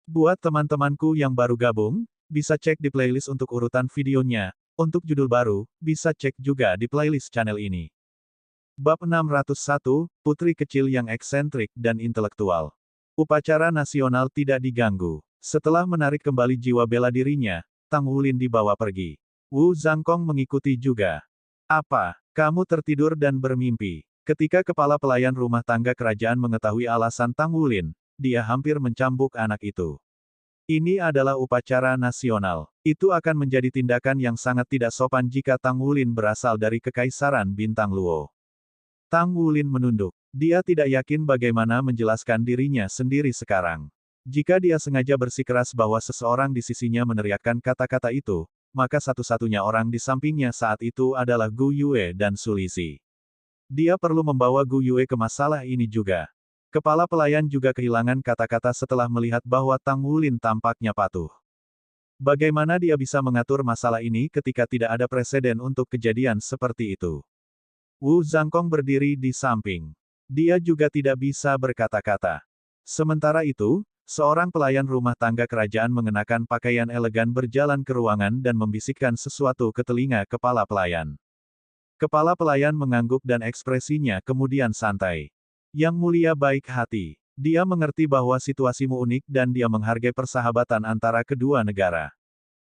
Buat teman-temanku yang baru gabung, bisa cek di playlist untuk urutan videonya. Untuk judul baru, bisa cek juga di playlist channel ini. Bab 601, Putri Kecil yang Eksentrik dan Intelektual. Upacara nasional tidak diganggu. Setelah menarik kembali jiwa bela dirinya, Tang Wulin dibawa pergi. Wu Zhangkong mengikuti juga. Apa? Kamu tertidur dan bermimpi. Ketika kepala pelayan rumah tangga kerajaan mengetahui alasan Tang Wulin, dia hampir mencambuk anak itu. Ini adalah upacara nasional. Itu akan menjadi tindakan yang sangat tidak sopan jika Tang Wulin berasal dari Kekaisaran Bintang Luo. Tang Wulin menunduk. Dia tidak yakin bagaimana menjelaskan dirinya sendiri sekarang. Jika dia sengaja bersikeras bahwa seseorang di sisinya meneriakkan kata-kata itu, maka satu-satunya orang di sampingnya saat itu adalah Gu Yue dan Su Lizhi. Dia perlu membawa Gu Yue ke masalah ini juga. Kepala pelayan juga kehilangan kata-kata setelah melihat bahwa Tang Wulin tampaknya patuh. Bagaimana dia bisa mengatur masalah ini ketika tidak ada preseden untuk kejadian seperti itu? Wu Zhangkong berdiri di samping. Dia juga tidak bisa berkata-kata. Sementara itu, seorang pelayan rumah tangga kerajaan mengenakan pakaian elegan berjalan ke ruangan dan membisikkan sesuatu ke telinga kepala pelayan. Kepala pelayan mengangguk dan ekspresinya kemudian santai. Yang mulia baik hati. Dia mengerti bahwa situasimu unik dan dia menghargai persahabatan antara kedua negara.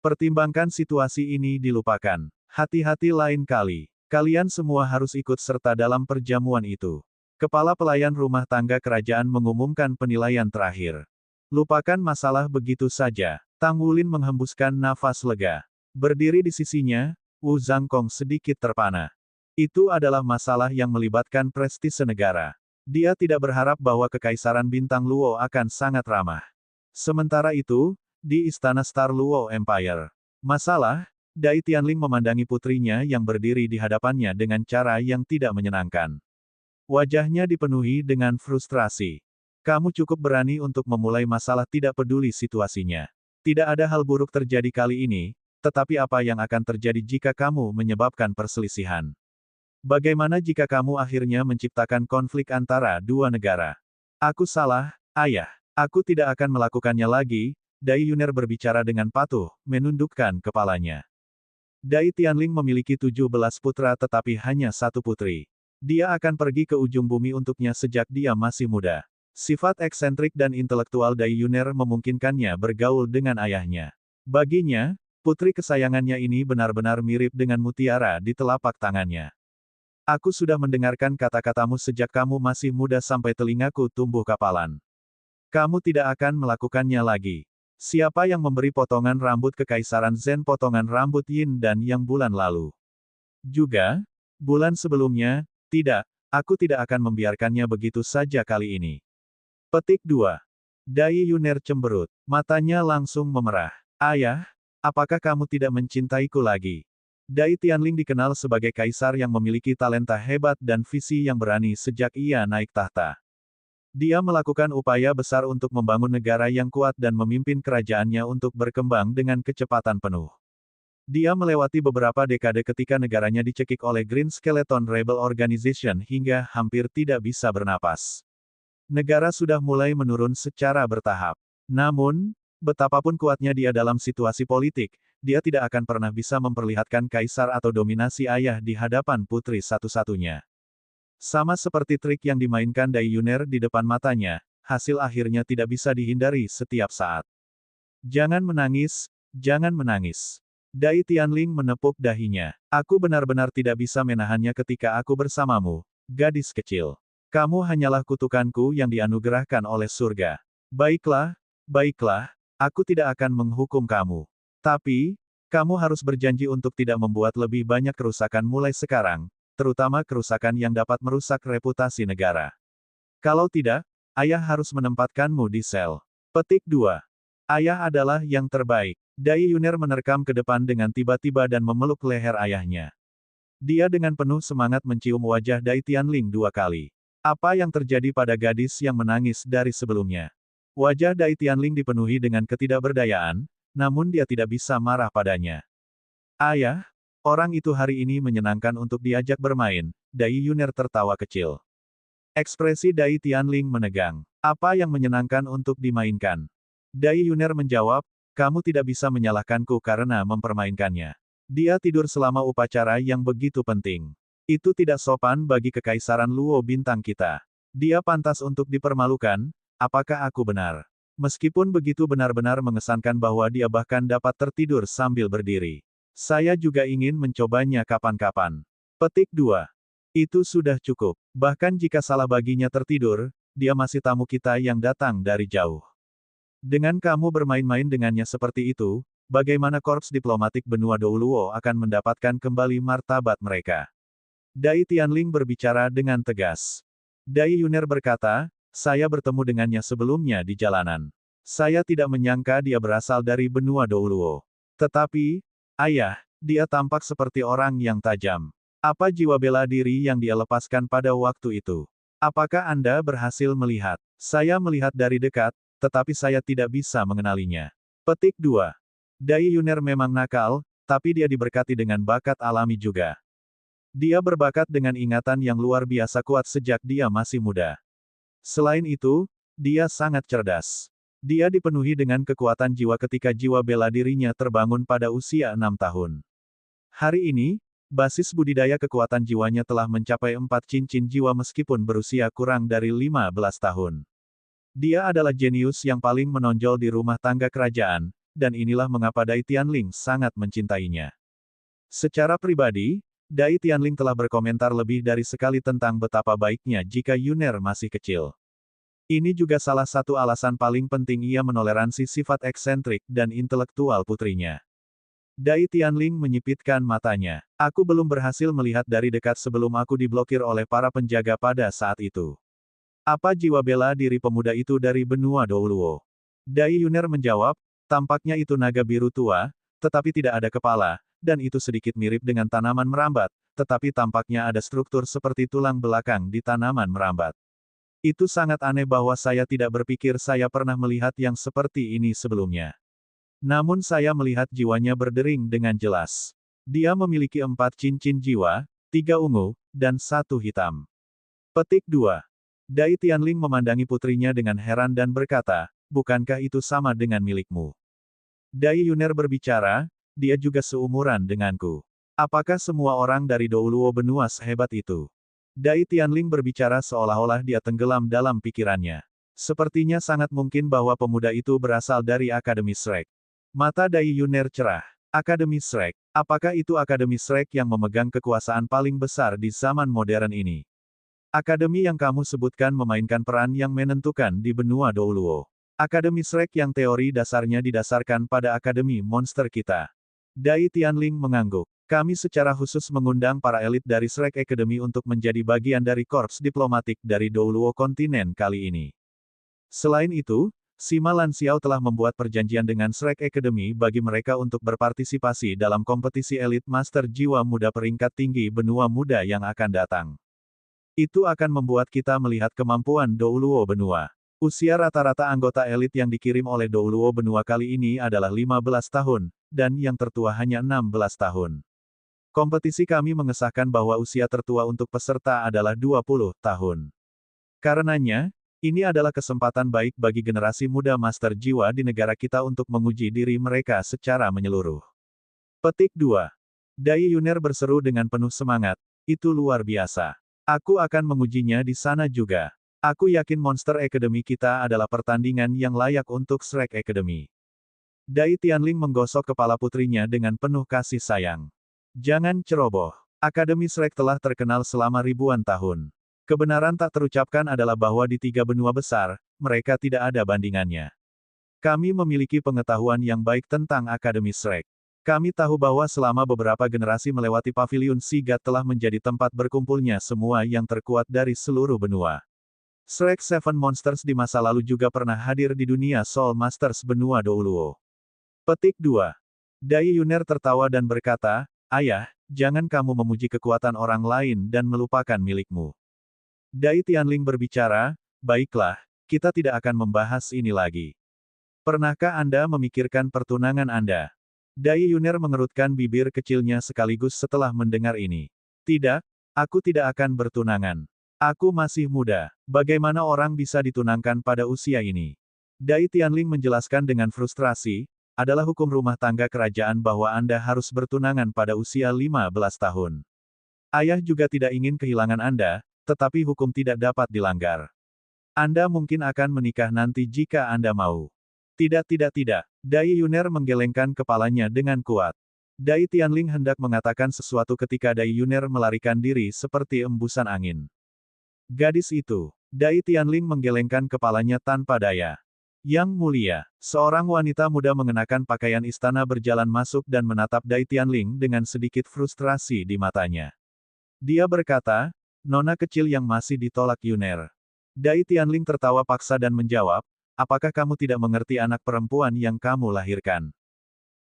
Pertimbangkan situasi ini dilupakan. Hati-hati lain kali. Kalian semua harus ikut serta dalam perjamuan itu. Kepala pelayan rumah tangga kerajaan mengumumkan penilaian terakhir. Lupakan masalah begitu saja. Tang Wulin menghembuskan nafas lega. Berdiri di sisinya, Wu Zhangkong sedikit terpana. Itu adalah masalah yang melibatkan prestise negara. Dia tidak berharap bahwa Kekaisaran Bintang Luo akan sangat ramah. Sementara itu, di Istana Star Luo Empire. Masalah, Dai Tianling memandangi putrinya yang berdiri di hadapannya dengan cara yang tidak menyenangkan. Wajahnya dipenuhi dengan frustrasi. Kamu cukup berani untuk memulai masalah tidak peduli situasinya. Tidak ada hal buruk terjadi kali ini, tetapi apa yang akan terjadi jika kamu menyebabkan perselisihan? Bagaimana jika kamu akhirnya menciptakan konflik antara dua negara? Aku salah, ayah. Aku tidak akan melakukannya lagi, Dai Yuner berbicara dengan patuh, menundukkan kepalanya. Dai Tianling memiliki 17 putra tetapi hanya satu putri. Dia akan pergi ke ujung bumi untuknya sejak dia masih muda. Sifat eksentrik dan intelektual Dai Yuner memungkinkannya bergaul dengan ayahnya. Baginya, putri kesayangannya ini benar-benar mirip dengan mutiara di telapak tangannya. Aku sudah mendengarkan kata-katamu sejak kamu masih muda sampai telingaku tumbuh kapalan. Kamu tidak akan melakukannya lagi. Siapa yang memberi potongan rambut Kekaisaran Zhen potongan rambut Yin dan Yang bulan lalu? Juga, bulan sebelumnya, tidak, aku tidak akan membiarkannya begitu saja kali ini. Petik 2. Dai Yuner cemberut. Matanya langsung memerah. Ayah, apakah kamu tidak mencintaiku lagi? Dai Tianling dikenal sebagai kaisar yang memiliki talenta hebat dan visi yang berani sejak ia naik tahta. Dia melakukan upaya besar untuk membangun negara yang kuat dan memimpin kerajaannya untuk berkembang dengan kecepatan penuh. Dia melewati beberapa dekade ketika negaranya dicekik oleh Green Skeleton Rebel Organization hingga hampir tidak bisa bernapas. Negara sudah mulai menurun secara bertahap. Namun, betapapun kuatnya dia dalam situasi politik, dia tidak akan pernah bisa memperlihatkan kaisar atau dominasi ayah di hadapan putri satu-satunya. Sama seperti trik yang dimainkan Dai Yuner di depan matanya, hasil akhirnya tidak bisa dihindari setiap saat. Jangan menangis, jangan menangis. Dai Tianling menepuk dahinya. Aku benar-benar tidak bisa menahannya ketika aku bersamamu, gadis kecil. Kamu hanyalah kutukanku yang dianugerahkan oleh surga. Baiklah, baiklah, aku tidak akan menghukum kamu. Tapi, kamu harus berjanji untuk tidak membuat lebih banyak kerusakan mulai sekarang, terutama kerusakan yang dapat merusak reputasi negara. Kalau tidak, ayah harus menempatkanmu di sel. Petik 2. Ayah adalah yang terbaik. Dai Yuner menerkam ke depan dengan tiba-tiba dan memeluk leher ayahnya. Dia dengan penuh semangat mencium wajah Dai Tianling 2 kali. Apa yang terjadi pada gadis yang menangis dari sebelumnya? Wajah Dai Tianling dipenuhi dengan ketidakberdayaan, namun dia tidak bisa marah padanya. Ayah, orang itu hari ini menyenangkan untuk diajak bermain, Dai Yuner tertawa kecil. Ekspresi Dai Tianling menegang. Apa yang menyenangkan untuk dimainkan? Dai Yuner menjawab, kamu tidak bisa menyalahkanku karena mempermainkannya. Dia tidur selama upacara yang begitu penting. Itu tidak sopan bagi kekaisaran Luo bintang kita. Dia pantas untuk dipermalukan, apakah aku benar? Meskipun begitu benar-benar mengesankan bahwa dia bahkan dapat tertidur sambil berdiri. Saya juga ingin mencobanya kapan-kapan. Petik 2. Itu sudah cukup. Bahkan jika salah baginya tertidur, dia masih tamu kita yang datang dari jauh. Dengan kamu bermain-main dengannya seperti itu, bagaimana korps diplomatik benua Douluo akan mendapatkan kembali martabat mereka? Dai Tianling berbicara dengan tegas. Dai Yuner berkata, saya bertemu dengannya sebelumnya di jalanan. Saya tidak menyangka dia berasal dari benua Douluo. Tetapi, ayah, dia tampak seperti orang yang tajam. Apa jiwa bela diri yang dia lepaskan pada waktu itu? Apakah Anda berhasil melihat? Saya melihat dari dekat, tetapi saya tidak bisa mengenalinya. Petik 2. Dai Yuner memang nakal, tapi dia diberkati dengan bakat alami juga. Dia berbakat dengan ingatan yang luar biasa kuat sejak dia masih muda. Selain itu, dia sangat cerdas. Dia dipenuhi dengan kekuatan jiwa ketika jiwa bela dirinya terbangun pada usia 6 tahun. Hari ini, basis budidaya kekuatan jiwanya telah mencapai 4 cincin jiwa meskipun berusia kurang dari 15 tahun. Dia adalah jenius yang paling menonjol di rumah tangga kerajaan, dan inilah mengapa Dai Tianling sangat mencintainya. Secara pribadi, Dai Tianling telah berkomentar lebih dari sekali tentang betapa baiknya jika Yuner masih kecil. Ini juga salah satu alasan paling penting ia menoleransi sifat eksentrik dan intelektual putrinya. Dai Tianling menyipitkan matanya. Aku belum berhasil melihat dari dekat sebelum aku diblokir oleh para penjaga pada saat itu. Apa jiwa bela diri pemuda itu dari benua Douluo? Dai Yuner menjawab, tampaknya itu naga biru tua, tetapi tidak ada kepala, dan itu sedikit mirip dengan tanaman merambat, tetapi tampaknya ada struktur seperti tulang belakang di tanaman merambat. Itu sangat aneh bahwa saya tidak berpikir saya pernah melihat yang seperti ini sebelumnya. Namun saya melihat jiwanya berdering dengan jelas. Dia memiliki 4 cincin jiwa, 3 ungu, dan 1 hitam. Petik 2. Dai Tianling memandangi putrinya dengan heran dan berkata, bukankah itu sama dengan milikmu? Dai Yuner berbicara, dia juga seumuran denganku. Apakah semua orang dari Douluo benua sehebat itu? Dai Tianling berbicara seolah-olah dia tenggelam dalam pikirannya. Sepertinya sangat mungkin bahwa pemuda itu berasal dari Akademi Shrek. Mata Dai Yuner cerah. Akademi Shrek. Apakah itu Akademi Shrek yang memegang kekuasaan paling besar di zaman modern ini? Akademi yang kamu sebutkan memainkan peran yang menentukan di benua Douluo. Akademi Shrek yang teori dasarnya didasarkan pada Akademi Monster kita. Dai Tianling mengangguk. Kami secara khusus mengundang para elit dari Shrek Academy untuk menjadi bagian dari korps diplomatik dari Douluo kontinen kali ini. Selain itu, Sima Lanxiao telah membuat perjanjian dengan Shrek Academy bagi mereka untuk berpartisipasi dalam kompetisi elit Master Jiwa Muda peringkat tinggi benua muda yang akan datang. Itu akan membuat kita melihat kemampuan Douluo benua. Usia rata-rata anggota elit yang dikirim oleh Douluo benua kali ini adalah 15 tahun, dan yang tertua hanya 16 tahun. Kompetisi kami mengesahkan bahwa usia tertua untuk peserta adalah 20 tahun. Karenanya, ini adalah kesempatan baik bagi generasi muda Master Jiwa di negara kita untuk menguji diri mereka secara menyeluruh. Petik 2. Dai Yuner berseru dengan penuh semangat, itu luar biasa. Aku akan mengujinya di sana juga. Aku yakin Monster Academy kita adalah pertandingan yang layak untuk Shrek Academy. Dai Tianling menggosok kepala putrinya dengan penuh kasih sayang. Jangan ceroboh. Akademi Shrek telah terkenal selama ribuan tahun. Kebenaran tak terucapkan adalah bahwa di 3 benua besar, mereka tidak ada bandingannya. Kami memiliki pengetahuan yang baik tentang Akademi Shrek. Kami tahu bahwa selama beberapa generasi melewati Paviliun Sigat telah menjadi tempat berkumpulnya semua yang terkuat dari seluruh benua. Shrek Seven Monsters di masa lalu juga pernah hadir di dunia Soul Masters benua Douluo. Petik 2. Dai Yuner tertawa dan berkata, ayah, jangan kamu memuji kekuatan orang lain dan melupakan milikmu. Dai Tianling berbicara, baiklah, kita tidak akan membahas ini lagi. Pernahkah Anda memikirkan pertunangan Anda? Dai Yuner mengerutkan bibir kecilnya sekaligus setelah mendengar ini. Tidak, aku tidak akan bertunangan. Aku masih muda. Bagaimana orang bisa ditunangkan pada usia ini? Dai Tianling menjelaskan dengan frustrasi, adalah hukum rumah tangga kerajaan bahwa Anda harus bertunangan pada usia 15 tahun. Ayah juga tidak ingin kehilangan Anda, tetapi hukum tidak dapat dilanggar. Anda mungkin akan menikah nanti jika Anda mau. Tidak tidak tidak. Dai Yuner menggelengkan kepalanya dengan kuat. Dai Tianling hendak mengatakan sesuatu ketika Dai Yuner melarikan diri seperti embusan angin. Gadis itu. Dai Tianling menggelengkan kepalanya tanpa daya. Yang mulia, seorang wanita muda mengenakan pakaian istana berjalan masuk dan menatap Dai Tianling dengan sedikit frustrasi di matanya. Dia berkata, "Nona kecil yang masih ditolak Yuner." Dai Tianling tertawa paksa dan menjawab, "Apakah kamu tidak mengerti anak perempuan yang kamu lahirkan?"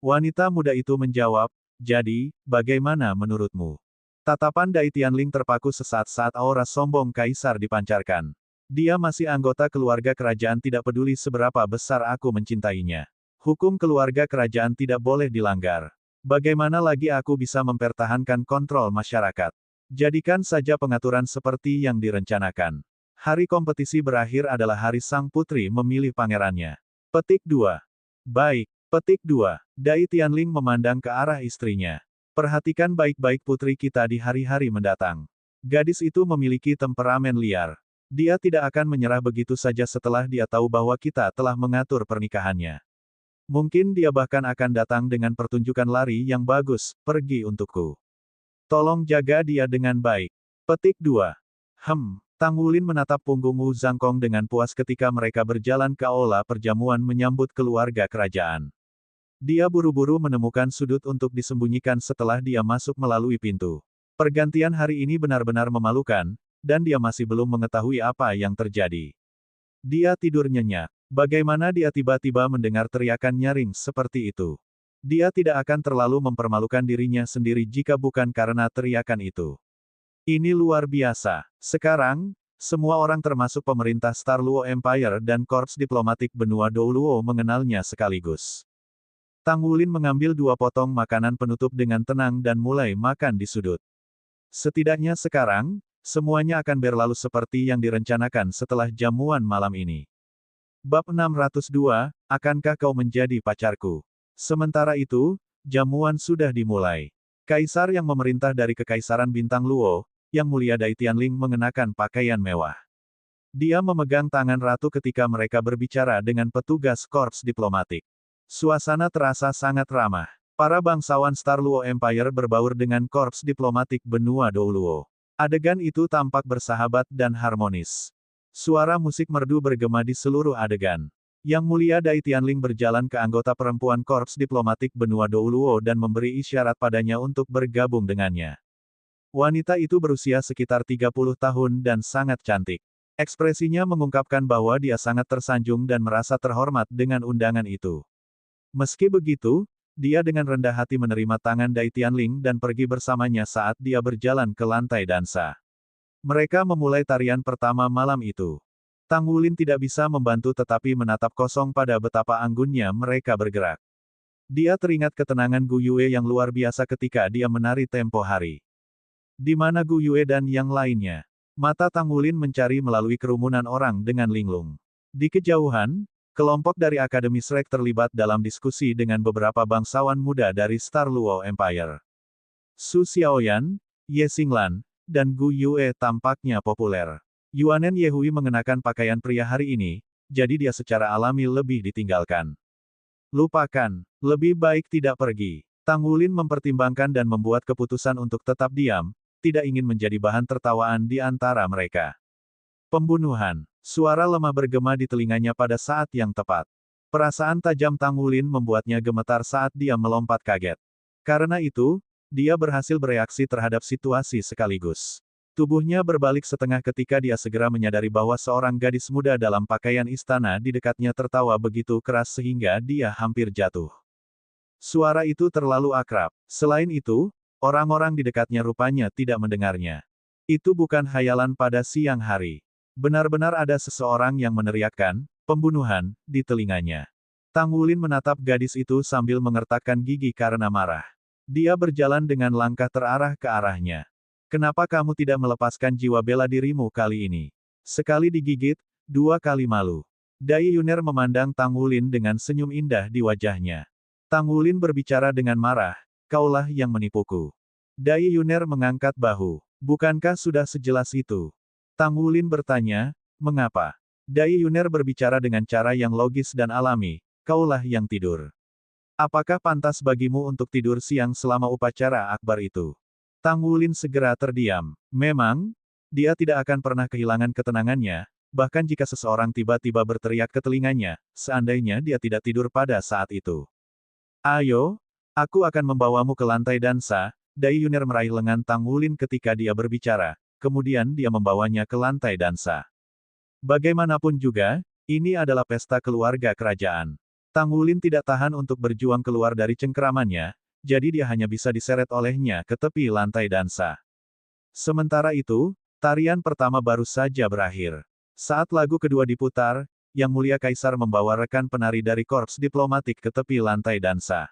Wanita muda itu menjawab, "Jadi, bagaimana menurutmu?" Tatapan Dai Tianling terpaku sesaat saat aura sombong kaisar dipancarkan. Dia masih anggota keluarga kerajaan, tidak peduli seberapa besar aku mencintainya. Hukum keluarga kerajaan tidak boleh dilanggar. Bagaimana lagi aku bisa mempertahankan kontrol masyarakat? Jadikan saja pengaturan seperti yang direncanakan. Hari kompetisi berakhir adalah hari sang putri memilih pangerannya. Petik 2. Baik. Petik 2. Dai Tianling memandang ke arah istrinya. Perhatikan baik-baik putri kita di hari-hari mendatang. Gadis itu memiliki temperamen liar. Dia tidak akan menyerah begitu saja setelah dia tahu bahwa kita telah mengatur pernikahannya. Mungkin dia bahkan akan datang dengan pertunjukan lari yang bagus, pergi untukku. Tolong jaga dia dengan baik. Petik 2. Tang Wulin menatap punggung Wu Zhangkong dengan puas ketika mereka berjalan ke aula perjamuan menyambut keluarga kerajaan. Dia buru-buru menemukan sudut untuk disembunyikan setelah dia masuk melalui pintu. Pergantian hari ini benar-benar memalukan, dan dia masih belum mengetahui apa yang terjadi. Dia tidur nyenyak. Bagaimana dia tiba-tiba mendengar teriakan nyaring seperti itu? Dia tidak akan terlalu mempermalukan dirinya sendiri jika bukan karena teriakan itu. Ini luar biasa. Sekarang, semua orang termasuk pemerintah Star Luo Empire dan Korps Diplomatik Benua Dou Luo mengenalnya sekaligus. Tang Wulin mengambil 2 potong makanan penutup dengan tenang dan mulai makan di sudut. Setidaknya sekarang, semuanya akan berlalu seperti yang direncanakan setelah jamuan malam ini. Bab 602, akankah kau menjadi pacarku? Sementara itu, jamuan sudah dimulai. Kaisar yang memerintah dari Kekaisaran Bintang Luo, Yang Mulia Dai Tianling mengenakan pakaian mewah. Dia memegang tangan ratu ketika mereka berbicara dengan petugas korps diplomatik. Suasana terasa sangat ramah. Para bangsawan Star Luo Empire berbaur dengan korps diplomatik benua Dou Luo. Adegan itu tampak bersahabat dan harmonis. Suara musik merdu bergema di seluruh adegan. Yang Mulia Dai Tianling berjalan ke anggota perempuan korps diplomatik benua Dou Luo dan memberi isyarat padanya untuk bergabung dengannya. Wanita itu berusia sekitar 30 tahun dan sangat cantik. Ekspresinya mengungkapkan bahwa dia sangat tersanjung dan merasa terhormat dengan undangan itu. Meski begitu, dia dengan rendah hati menerima tangan Dai Tianling dan pergi bersamanya saat dia berjalan ke lantai dansa. Mereka memulai tarian pertama malam itu. Tang Wulin tidak bisa membantu tetapi menatap kosong pada betapa anggunnya mereka bergerak. Dia teringat ketenangan Gu Yue yang luar biasa ketika dia menari tempo hari. Di mana Gu Yue dan yang lainnya? Mata Tang Wulin mencari melalui kerumunan orang dengan linglung. Di kejauhan, kelompok dari Akademi Shrek terlibat dalam diskusi dengan beberapa bangsawan muda dari Star Luo Empire. Su Xiaoyan, Ye Xinglan, dan Gu Yue tampaknya populer. Yuanen Yehui mengenakan pakaian pria hari ini, jadi dia secara alami lebih ditinggalkan. Lupakan, lebih baik tidak pergi. Tang Wulin mempertimbangkan dan membuat keputusan untuk tetap diam, tidak ingin menjadi bahan tertawaan di antara mereka. Pembunuhan. Suara lemah bergema di telinganya pada saat yang tepat. Perasaan tajam Tang Wulin membuatnya gemetar saat dia melompat kaget. Karena itu, dia berhasil bereaksi terhadap situasi sekaligus. Tubuhnya berbalik setengah ketika dia segera menyadari bahwa seorang gadis muda dalam pakaian istana di dekatnya tertawa begitu keras sehingga dia hampir jatuh. Suara itu terlalu akrab. Selain itu, orang-orang di dekatnya rupanya tidak mendengarnya. Itu bukan khayalan pada siang hari. Benar-benar ada seseorang yang meneriakkan, "Pembunuhan," di telinganya. Tang Wulin menatap gadis itu sambil mengertakkan gigi karena marah. Dia berjalan dengan langkah terarah ke arahnya. "Kenapa kamu tidak melepaskan jiwa bela dirimu kali ini? Sekali digigit, 2 kali malu." Dai Yuner memandang Tang Wulin dengan senyum indah di wajahnya. Tang Wulin berbicara dengan marah, kaulah yang menipuku. Dai Yuner mengangkat bahu. Bukankah sudah sejelas itu? Tang Wulin bertanya, mengapa? Dai Yuner berbicara dengan cara yang logis dan alami, kaulah yang tidur. Apakah pantas bagimu untuk tidur siang selama upacara akbar itu? Tang Wulin segera terdiam. Memang, dia tidak akan pernah kehilangan ketenangannya, bahkan jika seseorang tiba-tiba berteriak ke telinganya, seandainya dia tidak tidur pada saat itu. Ayo, aku akan membawamu ke lantai dansa. Dai Yuner meraih lengan Tang Wulin ketika dia berbicara, kemudian dia membawanya ke lantai dansa. Bagaimanapun juga, ini adalah pesta keluarga kerajaan. Tang Wulin tidak tahan untuk berjuang keluar dari cengkeramannya, jadi dia hanya bisa diseret olehnya ke tepi lantai dansa. Sementara itu, tarian pertama baru saja berakhir. Saat lagu kedua diputar, Yang Mulia Kaisar membawa rekan penari dari korps diplomatik ke tepi lantai dansa.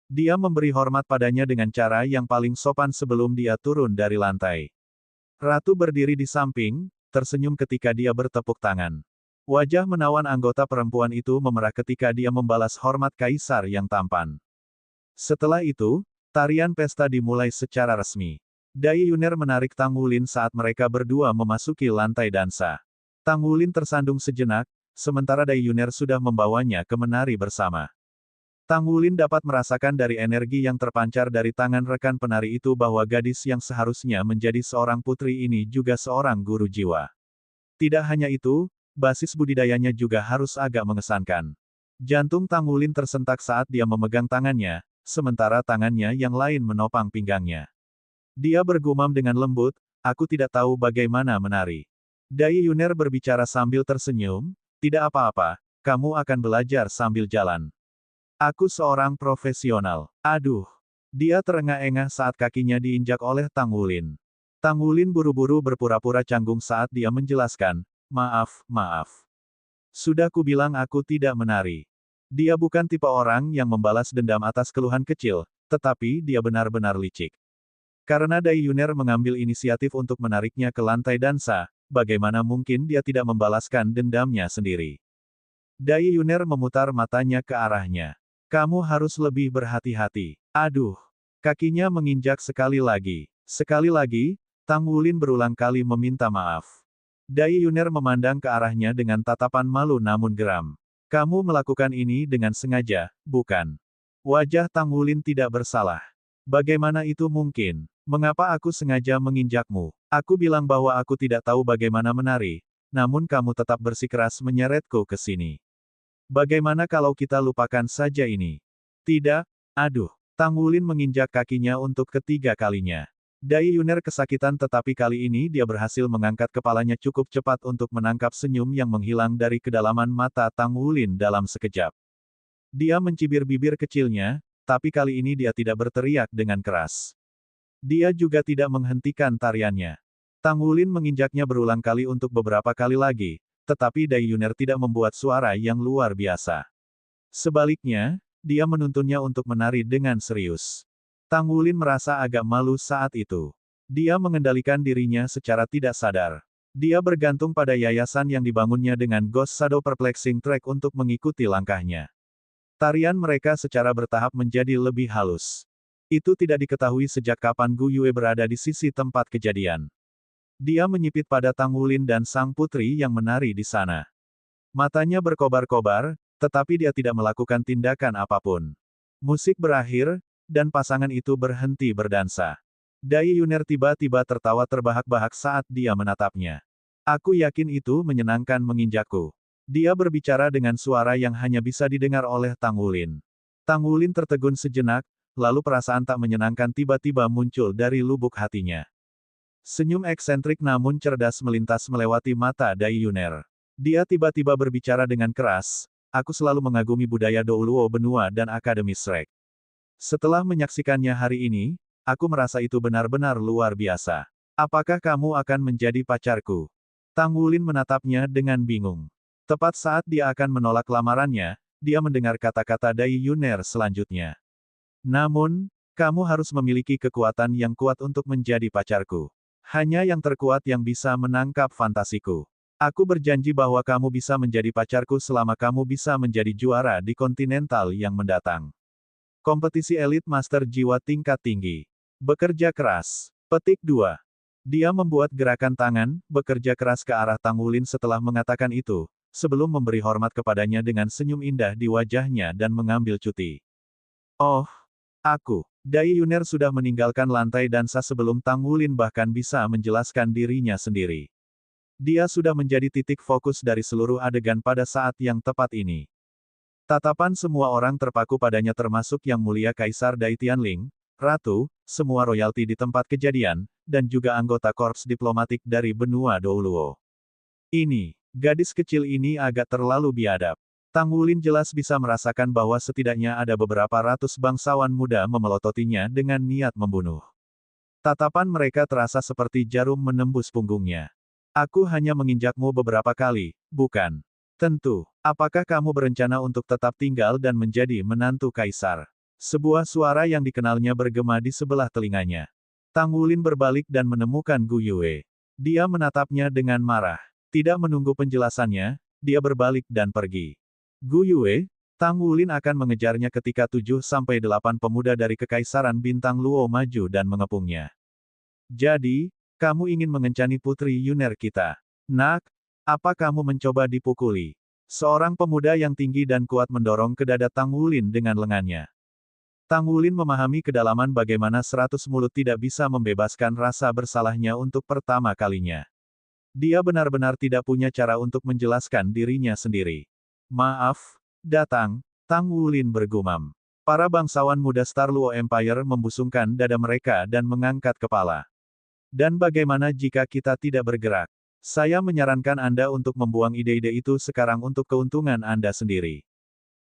Dia memberi hormat padanya dengan cara yang paling sopan sebelum dia turun dari lantai. Ratu berdiri di samping, tersenyum ketika dia bertepuk tangan. Wajah menawan anggota perempuan itu memerah ketika dia membalas hormat kaisar yang tampan. Setelah itu, tarian pesta dimulai secara resmi. Dai Yuner menarik Tang Wulin saat mereka berdua memasuki lantai dansa. Tang Wulin tersandung sejenak, sementara Dai Yuner sudah membawanya ke menari bersama. Tang Wulin dapat merasakan dari energi yang terpancar dari tangan rekan penari itu bahwa gadis yang seharusnya menjadi seorang putri ini juga seorang guru jiwa. Tidak hanya itu, basis budidayanya juga harus agak mengesankan. Jantung Tang Wulin tersentak saat dia memegang tangannya, sementara tangannya yang lain menopang pinggangnya. Dia bergumam dengan lembut, aku tidak tahu bagaimana menari. Dai Yuner berbicara sambil tersenyum, tidak apa-apa, kamu akan belajar sambil jalan. Aku seorang profesional. Aduh. Dia terengah-engah saat kakinya diinjak oleh Tang Wulin. Tang Wulin buru-buru berpura-pura canggung saat dia menjelaskan, maaf, maaf. Sudah kubilang aku tidak menari. Dia bukan tipe orang yang membalas dendam atas keluhan kecil, tetapi dia benar-benar licik. Karena Dai Yuner mengambil inisiatif untuk menariknya ke lantai dansa, bagaimana mungkin dia tidak membalaskan dendamnya sendiri? Dai Yuner memutar matanya ke arahnya. Kamu harus lebih berhati-hati. Aduh. Kakinya menginjak sekali lagi. Sekali lagi, Tang Wulin berulang kali meminta maaf. Dai Yuner memandang ke arahnya dengan tatapan malu namun geram. Kamu melakukan ini dengan sengaja, bukan? Wajah Tang Wulin tidak bersalah. Bagaimana itu mungkin? Mengapa aku sengaja menginjakmu? Aku bilang bahwa aku tidak tahu bagaimana menari, namun kamu tetap bersikeras menyeretku ke sini. Bagaimana kalau kita lupakan saja ini? Tidak, aduh. Tang Wulin menginjak kakinya untuk ketiga kalinya. Dai Yuner kesakitan tetapi kali ini dia berhasil mengangkat kepalanya cukup cepat untuk menangkap senyum yang menghilang dari kedalaman mata Tang Wulin dalam sekejap. Dia mencibir bibir kecilnya, tapi kali ini dia tidak berteriak dengan keras. Dia juga tidak menghentikan tariannya. Tang Wulin menginjaknya berulang kali untuk beberapa kali lagi, tetapi Dai Yuner tidak membuat suara yang luar biasa. Sebaliknya, dia menuntunnya untuk menari dengan serius. Tang Wulin merasa agak malu saat itu. Dia mengendalikan dirinya secara tidak sadar. Dia bergantung pada yayasan yang dibangunnya dengan Ghost Shadow Perplexing Track untuk mengikuti langkahnya. Tarian mereka secara bertahap menjadi lebih halus. Itu tidak diketahui sejak kapan Gu Yue berada di sisi tempat kejadian. Dia menyipit pada Tang Wulin dan sang putri yang menari di sana. Matanya berkobar-kobar, tetapi dia tidak melakukan tindakan apapun. Musik berakhir, dan pasangan itu berhenti berdansa. Dai Yuner tiba-tiba tertawa terbahak-bahak saat dia menatapnya. Aku yakin itu menyenangkan menginjakku. Dia berbicara dengan suara yang hanya bisa didengar oleh Tang Wulin. Tang Wulin tertegun sejenak, lalu perasaan tak menyenangkan tiba-tiba muncul dari lubuk hatinya. Senyum eksentrik namun cerdas melintas melewati mata Dai Yuner. Dia tiba-tiba berbicara dengan keras, aku selalu mengagumi budaya Douluo Benua dan Akademi Shrek. Setelah menyaksikannya hari ini, aku merasa itu benar-benar luar biasa. Apakah kamu akan menjadi pacarku? Tang Wulin menatapnya dengan bingung. Tepat saat dia akan menolak lamarannya, dia mendengar kata-kata Dai Yuner selanjutnya. Namun, kamu harus memiliki kekuatan yang kuat untuk menjadi pacarku. Hanya yang terkuat yang bisa menangkap fantasiku. Aku berjanji bahwa kamu bisa menjadi pacarku selama kamu bisa menjadi juara di kontinental yang mendatang. Kompetisi elit master jiwa tingkat tinggi. Bekerja keras. Petik 2. Dia membuat gerakan tangan, bekerja keras ke arah Tang Wulin setelah mengatakan itu, sebelum memberi hormat kepadanya dengan senyum indah di wajahnya dan mengambil cuti. Oh, aku. Dai Yuner sudah meninggalkan lantai dansa sebelum Tang Wulin bahkan bisa menjelaskan dirinya sendiri. Dia sudah menjadi titik fokus dari seluruh adegan pada saat yang tepat ini. Tatapan semua orang terpaku padanya termasuk Yang Mulia Kaisar Dai Tianling, Ratu, semua royalti di tempat kejadian, dan juga anggota korps diplomatik dari benua Douluo. Ini, gadis kecil ini agak terlalu biadab. Tang Wulin jelas bisa merasakan bahwa setidaknya ada beberapa ratus bangsawan muda memelototinya dengan niat membunuh. Tatapan mereka terasa seperti jarum menembus punggungnya. Aku hanya menginjakmu beberapa kali, bukan? Tentu. Apakah kamu berencana untuk tetap tinggal dan menjadi menantu kaisar? Sebuah suara yang dikenalnya bergema di sebelah telinganya. Tang Wulin berbalik dan menemukan Gu Yue. Dia menatapnya dengan marah. Tidak menunggu penjelasannya, dia berbalik dan pergi. Gu Yue, Tang Wulin akan mengejarnya ketika 7-8 pemuda dari Kekaisaran Bintang Luo maju dan mengepungnya. Jadi, kamu ingin mengencani Putri Yuner kita? Nak, apa kamu mencoba dipukuli? Seorang pemuda yang tinggi dan kuat mendorong ke dada Tang Wulin dengan lengannya. Tang Wulin memahami kedalaman bagaimana 100 mulut tidak bisa membebaskan rasa bersalahnya untuk pertama kalinya. Dia benar-benar tidak punya cara untuk menjelaskan dirinya sendiri. Maaf, datang, Tang Wulin bergumam. Para bangsawan muda Star Luo Empire membusungkan dada mereka dan mengangkat kepala. Dan bagaimana jika kita tidak bergerak? Saya menyarankan Anda untuk membuang ide-ide itu sekarang untuk keuntungan Anda sendiri.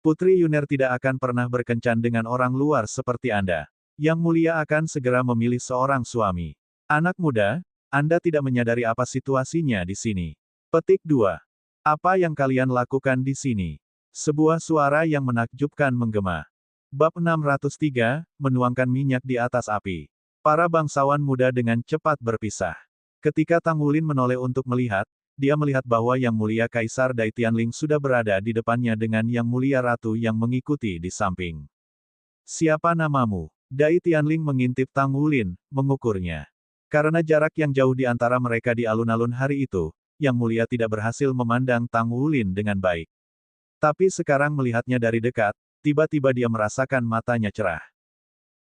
Putri Yuner tidak akan pernah berkencan dengan orang luar seperti Anda. Yang Mulia akan segera memilih seorang suami. Anak muda, Anda tidak menyadari apa situasinya di sini. Petik 2. Apa yang kalian lakukan di sini? Sebuah suara yang menakjubkan menggema. Bab 603, menuangkan minyak di atas api. Para bangsawan muda dengan cepat berpisah. Ketika Tang Wulin menoleh untuk melihat, dia melihat bahwa Yang Mulia Kaisar Dai Tianling sudah berada di depannya dengan Yang Mulia Ratu yang mengikuti di samping. Siapa namamu? Dai Tianling mengintip Tang Wulin, mengukurnya. Karena jarak yang jauh di antara mereka di alun-alun hari itu, Yang Mulia tidak berhasil memandang Tang Wulin dengan baik. Tapi sekarang melihatnya dari dekat, tiba-tiba dia merasakan matanya cerah.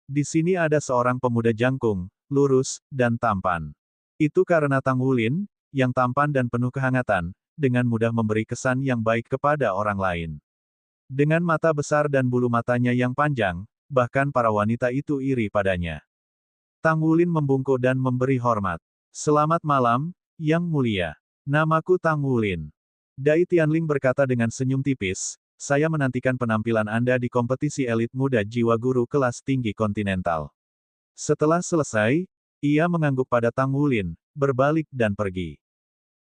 Di sini ada seorang pemuda jangkung, lurus, dan tampan. Itu karena Tang Wulin, yang tampan dan penuh kehangatan, dengan mudah memberi kesan yang baik kepada orang lain. Dengan mata besar dan bulu matanya yang panjang, bahkan para wanita itu iri padanya. Tang Wulin membungkuk dan memberi hormat. Selamat malam, Yang Mulia. Namaku Tang Wulin. Dai Tianling berkata dengan senyum tipis, saya menantikan penampilan Anda di kompetisi elit muda jiwa guru kelas tinggi kontinental. Setelah selesai, ia mengangguk pada Tang Wulin, berbalik dan pergi.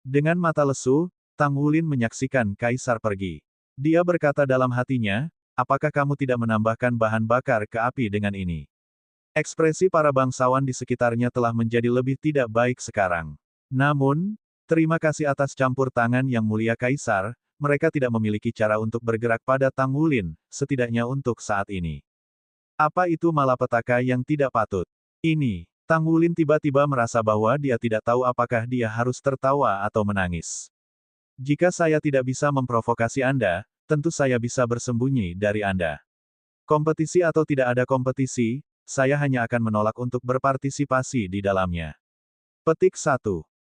Dengan mata lesu, Tang Wulin menyaksikan kaisar pergi. Dia berkata dalam hatinya, apakah kamu tidak menambahkan bahan bakar ke api dengan ini? Ekspresi para bangsawan di sekitarnya telah menjadi lebih tidak baik sekarang. Namun, terima kasih atas campur tangan Yang Mulia Kaisar, mereka tidak memiliki cara untuk bergerak pada Tang Wulin, setidaknya untuk saat ini. Apa itu malapetaka yang tidak patut? Ini, Tang Wulin tiba-tiba merasa bahwa dia tidak tahu apakah dia harus tertawa atau menangis. Jika saya tidak bisa memprovokasi Anda, tentu saya bisa bersembunyi dari Anda. Kompetisi atau tidak ada kompetisi, saya hanya akan menolak untuk berpartisipasi di dalamnya. Petik 1.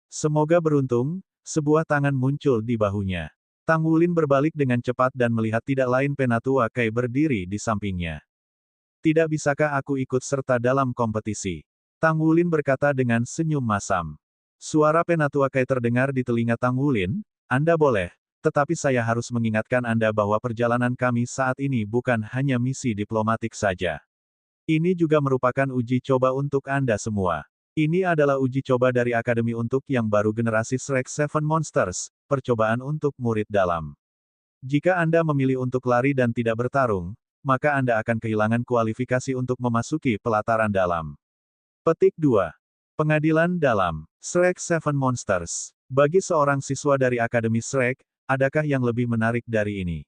Semoga beruntung, sebuah tangan muncul di bahunya. Tang Wulin berbalik dengan cepat dan melihat tidak lain Penatua Kai berdiri di sampingnya. Tidak bisakah aku ikut serta dalam kompetisi? Tang Wulin berkata dengan senyum masam. Suara Penatua Kai terdengar di telinga Tang Wulin, Anda boleh, tetapi saya harus mengingatkan Anda bahwa perjalanan kami saat ini bukan hanya misi diplomatik saja. Ini juga merupakan uji coba untuk Anda semua. Ini adalah uji coba dari Akademi untuk yang baru generasi Shrek Seven Monsters, percobaan untuk murid dalam. Jika Anda memilih untuk lari dan tidak bertarung, maka Anda akan kehilangan kualifikasi untuk memasuki pelataran dalam. Petik 2. Pengadilan dalam Shrek Seven Monsters. Bagi seorang siswa dari Akademi Shrek, adakah yang lebih menarik dari ini?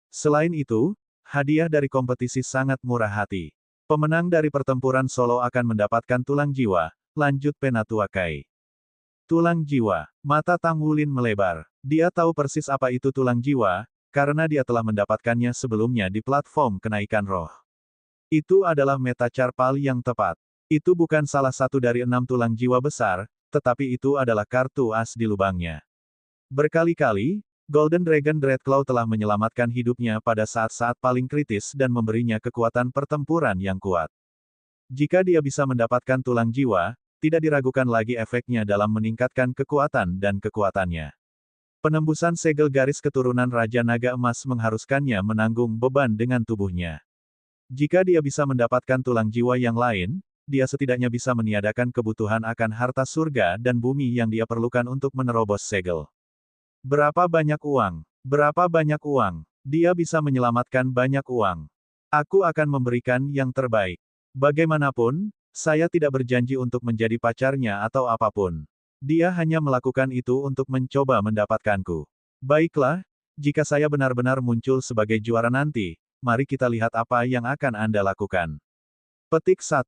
Selain itu, hadiah dari kompetisi sangat murah hati. Pemenang dari pertempuran solo akan mendapatkan tulang jiwa, lanjut Penatua Kai. Tulang jiwa. Mata Tang Wulin melebar. Dia tahu persis apa itu tulang jiwa, karena dia telah mendapatkannya sebelumnya di platform kenaikan roh. Itu adalah meta carpal yang tepat. Itu bukan salah satu dari 6 tulang jiwa besar, tetapi itu adalah kartu as di lubangnya. Berkali-kali, Golden Dragon Dreadclaw telah menyelamatkan hidupnya pada saat-saat paling kritis dan memberinya kekuatan pertempuran yang kuat. Jika dia bisa mendapatkan tulang jiwa, tidak diragukan lagi efeknya dalam meningkatkan kekuatan dan kekuatannya. Penembusan segel garis keturunan Raja Naga Emas mengharuskannya menanggung beban dengan tubuhnya. Jika dia bisa mendapatkan tulang jiwa yang lain, dia setidaknya bisa meniadakan kebutuhan akan harta surga dan bumi yang dia perlukan untuk menerobos segel. Berapa banyak uang? Berapa banyak uang? Dia bisa menyelamatkan banyak uang. Aku akan memberikan yang terbaik. Bagaimanapun, saya tidak berjanji untuk menjadi pacarnya atau apapun. Dia hanya melakukan itu untuk mencoba mendapatkanku. Baiklah, jika saya benar-benar muncul sebagai juara nanti, mari kita lihat apa yang akan Anda lakukan. Petik 1.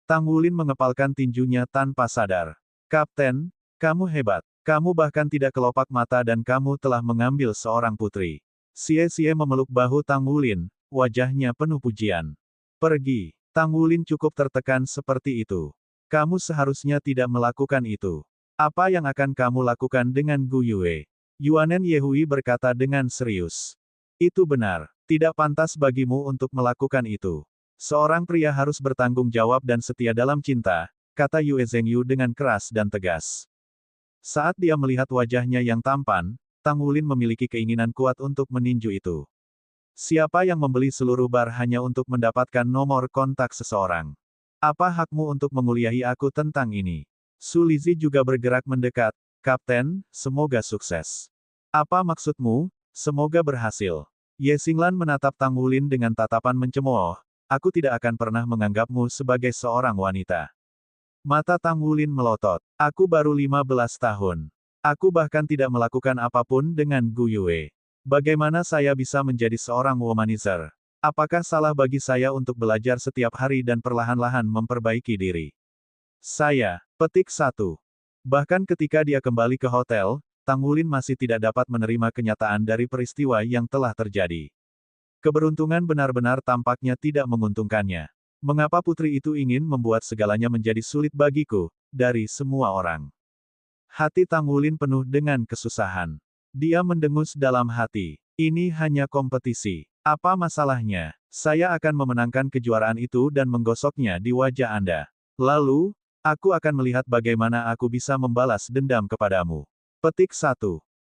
Tang Wulin mengepalkan tinjunya tanpa sadar. Kapten, kamu hebat. Kamu bahkan tidak kelopak mata dan kamu telah mengambil seorang putri. Xie memeluk bahu Tang Wulin, wajahnya penuh pujian. Pergi. Tang Wulin cukup tertekan seperti itu. Kamu seharusnya tidak melakukan itu. Apa yang akan kamu lakukan dengan Gu Yue? Yuanen Yehui berkata dengan serius. Itu benar. Tidak pantas bagimu untuk melakukan itu. Seorang pria harus bertanggung jawab dan setia dalam cinta, kata Yue Zhengyu dengan keras dan tegas. Saat dia melihat wajahnya yang tampan, Tang Wulin memiliki keinginan kuat untuk meninju itu. Siapa yang membeli seluruh bar hanya untuk mendapatkan nomor kontak seseorang? Apa hakmu untuk menguliahi aku tentang ini? Su Lizhi juga bergerak mendekat. Kapten, semoga sukses. Apa maksudmu? Semoga berhasil. Ye Xinglan menatap Tang Wulin dengan tatapan mencemooh. Aku tidak akan pernah menganggapmu sebagai seorang wanita. Mata Tang Wulin melotot. Aku baru 15 tahun. Aku bahkan tidak melakukan apapun dengan Gu Yue. Bagaimana saya bisa menjadi seorang womanizer? Apakah salah bagi saya untuk belajar setiap hari dan perlahan-lahan memperbaiki diri? Petik 1. Bahkan ketika dia kembali ke hotel, Tang Wulin masih tidak dapat menerima kenyataan dari peristiwa yang telah terjadi. Keberuntungan benar-benar tampaknya tidak menguntungkannya. Mengapa putri itu ingin membuat segalanya menjadi sulit bagiku, dari semua orang? Hati Tang Wulin penuh dengan kesusahan. Dia mendengus dalam hati. Ini hanya kompetisi. Apa masalahnya? Saya akan memenangkan kejuaraan itu dan menggosoknya di wajah Anda. Lalu, aku akan melihat bagaimana aku bisa membalas dendam kepadamu. Petik 1.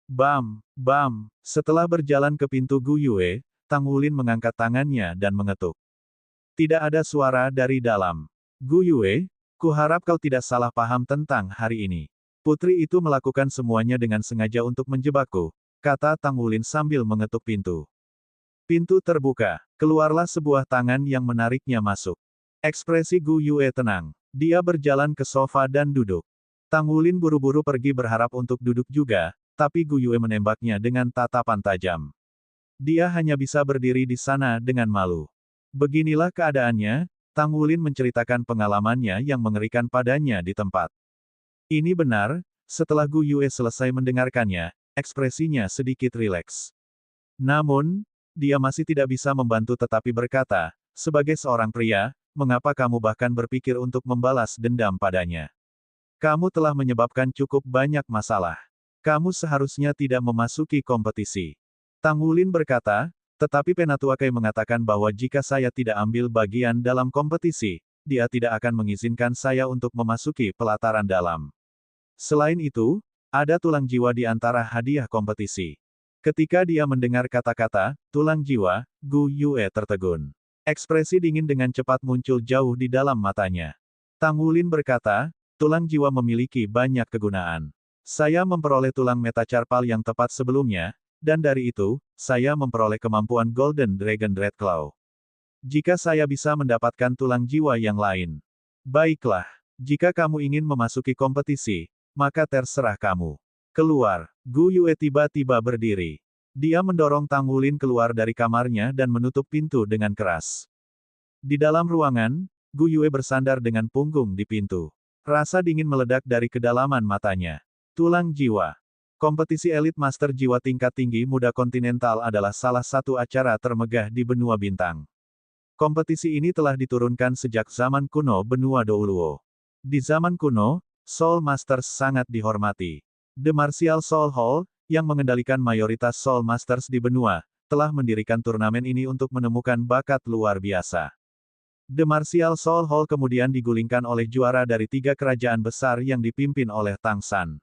Bam, bam. Setelah berjalan ke pintu Gu Yue, Tang Wulin mengangkat tangannya dan mengetuk. Tidak ada suara dari dalam. Gu Yue, kuharap kau tidak salah paham tentang hari ini. Putri itu melakukan semuanya dengan sengaja untuk menjebakku, kata Tang Wulin sambil mengetuk pintu. Pintu terbuka. Keluarlah sebuah tangan yang menariknya masuk. Ekspresi Gu Yue tenang. Dia berjalan ke sofa dan duduk. Tang Wulin buru-buru pergi berharap untuk duduk juga, tapi Gu Yue menembaknya dengan tatapan tajam. Dia hanya bisa berdiri di sana dengan malu. Beginilah keadaannya, Tang Wulin menceritakan pengalamannya yang mengerikan padanya di tempat. Ini benar, setelah Gu Yue selesai mendengarkannya, ekspresinya sedikit rileks. Namun, dia masih tidak bisa membantu tetapi berkata, sebagai seorang pria, mengapa kamu bahkan berpikir untuk membalas dendam padanya? Kamu telah menyebabkan cukup banyak masalah. Kamu seharusnya tidak memasuki kompetisi. Tang Wulin berkata, tetapi Penatua Kai mengatakan bahwa jika saya tidak ambil bagian dalam kompetisi, dia tidak akan mengizinkan saya untuk memasuki pelataran dalam. Selain itu, ada tulang jiwa di antara hadiah kompetisi. Ketika dia mendengar kata-kata, tulang jiwa, Gu Yue tertegun. Ekspresi dingin dengan cepat muncul jauh di dalam matanya. Tang Wulin berkata, tulang jiwa memiliki banyak kegunaan. Saya memperoleh tulang metacarpal yang tepat sebelumnya, dan dari itu, saya memperoleh kemampuan Golden Dragon Dreadclaw. Jika saya bisa mendapatkan tulang jiwa yang lain. Baiklah, jika kamu ingin memasuki kompetisi, maka terserah kamu. Keluar. Gu Yue tiba-tiba berdiri. Dia mendorong Tang Wulin keluar dari kamarnya dan menutup pintu dengan keras. Di dalam ruangan, Gu Yue bersandar dengan punggung di pintu. Rasa dingin meledak dari kedalaman matanya. Tulang jiwa. Kompetisi elit master jiwa tingkat tinggi muda kontinental adalah salah satu acara termegah di benua bintang. Kompetisi ini telah diturunkan sejak zaman kuno benua Douluo. Di zaman kuno, Soul Masters sangat dihormati. The Martial Soul Hall, yang mengendalikan mayoritas Soul Masters di benua, telah mendirikan turnamen ini untuk menemukan bakat luar biasa. The Martial Soul Hall kemudian digulingkan oleh juara dari 3 kerajaan besar yang dipimpin oleh Tang San.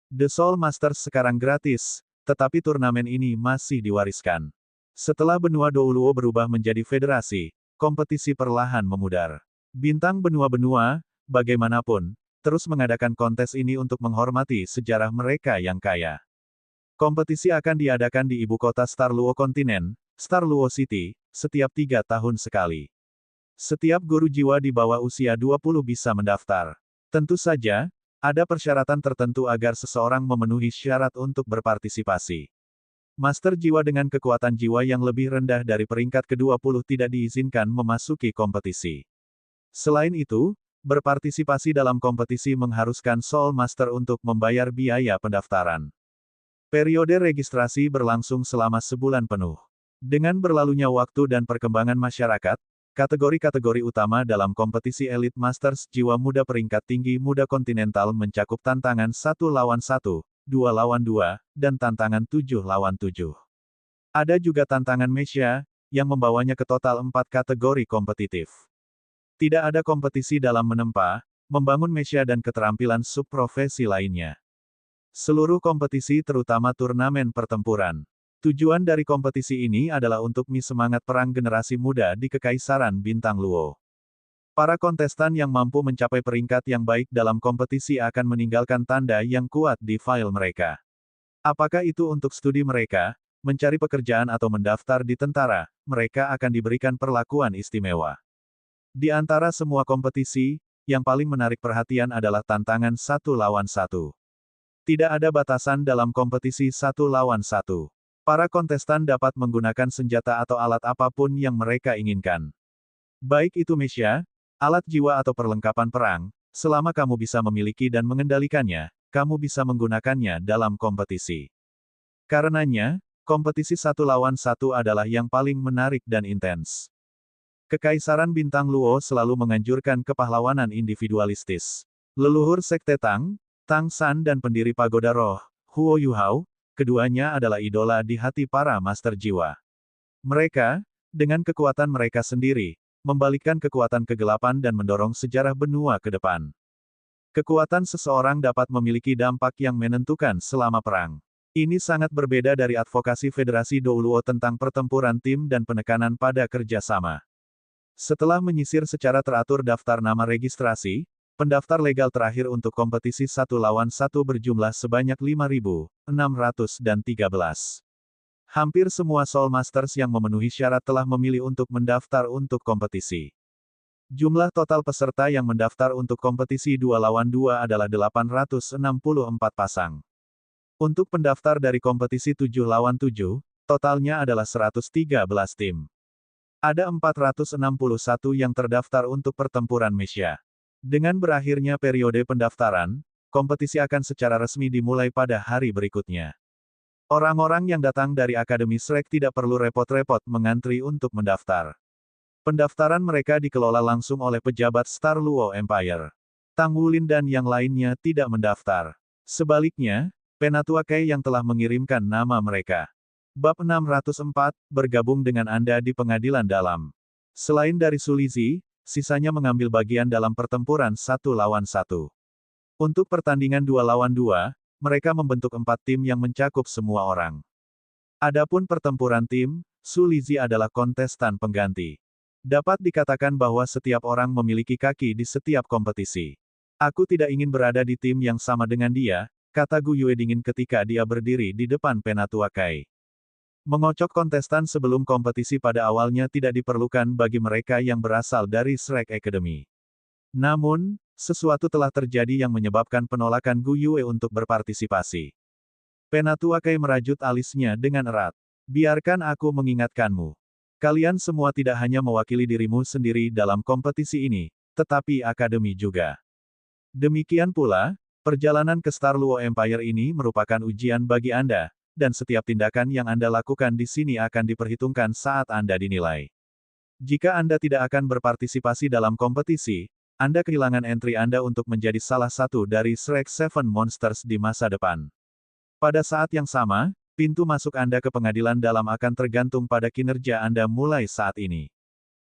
The Soul Masters sekarang gratis, tetapi turnamen ini masih diwariskan. Setelah benua Douluo berubah menjadi federasi, kompetisi perlahan memudar. Bintang benua-benua, bagaimanapun, terus mengadakan kontes ini untuk menghormati sejarah mereka yang kaya. Kompetisi akan diadakan di ibu kota Star Luo kontinen, Star Luo City, setiap 3 tahun sekali. Setiap guru jiwa di bawah usia 20 bisa mendaftar. Tentu saja, ada persyaratan tertentu agar seseorang memenuhi syarat untuk berpartisipasi. Master jiwa dengan kekuatan jiwa yang lebih rendah dari peringkat ke-20 tidak diizinkan memasuki kompetisi. Selain itu, berpartisipasi dalam kompetisi mengharuskan Soul Master untuk membayar biaya pendaftaran. Periode registrasi berlangsung selama sebulan penuh. Dengan berlalunya waktu dan perkembangan masyarakat, kategori-kategori utama dalam kompetisi Elite Masters Jiwa Muda peringkat tinggi muda kontinental mencakup tantangan 1 lawan 1, 2 lawan 2, dan tantangan 7 lawan 7. Ada juga tantangan Mesya, yang membawanya ke total 4 kategori kompetitif. Tidak ada kompetisi dalam menempa, membangun Mesya dan keterampilan subprofesi lainnya. Seluruh kompetisi terutama turnamen pertempuran. Tujuan dari kompetisi ini adalah untuk semangat perang generasi muda di Kekaisaran Bintang Luo. Para kontestan yang mampu mencapai peringkat yang baik dalam kompetisi akan meninggalkan tanda yang kuat di file mereka. Apakah itu untuk studi mereka, mencari pekerjaan atau mendaftar di tentara, mereka akan diberikan perlakuan istimewa. Di antara semua kompetisi, yang paling menarik perhatian adalah tantangan 1 lawan 1. Tidak ada batasan dalam kompetisi 1 lawan 1. Para kontestan dapat menggunakan senjata atau alat apapun yang mereka inginkan. Baik itu Mesya, alat jiwa atau perlengkapan perang, selama kamu bisa memiliki dan mengendalikannya, kamu bisa menggunakannya dalam kompetisi. Karenanya, kompetisi 1 lawan 1 adalah yang paling menarik dan intens. Kekaisaran Bintang Luo selalu menganjurkan kepahlawanan individualistis. Leluhur Sekte Tang, Tang San dan pendiri Pagoda Roh, Huo Yuhao, keduanya adalah idola di hati para master jiwa. Mereka, dengan kekuatan mereka sendiri, membalikkan kekuatan kegelapan dan mendorong sejarah benua ke depan. Kekuatan seseorang dapat memiliki dampak yang menentukan selama perang. Ini sangat berbeda dari advokasi Federasi Douluo tentang pertempuran tim dan penekanan pada kerjasama. Setelah menyisir secara teratur daftar nama registrasi, pendaftar legal terakhir untuk kompetisi 1 lawan 1 berjumlah sebanyak 5.613. Hampir semua Soul Masters yang memenuhi syarat telah memilih untuk mendaftar untuk kompetisi. Jumlah total peserta yang mendaftar untuk kompetisi 2 lawan 2 adalah 864 pasang. Untuk pendaftar dari kompetisi 7 lawan 7, totalnya adalah 113 tim. Ada 461 yang terdaftar untuk pertempuran Mesya. Dengan berakhirnya periode pendaftaran, kompetisi akan secara resmi dimulai pada hari berikutnya. Orang-orang yang datang dari Akademi Shrek tidak perlu repot-repot mengantri untuk mendaftar. Pendaftaran mereka dikelola langsung oleh pejabat Star Luo Empire. Tang Wulin dan yang lainnya tidak mendaftar. Sebaliknya, Penatua Kei yang telah mengirimkan nama mereka. Bab 604, bergabung dengan Anda di pengadilan dalam. Selain dari Sulizi, sisanya mengambil bagian dalam pertempuran 1 lawan 1. Untuk pertandingan 2 lawan 2, mereka membentuk 4 tim yang mencakup semua orang. Adapun pertempuran tim, Sulizi adalah kontestan pengganti. Dapat dikatakan bahwa setiap orang memiliki kaki di setiap kompetisi. Aku tidak ingin berada di tim yang sama dengan dia, kata Gu Yue dingin ketika dia berdiri di depan Penatua Kai. Mengocok kontestan sebelum kompetisi pada awalnya tidak diperlukan bagi mereka yang berasal dari Shrek Academy. Namun, sesuatu telah terjadi yang menyebabkan penolakan Gu Yue untuk berpartisipasi. Penatua Kai merajut alisnya dengan erat. Biarkan aku mengingatkanmu. Kalian semua tidak hanya mewakili dirimu sendiri dalam kompetisi ini, tetapi akademi juga. Demikian pula, perjalanan ke Star Luo Empire ini merupakan ujian bagi Anda, dan setiap tindakan yang Anda lakukan di sini akan diperhitungkan saat Anda dinilai. Jika Anda tidak akan berpartisipasi dalam kompetisi, Anda kehilangan entry Anda untuk menjadi salah satu dari Shrek Seven Monsters di masa depan. Pada saat yang sama, pintu masuk Anda ke pengadilan dalam akan tergantung pada kinerja Anda mulai saat ini.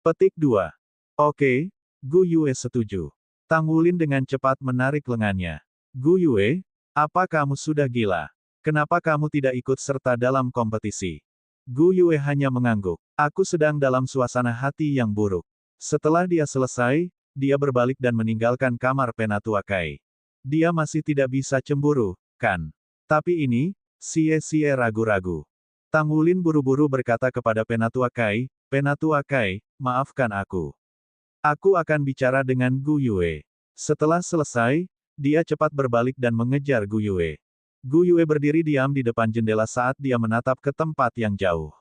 Petik 2. Oke, Gu Yue setuju. Tang Wulin dengan cepat menarik lengannya. Gu Yue, apa kamu sudah gila? Kenapa kamu tidak ikut serta dalam kompetisi? Gu Yue hanya mengangguk. Aku sedang dalam suasana hati yang buruk. Setelah dia selesai, dia berbalik dan meninggalkan kamar Penatua Kai. Dia masih tidak bisa cemburu, kan? Tapi ini, sie-sie ragu-ragu. Tang Wulin buru-buru berkata kepada Penatua Kai, Penatua Kai, maafkan aku. Aku akan bicara dengan Gu Yue. Setelah selesai, dia cepat berbalik dan mengejar Gu Yue. Gu Yue berdiri diam di depan jendela saat dia menatap ke tempat yang jauh.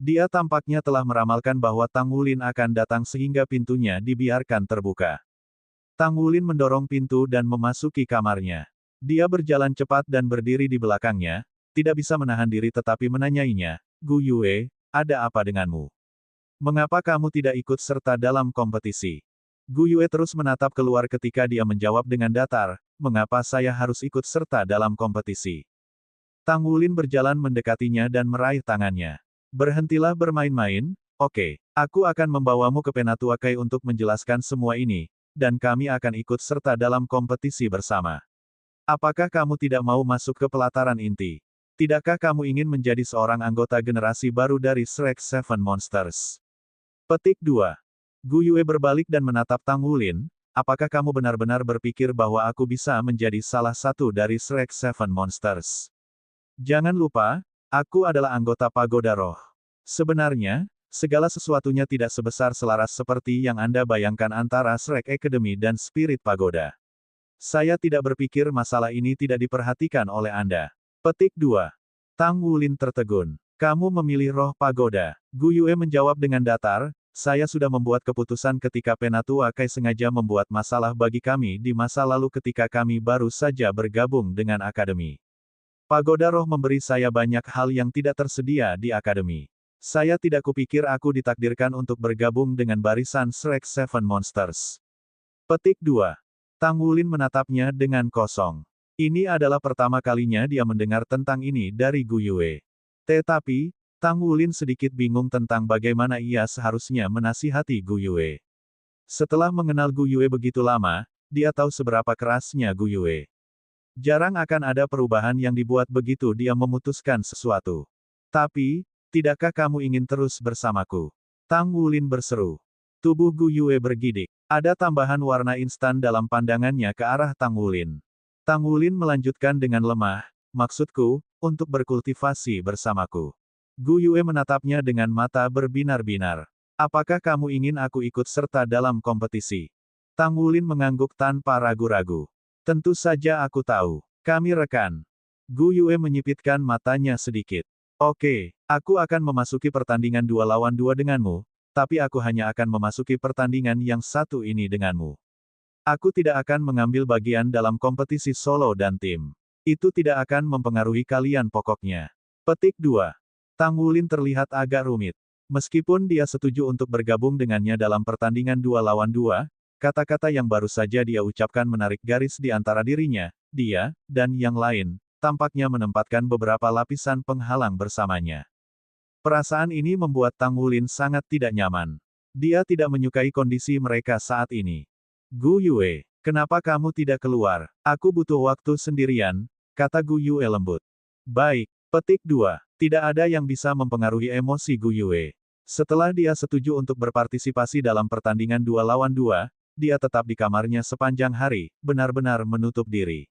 Dia tampaknya telah meramalkan bahwa Tang Wulin akan datang sehingga pintunya dibiarkan terbuka. Tang Wulin mendorong pintu dan memasuki kamarnya. Dia berjalan cepat dan berdiri di belakangnya, tidak bisa menahan diri tetapi menanyainya, Gu Yue, ada apa denganmu? Mengapa kamu tidak ikut serta dalam kompetisi? Gu Yue terus menatap keluar ketika dia menjawab dengan datar, mengapa saya harus ikut serta dalam kompetisi? Tang Wulin berjalan mendekatinya dan meraih tangannya. Berhentilah bermain-main, oke, aku akan membawamu ke Penatua Kai untuk menjelaskan semua ini, dan kami akan ikut serta dalam kompetisi bersama. Apakah kamu tidak mau masuk ke pelataran inti? Tidakkah kamu ingin menjadi seorang anggota generasi baru dari Shrek Seven Monsters? Petik 2. Gu Yue berbalik dan menatap Tang Wulin, apakah kamu benar-benar berpikir bahwa aku bisa menjadi salah satu dari Shrek Seven Monsters? Jangan lupa, aku adalah anggota Pagoda Roh. Sebenarnya, segala sesuatunya tidak sebesar selaras seperti yang Anda bayangkan antara Shrek Academy dan Spirit Pagoda. Saya tidak berpikir masalah ini tidak diperhatikan oleh Anda. Petik 2. Tang Wulin tertegun. Kamu memilih roh pagoda. Gu Yue menjawab dengan datar, saya sudah membuat keputusan ketika Penatua Kai sengaja membuat masalah bagi kami di masa lalu ketika kami baru saja bergabung dengan Akademi. Pagoda roh memberi saya banyak hal yang tidak tersedia di Akademi. Saya tidak kupikir aku ditakdirkan untuk bergabung dengan barisan Shrek Seven Monsters. Petik 2. Tang Wulin menatapnya dengan kosong. Ini adalah pertama kalinya dia mendengar tentang ini dari Gu Yue. Tetapi, Tang Wulin sedikit bingung tentang bagaimana ia seharusnya menasihati Gu Yue. Setelah mengenal Gu Yue begitu lama, dia tahu seberapa kerasnya Gu Yue. Jarang akan ada perubahan yang dibuat begitu dia memutuskan sesuatu. Tapi, tidakkah kamu ingin terus bersamaku? Tang Wulin berseru. Tubuh Gu Yue bergidik. Ada tambahan warna instan dalam pandangannya ke arah Tang Wulin. Tang Wulin melanjutkan dengan lemah, maksudku, untuk berkultivasi bersamaku. Gu Yue menatapnya dengan mata berbinar-binar. Apakah kamu ingin aku ikut serta dalam kompetisi? Tang Wulin mengangguk tanpa ragu-ragu. Tentu saja aku tahu. Kami rekan. Gu Yue menyipitkan matanya sedikit. Oke, aku akan memasuki pertandingan 2 lawan 2 denganmu, tapi aku hanya akan memasuki pertandingan yang satu ini denganmu. Aku tidak akan mengambil bagian dalam kompetisi solo dan tim. Itu tidak akan mempengaruhi kalian pokoknya. Petik 2. Tang Wulin terlihat agak rumit. Meskipun dia setuju untuk bergabung dengannya dalam pertandingan 2 lawan 2, kata-kata yang baru saja dia ucapkan menarik garis di antara dirinya, dia, dan yang lain, tampaknya menempatkan beberapa lapisan penghalang bersamanya. Perasaan ini membuat Tang Wulin sangat tidak nyaman. Dia tidak menyukai kondisi mereka saat ini. Gu Yue, kenapa kamu tidak keluar? Aku butuh waktu sendirian, kata Gu Yue lembut. Baik, petik 2. Tidak ada yang bisa mempengaruhi emosi Gu Yue. Setelah dia setuju untuk berpartisipasi dalam pertandingan 2 lawan 2, dia tetap di kamarnya sepanjang hari, benar-benar menutup diri.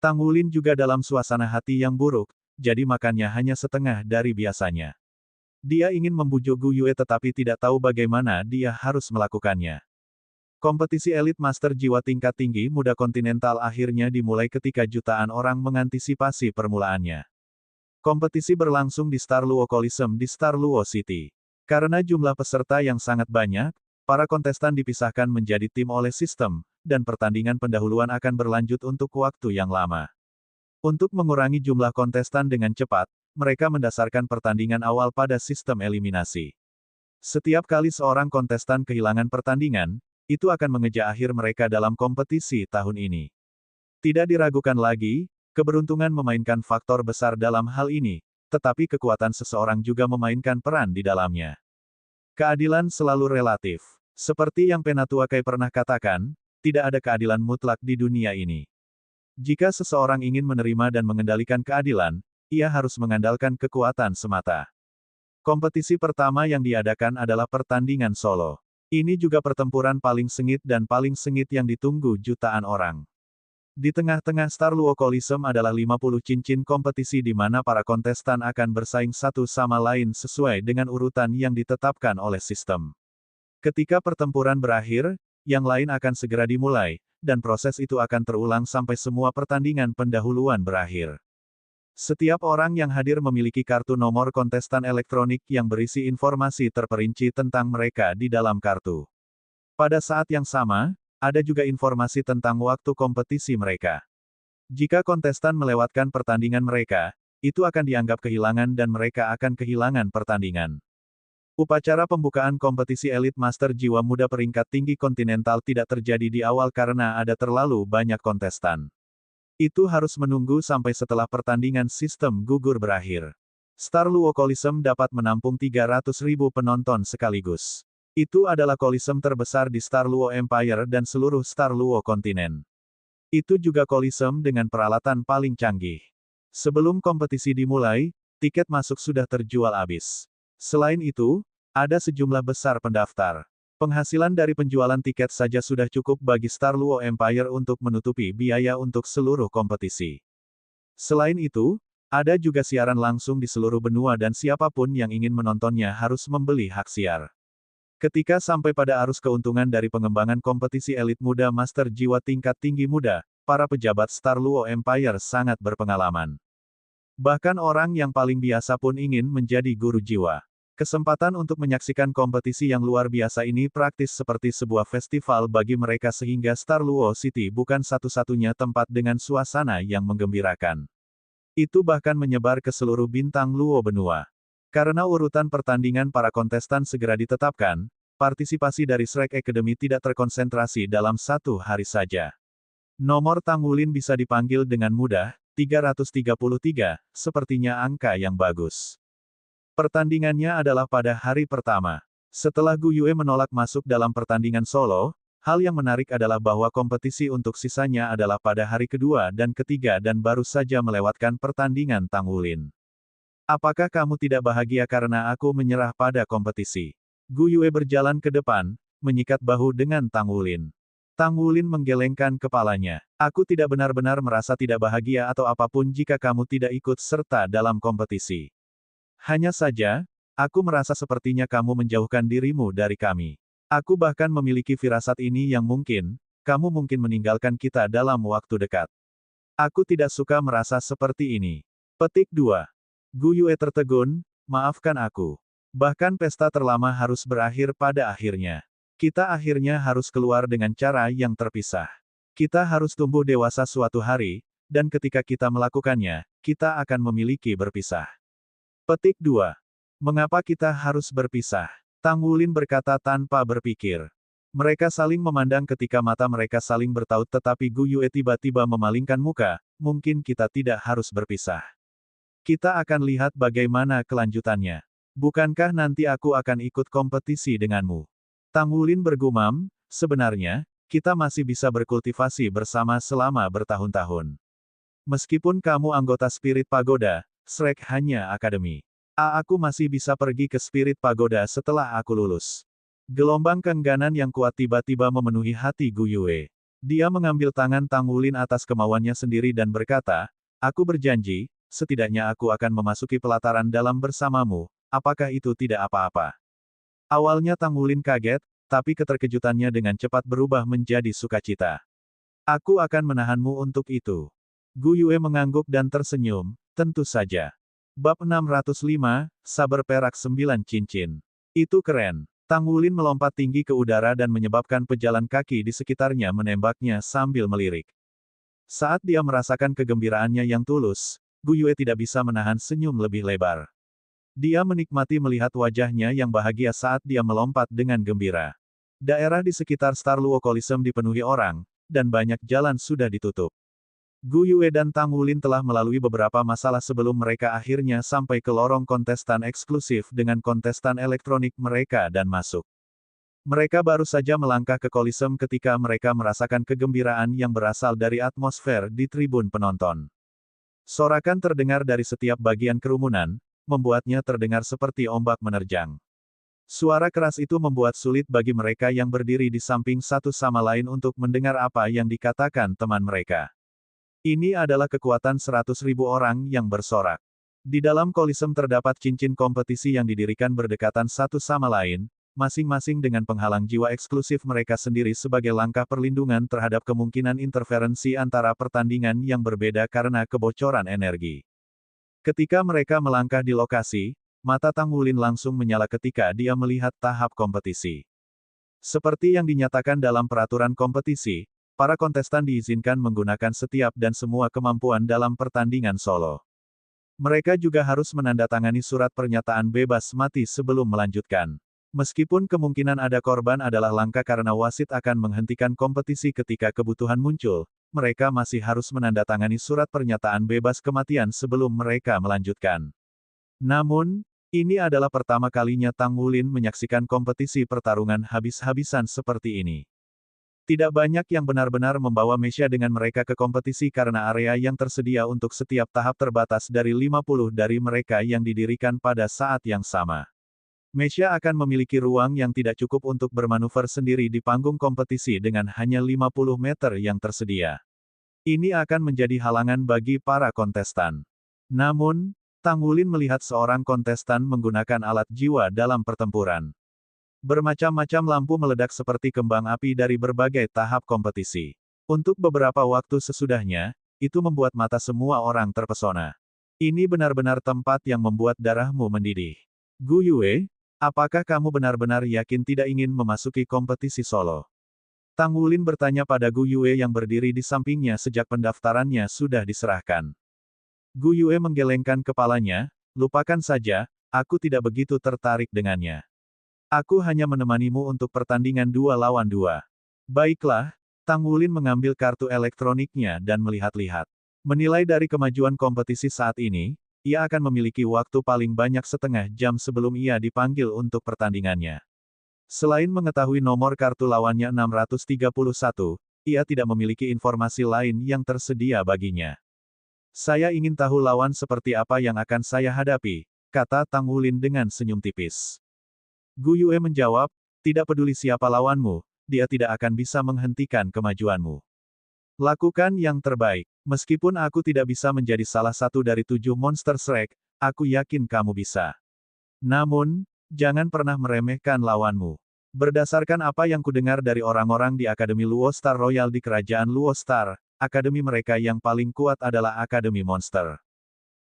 Tang Wulin juga dalam suasana hati yang buruk, jadi makannya hanya setengah dari biasanya. Dia ingin membujuk Gu Yue tetapi tidak tahu bagaimana dia harus melakukannya. Kompetisi elit master jiwa tingkat tinggi muda kontinental akhirnya dimulai ketika jutaan orang mengantisipasi permulaannya. Kompetisi berlangsung di Star Luo Coliseum di Star Luo City. Karena jumlah peserta yang sangat banyak, para kontestan dipisahkan menjadi tim oleh sistem, dan pertandingan pendahuluan akan berlanjut untuk waktu yang lama. Untuk mengurangi jumlah kontestan dengan cepat, mereka mendasarkan pertandingan awal pada sistem eliminasi. Setiap kali seorang kontestan kehilangan pertandingan, itu akan mengejar akhir mereka dalam kompetisi tahun ini. Tidak diragukan lagi, keberuntungan memainkan faktor besar dalam hal ini, tetapi kekuatan seseorang juga memainkan peran di dalamnya. Keadilan selalu relatif. Seperti yang Penatua Kai pernah katakan, tidak ada keadilan mutlak di dunia ini. Jika seseorang ingin menerima dan mengendalikan keadilan, ia harus mengandalkan kekuatan semata. Kompetisi pertama yang diadakan adalah pertandingan solo. Ini juga pertempuran paling sengit dan paling sengit yang ditunggu jutaan orang. Di tengah-tengah Star Luo Coliseum adalah 50 cincin kompetisi di mana para kontestan akan bersaing satu sama lain sesuai dengan urutan yang ditetapkan oleh sistem. Ketika pertempuran berakhir, yang lain akan segera dimulai, dan proses itu akan terulang sampai semua pertandingan pendahuluan berakhir. Setiap orang yang hadir memiliki kartu nomor kontestan elektronik yang berisi informasi terperinci tentang mereka di dalam kartu. Pada saat yang sama, ada juga informasi tentang waktu kompetisi mereka. Jika kontestan melewatkan pertandingan mereka, itu akan dianggap kehilangan dan mereka akan kehilangan pertandingan. Upacara pembukaan kompetisi elit master jiwa muda peringkat tinggi kontinental tidak terjadi di awal karena ada terlalu banyak kontestan. Itu harus menunggu sampai setelah pertandingan sistem gugur berakhir. Star Luo Coliseum dapat menampung 300.000 penonton sekaligus. Itu adalah Coliseum terbesar di Star Luo Empire dan seluruh Star Luo kontinen. Itu juga Coliseum dengan peralatan paling canggih. Sebelum kompetisi dimulai, tiket masuk sudah terjual habis. Selain itu, ada sejumlah besar pendaftar. Penghasilan dari penjualan tiket saja sudah cukup bagi Star Luo Empire untuk menutupi biaya untuk seluruh kompetisi. Selain itu, ada juga siaran langsung di seluruh benua dan siapapun yang ingin menontonnya harus membeli hak siar. Ketika sampai pada arus keuntungan dari pengembangan kompetisi elit muda master jiwa tingkat tinggi muda, para pejabat Star Luo Empire sangat berpengalaman. Bahkan orang yang paling biasa pun ingin menjadi guru jiwa. Kesempatan untuk menyaksikan kompetisi yang luar biasa ini praktis seperti sebuah festival bagi mereka sehingga Star Luo City bukan satu-satunya tempat dengan suasana yang menggembirakan. Itu bahkan menyebar ke seluruh bintang Luo benua. Karena urutan pertandingan para kontestan segera ditetapkan, partisipasi dari Shrek Academy tidak terkonsentrasi dalam satu hari saja. Nomor Tangulin bisa dipanggil dengan mudah, 333, sepertinya angka yang bagus. Pertandingannya adalah pada hari pertama. Setelah Gu Yue menolak masuk dalam pertandingan solo, hal yang menarik adalah bahwa kompetisi untuk sisanya adalah pada hari kedua dan ketiga dan baru saja melewatkan pertandingan Tangulin. Apakah kamu tidak bahagia karena aku menyerah pada kompetisi? Gu Yue berjalan ke depan, menyikat bahu dengan Tangulin. Tangulin menggelengkan kepalanya. Aku tidak benar-benar merasa tidak bahagia atau apapun jika kamu tidak ikut serta dalam kompetisi. Hanya saja, aku merasa sepertinya kamu menjauhkan dirimu dari kami. Aku bahkan memiliki firasat ini yang mungkin, kamu mungkin meninggalkan kita dalam waktu dekat. Aku tidak suka merasa seperti ini. Petik 2. Gu Yue tertegun, maafkan aku. Bahkan pesta terlama harus berakhir pada akhirnya. Kita akhirnya harus keluar dengan cara yang terpisah. Kita harus tumbuh dewasa suatu hari, dan ketika kita melakukannya, kita akan memiliki berpisah. Petik 2. Mengapa kita harus berpisah? Tangulin berkata tanpa berpikir. Mereka saling memandang ketika mata mereka saling bertaut tetapi Gu Yue tiba-tiba memalingkan muka, mungkin kita tidak harus berpisah. Kita akan lihat bagaimana kelanjutannya. Bukankah nanti aku akan ikut kompetisi denganmu? Tangulin bergumam, sebenarnya, kita masih bisa berkultivasi bersama selama bertahun-tahun. Meskipun kamu anggota Spirit Pagoda, Shrek hanya akademi. Aku masih bisa pergi ke Spirit Pagoda setelah aku lulus. Gelombang keengganan yang kuat tiba-tiba memenuhi hati Gu Yue. Dia mengambil tangan Tangulin atas kemauannya sendiri dan berkata, aku berjanji, setidaknya aku akan memasuki pelataran dalam bersamamu, apakah itu tidak apa-apa? Awalnya Tangulin kaget, tapi keterkejutannya dengan cepat berubah menjadi sukacita. Aku akan menahanmu untuk itu. Gu Yue mengangguk dan tersenyum, tentu saja. Bab 605, Saber Perak 9 Cincin. Itu keren. Tang Wulin melompat tinggi ke udara dan menyebabkan pejalan kaki di sekitarnya menembaknya sambil melirik. Saat dia merasakan kegembiraannya yang tulus, Gu Yue tidak bisa menahan senyum lebih lebar. Dia menikmati melihat wajahnya yang bahagia saat dia melompat dengan gembira. Daerah di sekitar Star Luo Coliseum dipenuhi orang, dan banyak jalan sudah ditutup. Gu Yue dan Tang Wulin telah melalui beberapa masalah sebelum mereka akhirnya sampai ke lorong kontestan eksklusif dengan kontestan elektronik mereka dan masuk. Mereka baru saja melangkah ke Coliseum ketika mereka merasakan kegembiraan yang berasal dari atmosfer di tribun penonton. Sorakan terdengar dari setiap bagian kerumunan, membuatnya terdengar seperti ombak menerjang. Suara keras itu membuat sulit bagi mereka yang berdiri di samping satu sama lain untuk mendengar apa yang dikatakan teman mereka. Ini adalah kekuatan 100.000 orang yang bersorak. Di dalam Coliseum terdapat cincin kompetisi yang didirikan berdekatan satu sama lain, masing-masing dengan penghalang jiwa eksklusif mereka sendiri sebagai langkah perlindungan terhadap kemungkinan interferensi antara pertandingan yang berbeda karena kebocoran energi. Ketika mereka melangkah di lokasi, mata Tang Wulin langsung menyala ketika dia melihat tahap kompetisi. Seperti yang dinyatakan dalam peraturan kompetisi, para kontestan diizinkan menggunakan setiap dan semua kemampuan dalam pertandingan solo. Mereka juga harus menandatangani surat pernyataan bebas mati sebelum melanjutkan. Meskipun kemungkinan ada korban adalah langka karena wasit akan menghentikan kompetisi ketika kebutuhan muncul, mereka masih harus menandatangani surat pernyataan bebas kematian sebelum mereka melanjutkan. Namun, ini adalah pertama kalinya Tang Wulin menyaksikan kompetisi pertarungan habis-habisan seperti ini. Tidak banyak yang benar-benar membawa Mesya dengan mereka ke kompetisi karena area yang tersedia untuk setiap tahap terbatas dari 50 dari mereka yang didirikan pada saat yang sama. Mesya akan memiliki ruang yang tidak cukup untuk bermanuver sendiri di panggung kompetisi dengan hanya 50 meter yang tersedia. Ini akan menjadi halangan bagi para kontestan. Namun, Tang Wulin melihat seorang kontestan menggunakan alat jiwa dalam pertempuran. Bermacam-macam lampu meledak seperti kembang api dari berbagai tahap kompetisi. Untuk beberapa waktu sesudahnya, itu membuat mata semua orang terpesona. Ini benar-benar tempat yang membuat darahmu mendidih. Gu Yue, apakah kamu benar-benar yakin tidak ingin memasuki kompetisi solo? Tang Wulin bertanya pada Gu Yue yang berdiri di sampingnya sejak pendaftarannya sudah diserahkan. Gu Yue menggelengkan kepalanya, lupakan saja, aku tidak begitu tertarik dengannya. Aku hanya menemanimu untuk pertandingan 2 lawan 2. Baiklah, Tang Wulin mengambil kartu elektroniknya dan melihat-lihat. Menilai dari kemajuan kompetisi saat ini, ia akan memiliki waktu paling banyak setengah jam sebelum ia dipanggil untuk pertandingannya. Selain mengetahui nomor kartu lawannya 631, ia tidak memiliki informasi lain yang tersedia baginya. Saya ingin tahu lawan seperti apa yang akan saya hadapi, kata Tang Wulin dengan senyum tipis. Gu Yue menjawab, tidak peduli siapa lawanmu, dia tidak akan bisa menghentikan kemajuanmu. Lakukan yang terbaik. Meskipun aku tidak bisa menjadi salah satu dari 7 monster Shrek, aku yakin kamu bisa. Namun, jangan pernah meremehkan lawanmu. Berdasarkan apa yang kudengar dari orang-orang di Akademi Luo Star Royal di Kerajaan Luo Star, akademi mereka yang paling kuat adalah Akademi Monster.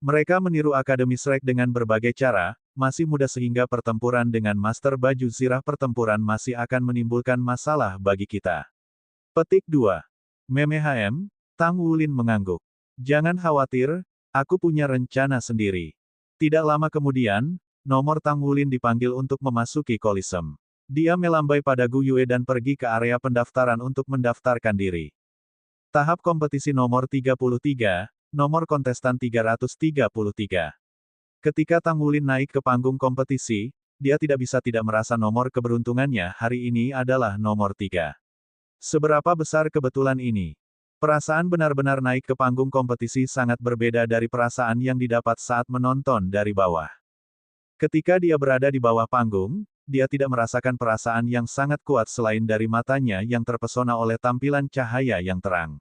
Mereka meniru Akademi Shrek dengan berbagai cara, masih muda sehingga pertempuran dengan Master Baju Zirah pertempuran masih akan menimbulkan masalah bagi kita. Petik 2. Memehm, Tang Wulin mengangguk. Jangan khawatir, aku punya rencana sendiri. Tidak lama kemudian, nomor Tang Wulin dipanggil untuk memasuki Coliseum. Dia melambai pada Gu Yue dan pergi ke area pendaftaran untuk mendaftarkan diri. Tahap kompetisi nomor 33, nomor kontestan 333. Ketika Tang Wulin naik ke panggung kompetisi, dia tidak bisa tidak merasa nomor keberuntungannya hari ini adalah nomor 3. Seberapa besar kebetulan ini? Perasaan benar-benar naik ke panggung kompetisi sangat berbeda dari perasaan yang didapat saat menonton dari bawah. Ketika dia berada di bawah panggung, dia tidak merasakan perasaan yang sangat kuat selain dari matanya yang terpesona oleh tampilan cahaya yang terang.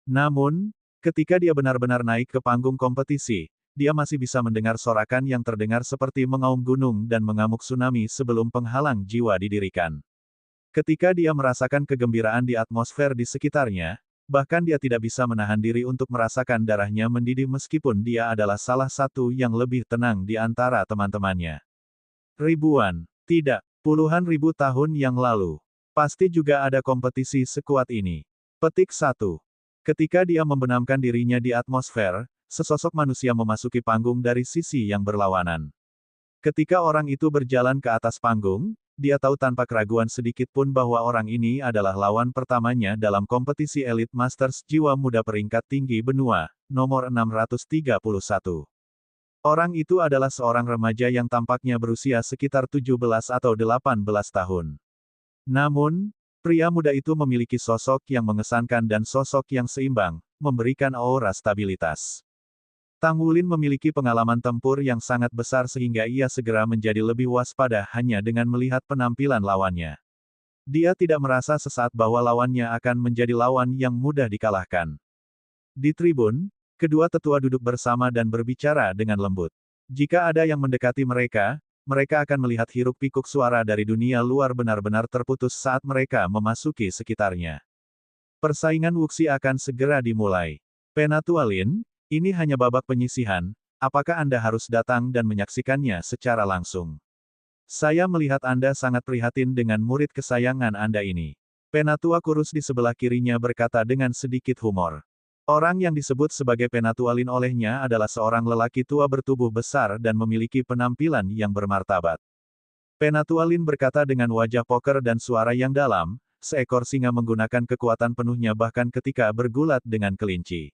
Namun, ketika dia benar-benar naik ke panggung kompetisi, dia masih bisa mendengar sorakan yang terdengar seperti mengaum gunung dan mengamuk tsunami sebelum penghalang jiwa didirikan. Ketika dia merasakan kegembiraan di atmosfer di sekitarnya, bahkan dia tidak bisa menahan diri untuk merasakan darahnya mendidih meskipun dia adalah salah satu yang lebih tenang di antara teman-temannya. Ribuan, tidak, puluhan ribu tahun yang lalu. Pasti juga ada kompetisi sekuat ini. Petik 1. Ketika dia membenamkan dirinya di atmosfer, sesosok manusia memasuki panggung dari sisi yang berlawanan. Ketika orang itu berjalan ke atas panggung, dia tahu tanpa keraguan sedikit pun bahwa orang ini adalah lawan pertamanya dalam kompetisi Elite Masters Jiwa Muda peringkat tinggi benua, nomor 631. Orang itu adalah seorang remaja yang tampaknya berusia sekitar 17 atau 18 tahun. Namun, pria muda itu memiliki sosok yang mengesankan dan sosok yang seimbang, memberikan aura stabilitas. Tang Wulin memiliki pengalaman tempur yang sangat besar sehingga ia segera menjadi lebih waspada hanya dengan melihat penampilan lawannya. Dia tidak merasa sesaat bahwa lawannya akan menjadi lawan yang mudah dikalahkan. Di tribun, kedua tetua duduk bersama dan berbicara dengan lembut. Jika ada yang mendekati mereka, mereka akan melihat hiruk-pikuk suara dari dunia luar benar-benar terputus saat mereka memasuki sekitarnya. Persaingan wuxi akan segera dimulai. Penatua Lin, ini hanya babak penyisihan, apakah Anda harus datang dan menyaksikannya secara langsung? Saya melihat Anda sangat prihatin dengan murid kesayangan Anda ini. Penatua kurus di sebelah kirinya berkata dengan sedikit humor. Orang yang disebut sebagai Penatua Lin olehnya adalah seorang lelaki tua bertubuh besar dan memiliki penampilan yang bermartabat. Penatua Lin berkata dengan wajah poker dan suara yang dalam, seekor singa menggunakan kekuatan penuhnya bahkan ketika bergulat dengan kelinci.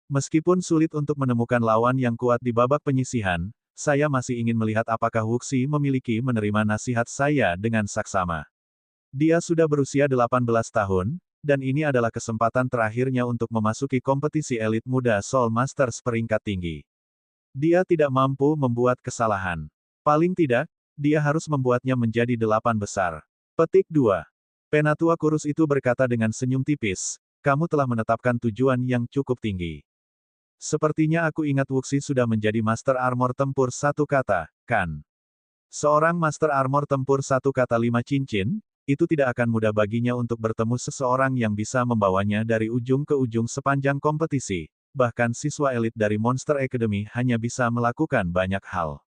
Meskipun sulit untuk menemukan lawan yang kuat di babak penyisihan, saya masih ingin melihat apakah wuxi memiliki menerima nasihat saya dengan saksama. Dia sudah berusia 18 tahun, dan ini adalah kesempatan terakhirnya untuk memasuki kompetisi elit muda Soul Masters peringkat tinggi. Dia tidak mampu membuat kesalahan. Paling tidak, dia harus membuatnya menjadi 8 besar. Petik 2. Penatua kurus itu berkata dengan senyum tipis, kamu telah menetapkan tujuan yang cukup tinggi. Sepertinya aku ingat wuxi sudah menjadi Master Armor Tempur satu kata, kan? Seorang Master Armor Tempur satu kata 5 cincin, itu tidak akan mudah baginya untuk bertemu seseorang yang bisa membawanya dari ujung ke ujung sepanjang kompetisi, bahkan siswa elit dari Monster Academy hanya bisa melakukan banyak hal.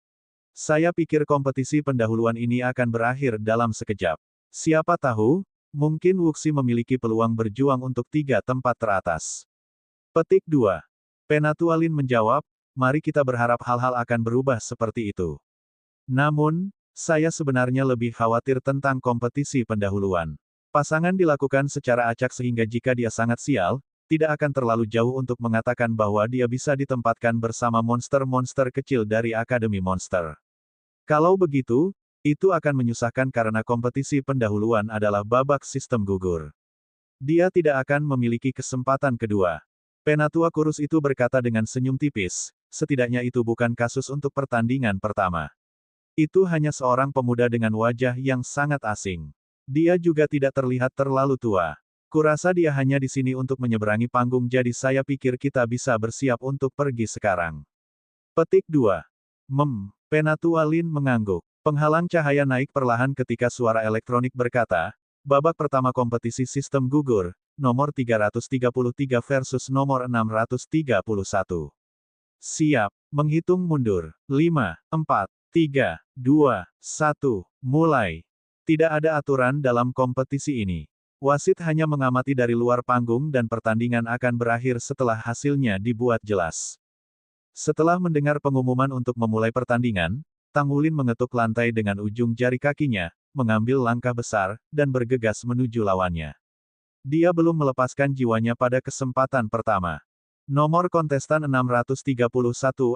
Saya pikir kompetisi pendahuluan ini akan berakhir dalam sekejap. Siapa tahu, mungkin wuxi memiliki peluang berjuang untuk 3 tempat teratas. Petik 2. Penatua Lin menjawab, mari kita berharap hal-hal akan berubah seperti itu. Namun, saya sebenarnya lebih khawatir tentang kompetisi pendahuluan. Pasangan dilakukan secara acak sehingga jika dia sangat sial, tidak akan terlalu jauh untuk mengatakan bahwa dia bisa ditempatkan bersama monster-monster kecil dari Akademi Monster. Kalau begitu, itu akan menyusahkan karena kompetisi pendahuluan adalah babak sistem gugur. Dia tidak akan memiliki kesempatan kedua. Penatua kurus itu berkata dengan senyum tipis, setidaknya itu bukan kasus untuk pertandingan pertama. Itu hanya seorang pemuda dengan wajah yang sangat asing. Dia juga tidak terlihat terlalu tua. Kurasa dia hanya di sini untuk menyeberangi panggung jadi saya pikir kita bisa bersiap untuk pergi sekarang. Petik 2. Penatua Lin mengangguk. Penghalang cahaya naik perlahan ketika suara elektronik berkata, babak pertama kompetisi sistem gugur, nomor 333 versus nomor 631. Siap, menghitung mundur. 5, 4, 3, 2, 1, mulai. Tidak ada aturan dalam kompetisi ini. Wasit hanya mengamati dari luar panggung dan pertandingan akan berakhir setelah hasilnya dibuat jelas. Setelah mendengar pengumuman untuk memulai pertandingan, Tang Wulin mengetuk lantai dengan ujung jari kakinya, mengambil langkah besar, dan bergegas menuju lawannya. Dia belum melepaskan jiwanya pada kesempatan pertama. Nomor kontestan 631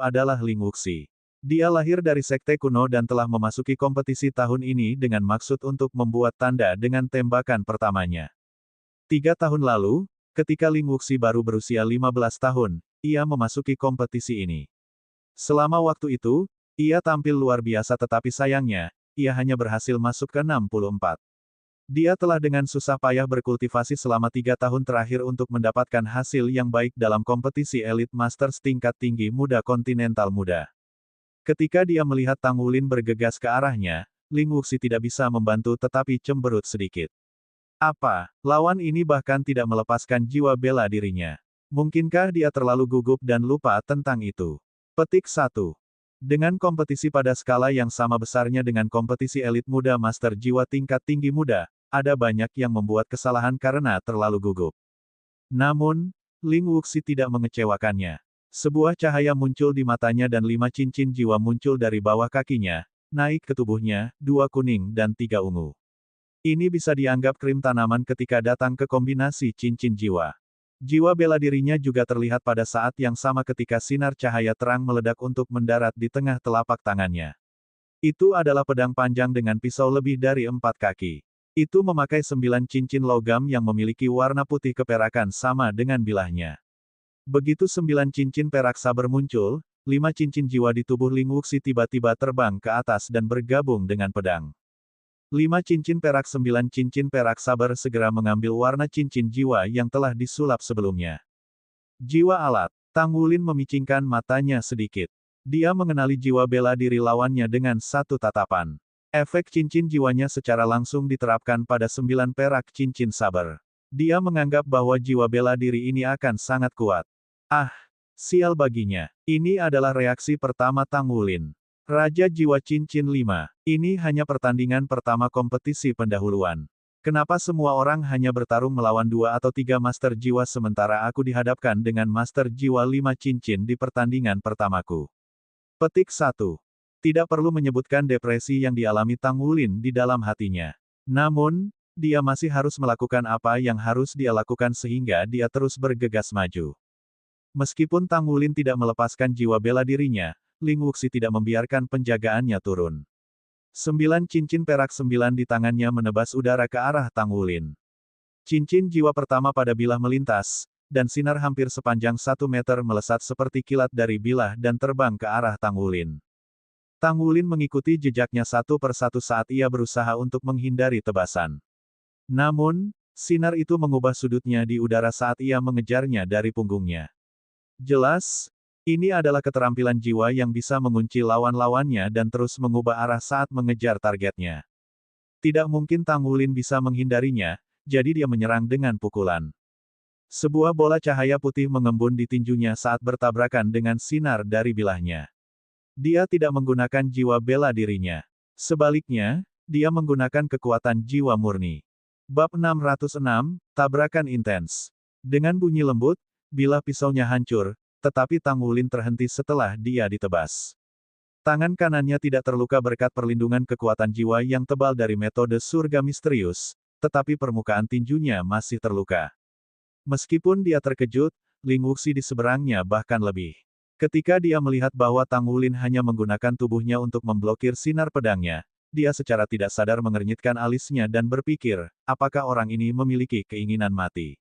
adalah Ling Wuxi. Dia lahir dari sekte kuno dan telah memasuki kompetisi tahun ini dengan maksud untuk membuat tanda dengan tembakan pertamanya. 3 tahun lalu, ketika Ling Wuxi baru berusia 15 tahun, ia memasuki kompetisi ini. Selama waktu itu, ia tampil luar biasa tetapi sayangnya, ia hanya berhasil masuk ke 64. Dia telah dengan susah payah berkultivasi selama 3 tahun terakhir untuk mendapatkan hasil yang baik dalam kompetisi Elite Masters tingkat tinggi muda kontinental muda. Ketika dia melihat Tang Wulin bergegas ke arahnya, Ling Wuxi tidak bisa membantu tetapi cemberut sedikit. Apa? Lawan ini bahkan tidak melepaskan jiwa bela dirinya. Mungkinkah dia terlalu gugup dan lupa tentang itu? Petik 1. Dengan kompetisi pada skala yang sama besarnya dengan kompetisi elit muda master jiwa tingkat tinggi muda, ada banyak yang membuat kesalahan karena terlalu gugup. Namun, Ling Wuxi tidak mengecewakannya. Sebuah cahaya muncul di matanya dan 5 cincin jiwa muncul dari bawah kakinya, naik ke tubuhnya, 2 kuning dan 3 ungu. Ini bisa dianggap krim tanaman ketika datang ke kombinasi cincin jiwa. Jiwa bela dirinya juga terlihat pada saat yang sama ketika sinar cahaya terang meledak untuk mendarat di tengah telapak tangannya. Itu adalah pedang panjang dengan pisau lebih dari 4 kaki. Itu memakai 9 cincin logam yang memiliki warna putih keperakan sama dengan bilahnya. Begitu 9 cincin perak saber muncul, 5 cincin jiwa di tubuh Ling Wuxi tiba-tiba terbang ke atas dan bergabung dengan pedang. 5 cincin perak 9 cincin perak sabar segera mengambil warna cincin jiwa yang telah disulap sebelumnya. Jiwa alat. Tang Wulin memicingkan matanya sedikit. Dia mengenali jiwa bela diri lawannya dengan satu tatapan. Efek cincin jiwanya secara langsung diterapkan pada 9 perak cincin sabar. Dia menganggap bahwa jiwa bela diri ini akan sangat kuat. Ah, sial baginya. Ini adalah reaksi pertama Tang Wulin. Raja Jiwa Cincin 5. Ini hanya pertandingan pertama kompetisi pendahuluan. Kenapa semua orang hanya bertarung melawan 2 atau 3 Master Jiwa sementara aku dihadapkan dengan Master Jiwa 5 Cincin di pertandingan pertamaku? Petik 1. Tidak perlu menyebutkan depresi yang dialami Tang Wulin di dalam hatinya. Namun, dia masih harus melakukan apa yang harus dia lakukan sehingga dia terus bergegas maju. Meskipun Tang Wulin tidak melepaskan jiwa bela dirinya, Ling Wuxi tidak membiarkan penjagaannya turun. 9 cincin perak 9 di tangannya menebas udara ke arah Tang Wulin. Cincin jiwa pertama pada bilah melintas, dan sinar hampir sepanjang 1 meter melesat seperti kilat dari bilah dan terbang ke arah Tang Wulin. Tang Wulin mengikuti jejaknya satu persatu saat ia berusaha untuk menghindari tebasan. Namun, sinar itu mengubah sudutnya di udara saat ia mengejarnya dari punggungnya. Jelas, ini adalah keterampilan jiwa yang bisa mengunci lawan-lawannya dan terus mengubah arah saat mengejar targetnya. Tidak mungkin Tang Wulin bisa menghindarinya, jadi dia menyerang dengan pukulan. Sebuah bola cahaya putih mengembun di tinjunya saat bertabrakan dengan sinar dari bilahnya. Dia tidak menggunakan jiwa bela dirinya. Sebaliknya, dia menggunakan kekuatan jiwa murni. Bab 606, Tabrakan Intens. Dengan bunyi lembut, bilah pisaunya hancur, tetapi Tang Wulin terhenti setelah dia ditebas. Tangan kanannya tidak terluka berkat perlindungan kekuatan jiwa yang tebal dari metode surga misterius, tetapi permukaan tinjunya masih terluka. Meskipun dia terkejut, Ling Wuxi di seberangnya bahkan lebih. Ketika dia melihat bahwa Tang Wulin hanya menggunakan tubuhnya untuk memblokir sinar pedangnya, dia secara tidak sadar mengernyitkan alisnya dan berpikir, apakah orang ini memiliki keinginan mati?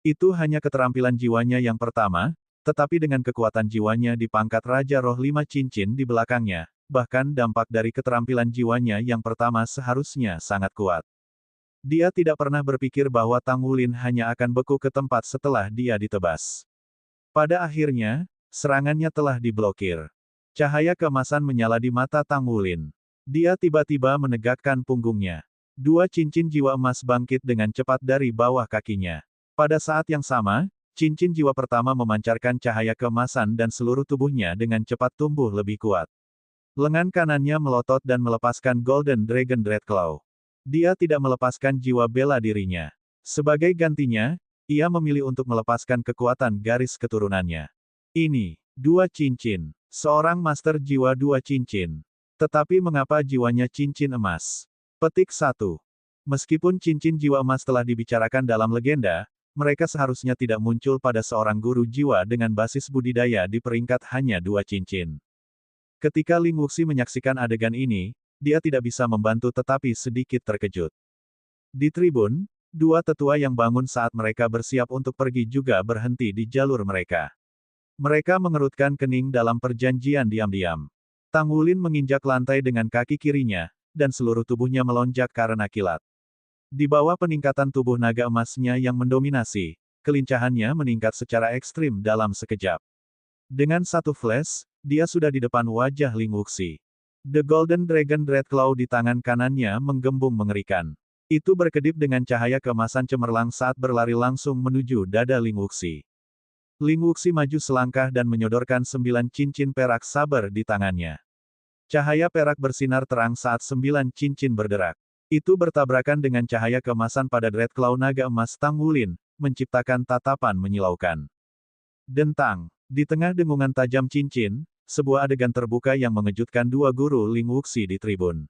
Itu hanya keterampilan jiwanya yang pertama, tetapi dengan kekuatan jiwanya di pangkat Raja Roh 5 Cincin di belakangnya, bahkan dampak dari keterampilan jiwanya yang pertama seharusnya sangat kuat. Dia tidak pernah berpikir bahwa Tang Wulin hanya akan beku ke tempat setelah dia ditebas. Pada akhirnya, serangannya telah diblokir. Cahaya keemasan menyala di mata Tang Wulin. Dia tiba-tiba menegakkan punggungnya. 2 cincin jiwa emas bangkit dengan cepat dari bawah kakinya. Pada saat yang sama, cincin jiwa pertama memancarkan cahaya keemasan dan seluruh tubuhnya dengan cepat tumbuh lebih kuat. Lengan kanannya melotot dan melepaskan Golden Dragon Dreadclaw. Dia tidak melepaskan jiwa bela dirinya. Sebagai gantinya, ia memilih untuk melepaskan kekuatan garis keturunannya. Ini, 2 cincin. Seorang master jiwa 2 cincin. Tetapi mengapa jiwanya cincin emas? Petik 1. Meskipun cincin jiwa emas telah dibicarakan dalam legenda, mereka seharusnya tidak muncul pada seorang guru jiwa dengan basis budidaya di peringkat hanya 2 cincin. Ketika Ling Wuxi menyaksikan adegan ini, dia tidak bisa membantu tetapi sedikit terkejut. Di tribun, 2 tetua yang bangun saat mereka bersiap untuk pergi juga berhenti di jalur mereka. Mereka mengerutkan kening dalam perjanjian diam-diam. Tang Wulin menginjak lantai dengan kaki kirinya, dan seluruh tubuhnya melonjak karena kilat. Di bawah peningkatan tubuh naga emasnya yang mendominasi, kelincahannya meningkat secara ekstrim dalam sekejap. Dengan satu flash, dia sudah di depan wajah Ling Wuxi. The Golden Dragon Dreadclaw di tangan kanannya menggembung mengerikan. Itu berkedip dengan cahaya keemasan cemerlang saat berlari langsung menuju dada Ling Wuxi. Ling Wuxi maju selangkah dan menyodorkan 9 cincin perak saber di tangannya. Cahaya perak bersinar terang saat 9 cincin berderak. Itu bertabrakan dengan cahaya keemasan pada Dread Claw naga emas Tang Wulin, menciptakan tatapan menyilaukan. Dentang. Di tengah dengungan tajam cincin, sebuah adegan terbuka yang mengejutkan dua guru Ling Wuxi di tribun.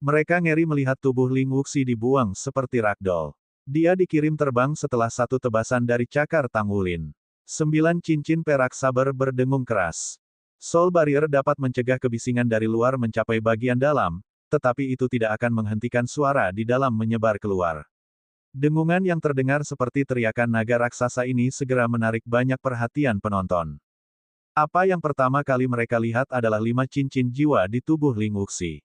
Mereka ngeri melihat tubuh Ling Wuxi dibuang seperti ragdoll. Dia dikirim terbang setelah satu tebasan dari cakar Tang Wulin. 9 cincin perak saber berdengung keras. Soul Barrier dapat mencegah kebisingan dari luar mencapai bagian dalam, tetapi itu tidak akan menghentikan suara di dalam menyebar keluar. Dengungan yang terdengar seperti teriakan naga raksasa ini segera menarik banyak perhatian penonton. Apa yang pertama kali mereka lihat adalah 5 cincin jiwa di tubuh Ling Wuxi.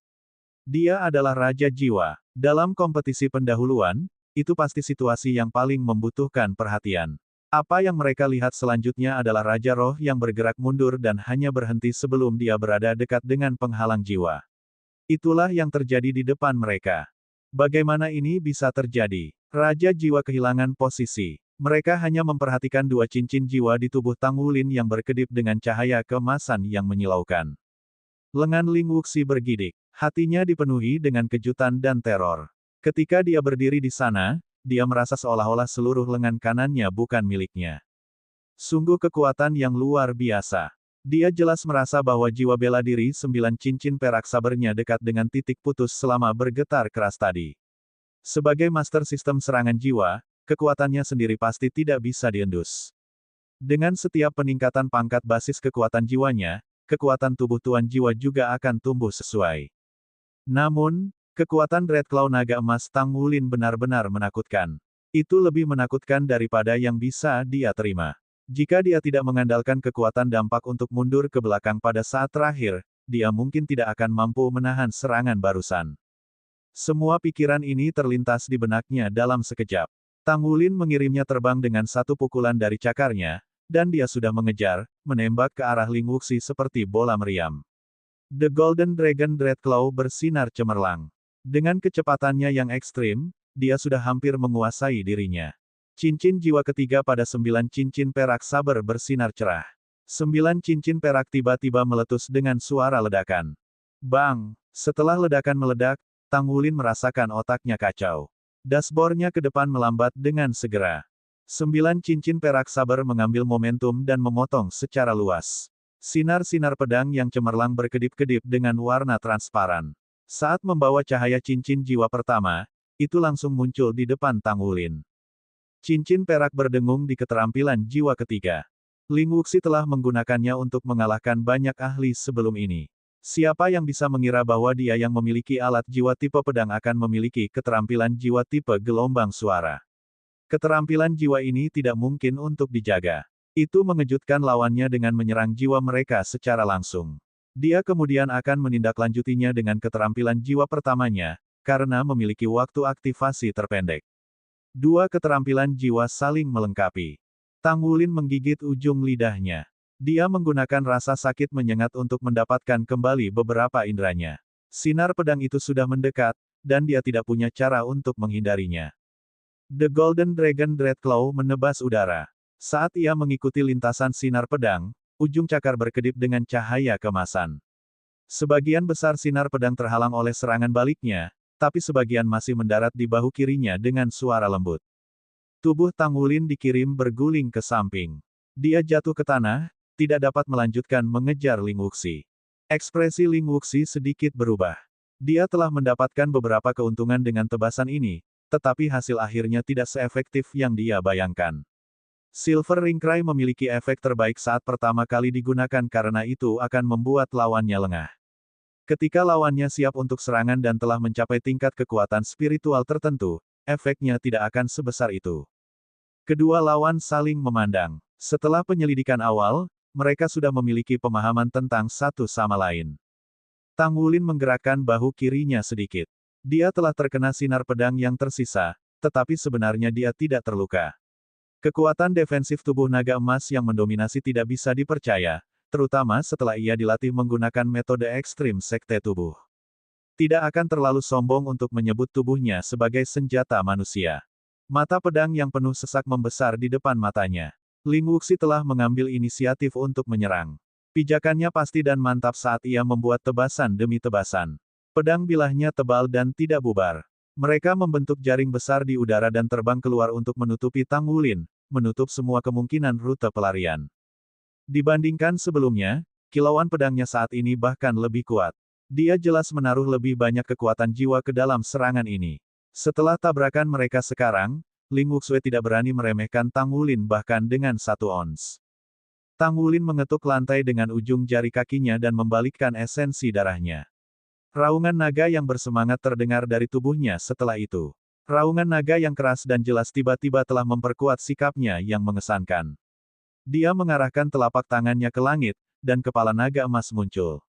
Dia adalah Raja Jiwa. Dalam kompetisi pendahuluan, itu pasti situasi yang paling membutuhkan perhatian. Apa yang mereka lihat selanjutnya adalah Raja Roh yang bergerak mundur dan hanya berhenti sebelum dia berada dekat dengan penghalang jiwa. Itulah yang terjadi di depan mereka. Bagaimana ini bisa terjadi? Raja Jiwa kehilangan posisi. Mereka hanya memperhatikan 2 cincin jiwa di tubuh Tang Wulin yang berkedip dengan cahaya keemasan yang menyilaukan. Lengan Ling Wuxi bergidik. Hatinya dipenuhi dengan kejutan dan teror. Ketika dia berdiri di sana, dia merasa seolah-olah seluruh lengan kanannya bukan miliknya. Sungguh kekuatan yang luar biasa. Dia jelas merasa bahwa jiwa bela diri 9 cincin perak sabernya dekat dengan titik putus selama bergetar keras tadi. Sebagai master sistem serangan jiwa, kekuatannya sendiri pasti tidak bisa diendus. Dengan setiap peningkatan pangkat basis kekuatan jiwanya, kekuatan tubuh Tuan Jiwa juga akan tumbuh sesuai. Namun, kekuatan Dread Claw naga emas Tang Wulin benar-benar menakutkan. Itu lebih menakutkan daripada yang bisa dia terima. Jika dia tidak mengandalkan kekuatan dampak untuk mundur ke belakang pada saat terakhir, dia mungkin tidak akan mampu menahan serangan barusan. Semua pikiran ini terlintas di benaknya dalam sekejap. Tang Wulin mengirimnya terbang dengan satu pukulan dari cakarnya, dan dia sudah mengejar, menembak ke arah Ling Wuxi seperti bola meriam. The Golden Dragon Dread Claw bersinar cemerlang. Dengan kecepatannya yang ekstrim, dia sudah hampir menguasai dirinya. Cincin jiwa ketiga pada 9 cincin perak saber bersinar cerah. 9 cincin perak tiba-tiba meletus dengan suara ledakan. Bang! Setelah ledakan meledak, Tang Wulin merasakan otaknya kacau. Dashboardnya ke depan melambat dengan segera. 9 cincin perak saber mengambil momentum dan memotong secara luas. Sinar-sinar pedang yang cemerlang berkedip-kedip dengan warna transparan. Saat membawa cahaya cincin jiwa pertama, itu langsung muncul di depan Tang Wulin. Cincin perak berdengung di keterampilan jiwa ketiga. Ling Wuxi telah menggunakannya untuk mengalahkan banyak ahli sebelum ini. Siapa yang bisa mengira bahwa dia yang memiliki alat jiwa tipe pedang akan memiliki keterampilan jiwa tipe gelombang suara. Keterampilan jiwa ini tidak mungkin untuk dijaga. Itu mengejutkan lawannya dengan menyerang jiwa mereka secara langsung. Dia kemudian akan menindaklanjutinya dengan keterampilan jiwa pertamanya, karena memiliki waktu aktivasi terpendek. Dua keterampilan jiwa saling melengkapi. Tang Wulin menggigit ujung lidahnya. Dia menggunakan rasa sakit menyengat untuk mendapatkan kembali beberapa inderanya. Sinar pedang itu sudah mendekat, dan dia tidak punya cara untuk menghindarinya. The Golden Dragon Dread Claw menebas udara. Saat ia mengikuti lintasan sinar pedang, ujung cakar berkedip dengan cahaya kemasan. Sebagian besar sinar pedang terhalang oleh serangan baliknya, tapi sebagian masih mendarat di bahu kirinya dengan suara lembut. Tubuh Tang Wulin dikirim berguling ke samping. Dia jatuh ke tanah, tidak dapat melanjutkan mengejar Ling Wuxi. Ekspresi Ling Wuxi sedikit berubah. Dia telah mendapatkan beberapa keuntungan dengan tebasan ini, tetapi hasil akhirnya tidak seefektif yang dia bayangkan. Silver Ring Cry memiliki efek terbaik saat pertama kali digunakan karena itu akan membuat lawannya lengah. Ketika lawannya siap untuk serangan dan telah mencapai tingkat kekuatan spiritual tertentu, efeknya tidak akan sebesar itu. Kedua lawan saling memandang. Setelah penyelidikan awal, mereka sudah memiliki pemahaman tentang satu sama lain. Tang Wulin menggerakkan bahu kirinya sedikit. Dia telah terkena sinar pedang yang tersisa, tetapi sebenarnya dia tidak terluka. Kekuatan defensif tubuh naga emas yang mendominasi tidak bisa dipercaya, terutama setelah ia dilatih menggunakan metode ekstrim sekte tubuh. Tidak akan terlalu sombong untuk menyebut tubuhnya sebagai senjata manusia. Mata pedang yang penuh sesak membesar di depan matanya. Ling Wuxi telah mengambil inisiatif untuk menyerang. Pijakannya pasti dan mantap saat ia membuat tebasan demi tebasan. Pedang bilahnya tebal dan tidak bubar. Mereka membentuk jaring besar di udara dan terbang keluar untuk menutupi Tang Wulin, menutup semua kemungkinan rute pelarian. Dibandingkan sebelumnya, kilauan pedangnya saat ini bahkan lebih kuat. Dia jelas menaruh lebih banyak kekuatan jiwa ke dalam serangan ini. Setelah tabrakan mereka sekarang, Ling Wuxi tidak berani meremehkan Tang Wulin bahkan dengan 1 ons. Tang Wulin mengetuk lantai dengan ujung jari kakinya dan membalikkan esensi darahnya. Raungan naga yang bersemangat terdengar dari tubuhnya setelah itu. Raungan naga yang keras dan jelas tiba-tiba telah memperkuat sikapnya yang mengesankan. Dia mengarahkan telapak tangannya ke langit, dan kepala naga emas muncul.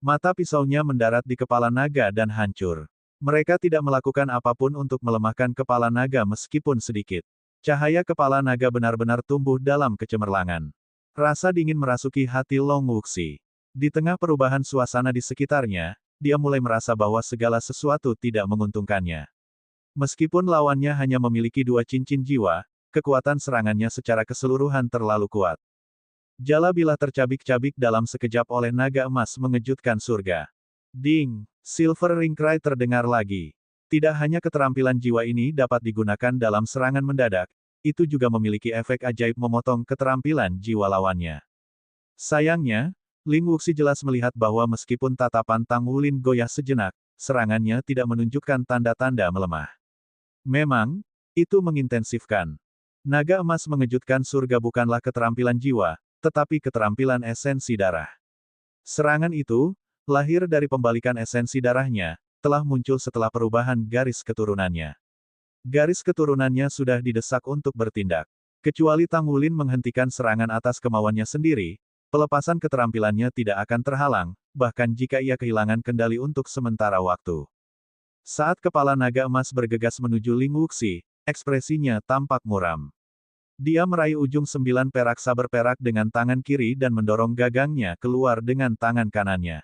Mata pisaunya mendarat di kepala naga dan hancur. Mereka tidak melakukan apapun untuk melemahkan kepala naga meskipun sedikit. Cahaya kepala naga benar-benar tumbuh dalam kecemerlangan. Rasa dingin merasuki hati Long Wuxi. Di tengah perubahan suasana di sekitarnya, dia mulai merasa bahwa segala sesuatu tidak menguntungkannya. Meskipun lawannya hanya memiliki 2 cincin jiwa, kekuatan serangannya secara keseluruhan terlalu kuat. Jala bilah tercabik-cabik dalam sekejap oleh naga emas mengejutkan surga. Ding! Silver Ring Cry terdengar lagi. Tidak hanya keterampilan jiwa ini dapat digunakan dalam serangan mendadak, itu juga memiliki efek ajaib memotong keterampilan jiwa lawannya. Sayangnya, Ling Wuxi jelas melihat bahwa meskipun tatapan Tang Wulin goyah sejenak, serangannya tidak menunjukkan tanda-tanda melemah. Memang, itu mengintensifkan. Naga emas mengejutkan surga bukanlah keterampilan jiwa, tetapi keterampilan esensi darah. Serangan itu, lahir dari pembalikan esensi darahnya, telah muncul setelah perubahan garis keturunannya. Garis keturunannya sudah didesak untuk bertindak. Kecuali Tang Wulin menghentikan serangan atas kemauannya sendiri, pelepasan keterampilannya tidak akan terhalang, bahkan jika ia kehilangan kendali untuk sementara waktu. Saat kepala naga emas bergegas menuju Ling Wuxi, ekspresinya tampak muram. Dia meraih ujung 9 perak saber perak dengan tangan kiri dan mendorong gagangnya keluar dengan tangan kanannya.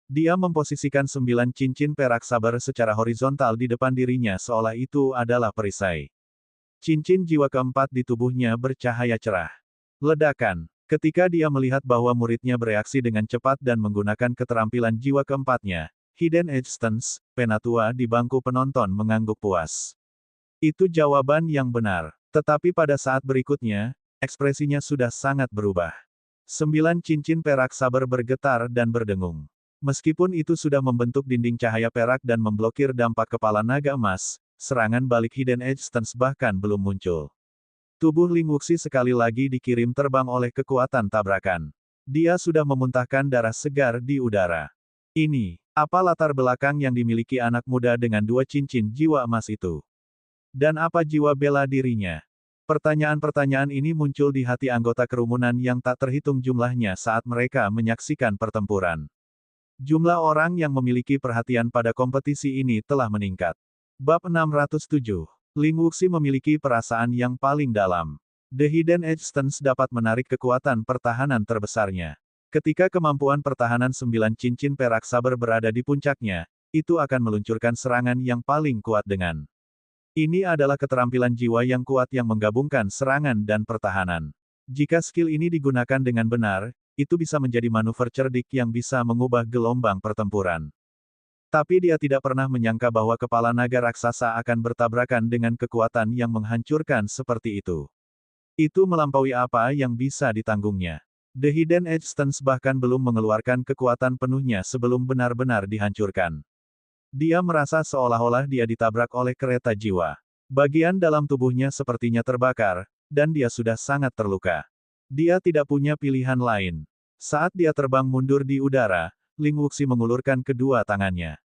Dia memposisikan 9 cincin perak sabar secara horizontal di depan dirinya seolah itu adalah perisai. Cincin jiwa keempat di tubuhnya bercahaya cerah. Ledakan. Ketika dia melihat bahwa muridnya bereaksi dengan cepat dan menggunakan keterampilan jiwa keempatnya, Hidden Edge Stance, penatua di bangku penonton mengangguk puas. Itu jawaban yang benar. Tetapi pada saat berikutnya, ekspresinya sudah sangat berubah. 9 cincin perak sabar bergetar dan berdengung. Meskipun itu sudah membentuk dinding cahaya perak dan memblokir dampak kepala naga emas, serangan balik Hidden Edge Stance bahkan belum muncul. Tubuh Ling Wuxi sekali lagi dikirim terbang oleh kekuatan tabrakan. Dia sudah memuntahkan darah segar di udara. Ini, apa latar belakang yang dimiliki anak muda dengan 2 cincin jiwa emas itu? Dan apa jiwa bela dirinya? Pertanyaan-pertanyaan ini muncul di hati anggota kerumunan yang tak terhitung jumlahnya saat mereka menyaksikan pertempuran. Jumlah orang yang memiliki perhatian pada kompetisi ini telah meningkat. Bab 607. Ling Wuxi memiliki perasaan yang paling dalam. The Hidden Edge Stance dapat menarik kekuatan pertahanan terbesarnya. Ketika kemampuan pertahanan 9 cincin perak sabar berada di puncaknya, itu akan meluncurkan serangan yang paling kuat dengan. Ini adalah keterampilan jiwa yang kuat yang menggabungkan serangan dan pertahanan. Jika skill ini digunakan dengan benar, itu bisa menjadi manuver cerdik yang bisa mengubah gelombang pertempuran. Tapi dia tidak pernah menyangka bahwa kepala naga raksasa akan bertabrakan dengan kekuatan yang menghancurkan seperti itu. Itu melampaui apa yang bisa ditanggungnya. The Hidden Edge Stance bahkan belum mengeluarkan kekuatan penuhnya sebelum benar-benar dihancurkan. Dia merasa seolah-olah dia ditabrak oleh kereta jiwa. Bagian dalam tubuhnya sepertinya terbakar, dan dia sudah sangat terluka. Dia tidak punya pilihan lain. Saat dia terbang mundur di udara, Ling Wuxi mengulurkan kedua tangannya.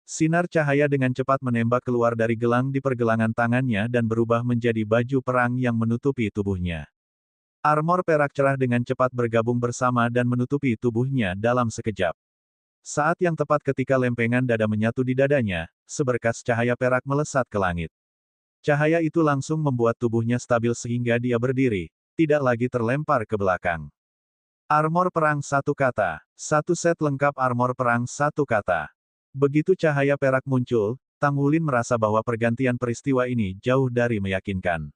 Sinar cahaya dengan cepat menembak keluar dari gelang di pergelangan tangannya dan berubah menjadi baju perang yang menutupi tubuhnya. Armor perak cerah dengan cepat bergabung bersama dan menutupi tubuhnya dalam sekejap. Saat yang tepat ketika lempengan dada menyatu di dadanya, seberkas cahaya perak melesat ke langit. Cahaya itu langsung membuat tubuhnya stabil sehingga dia berdiri, tidak lagi terlempar ke belakang. Armor perang 1 kata. 1 set lengkap armor perang 1 kata. Begitu cahaya perak muncul, Tang Wulin merasa bahwa pergantian peristiwa ini jauh dari meyakinkan.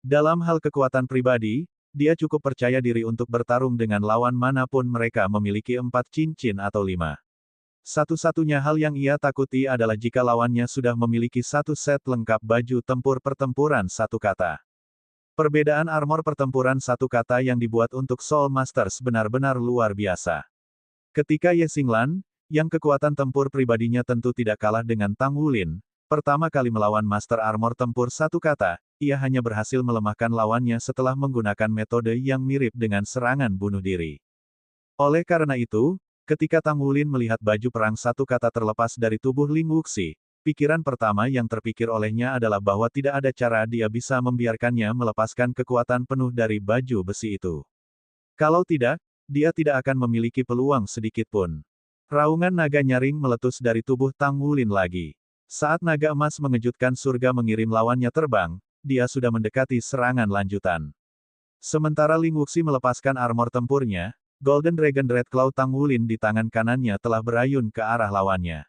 Dalam hal kekuatan pribadi, dia cukup percaya diri untuk bertarung dengan lawan manapun mereka memiliki 4 cincin atau 5. Satu-satunya hal yang ia takuti adalah jika lawannya sudah memiliki satu set lengkap baju tempur pertempuran satu kata. Perbedaan armor pertempuran satu kata yang dibuat untuk Soul Masters benar-benar luar biasa. Ketika Ye Xinglan, yang kekuatan tempur pribadinya tentu tidak kalah dengan Tang Wulin, pertama kali melawan Master Armor tempur satu kata, ia hanya berhasil melemahkan lawannya setelah menggunakan metode yang mirip dengan serangan bunuh diri. Oleh karena itu, ketika Tang Wulin melihat baju perang satu kata terlepas dari tubuh Ling Wuxi, pikiran pertama yang terpikir olehnya adalah bahwa tidak ada cara dia bisa membiarkannya melepaskan kekuatan penuh dari baju besi itu. Kalau tidak, dia tidak akan memiliki peluang sedikit pun. Raungan naga nyaring meletus dari tubuh Tang Wulin lagi. Saat naga emas mengejutkan surga mengirim lawannya terbang, dia sudah mendekati serangan lanjutan. Sementara Ling Wuxi melepaskan armor tempurnya, Golden Dragon Red Claw Tang Wulin di tangan kanannya telah berayun ke arah lawannya.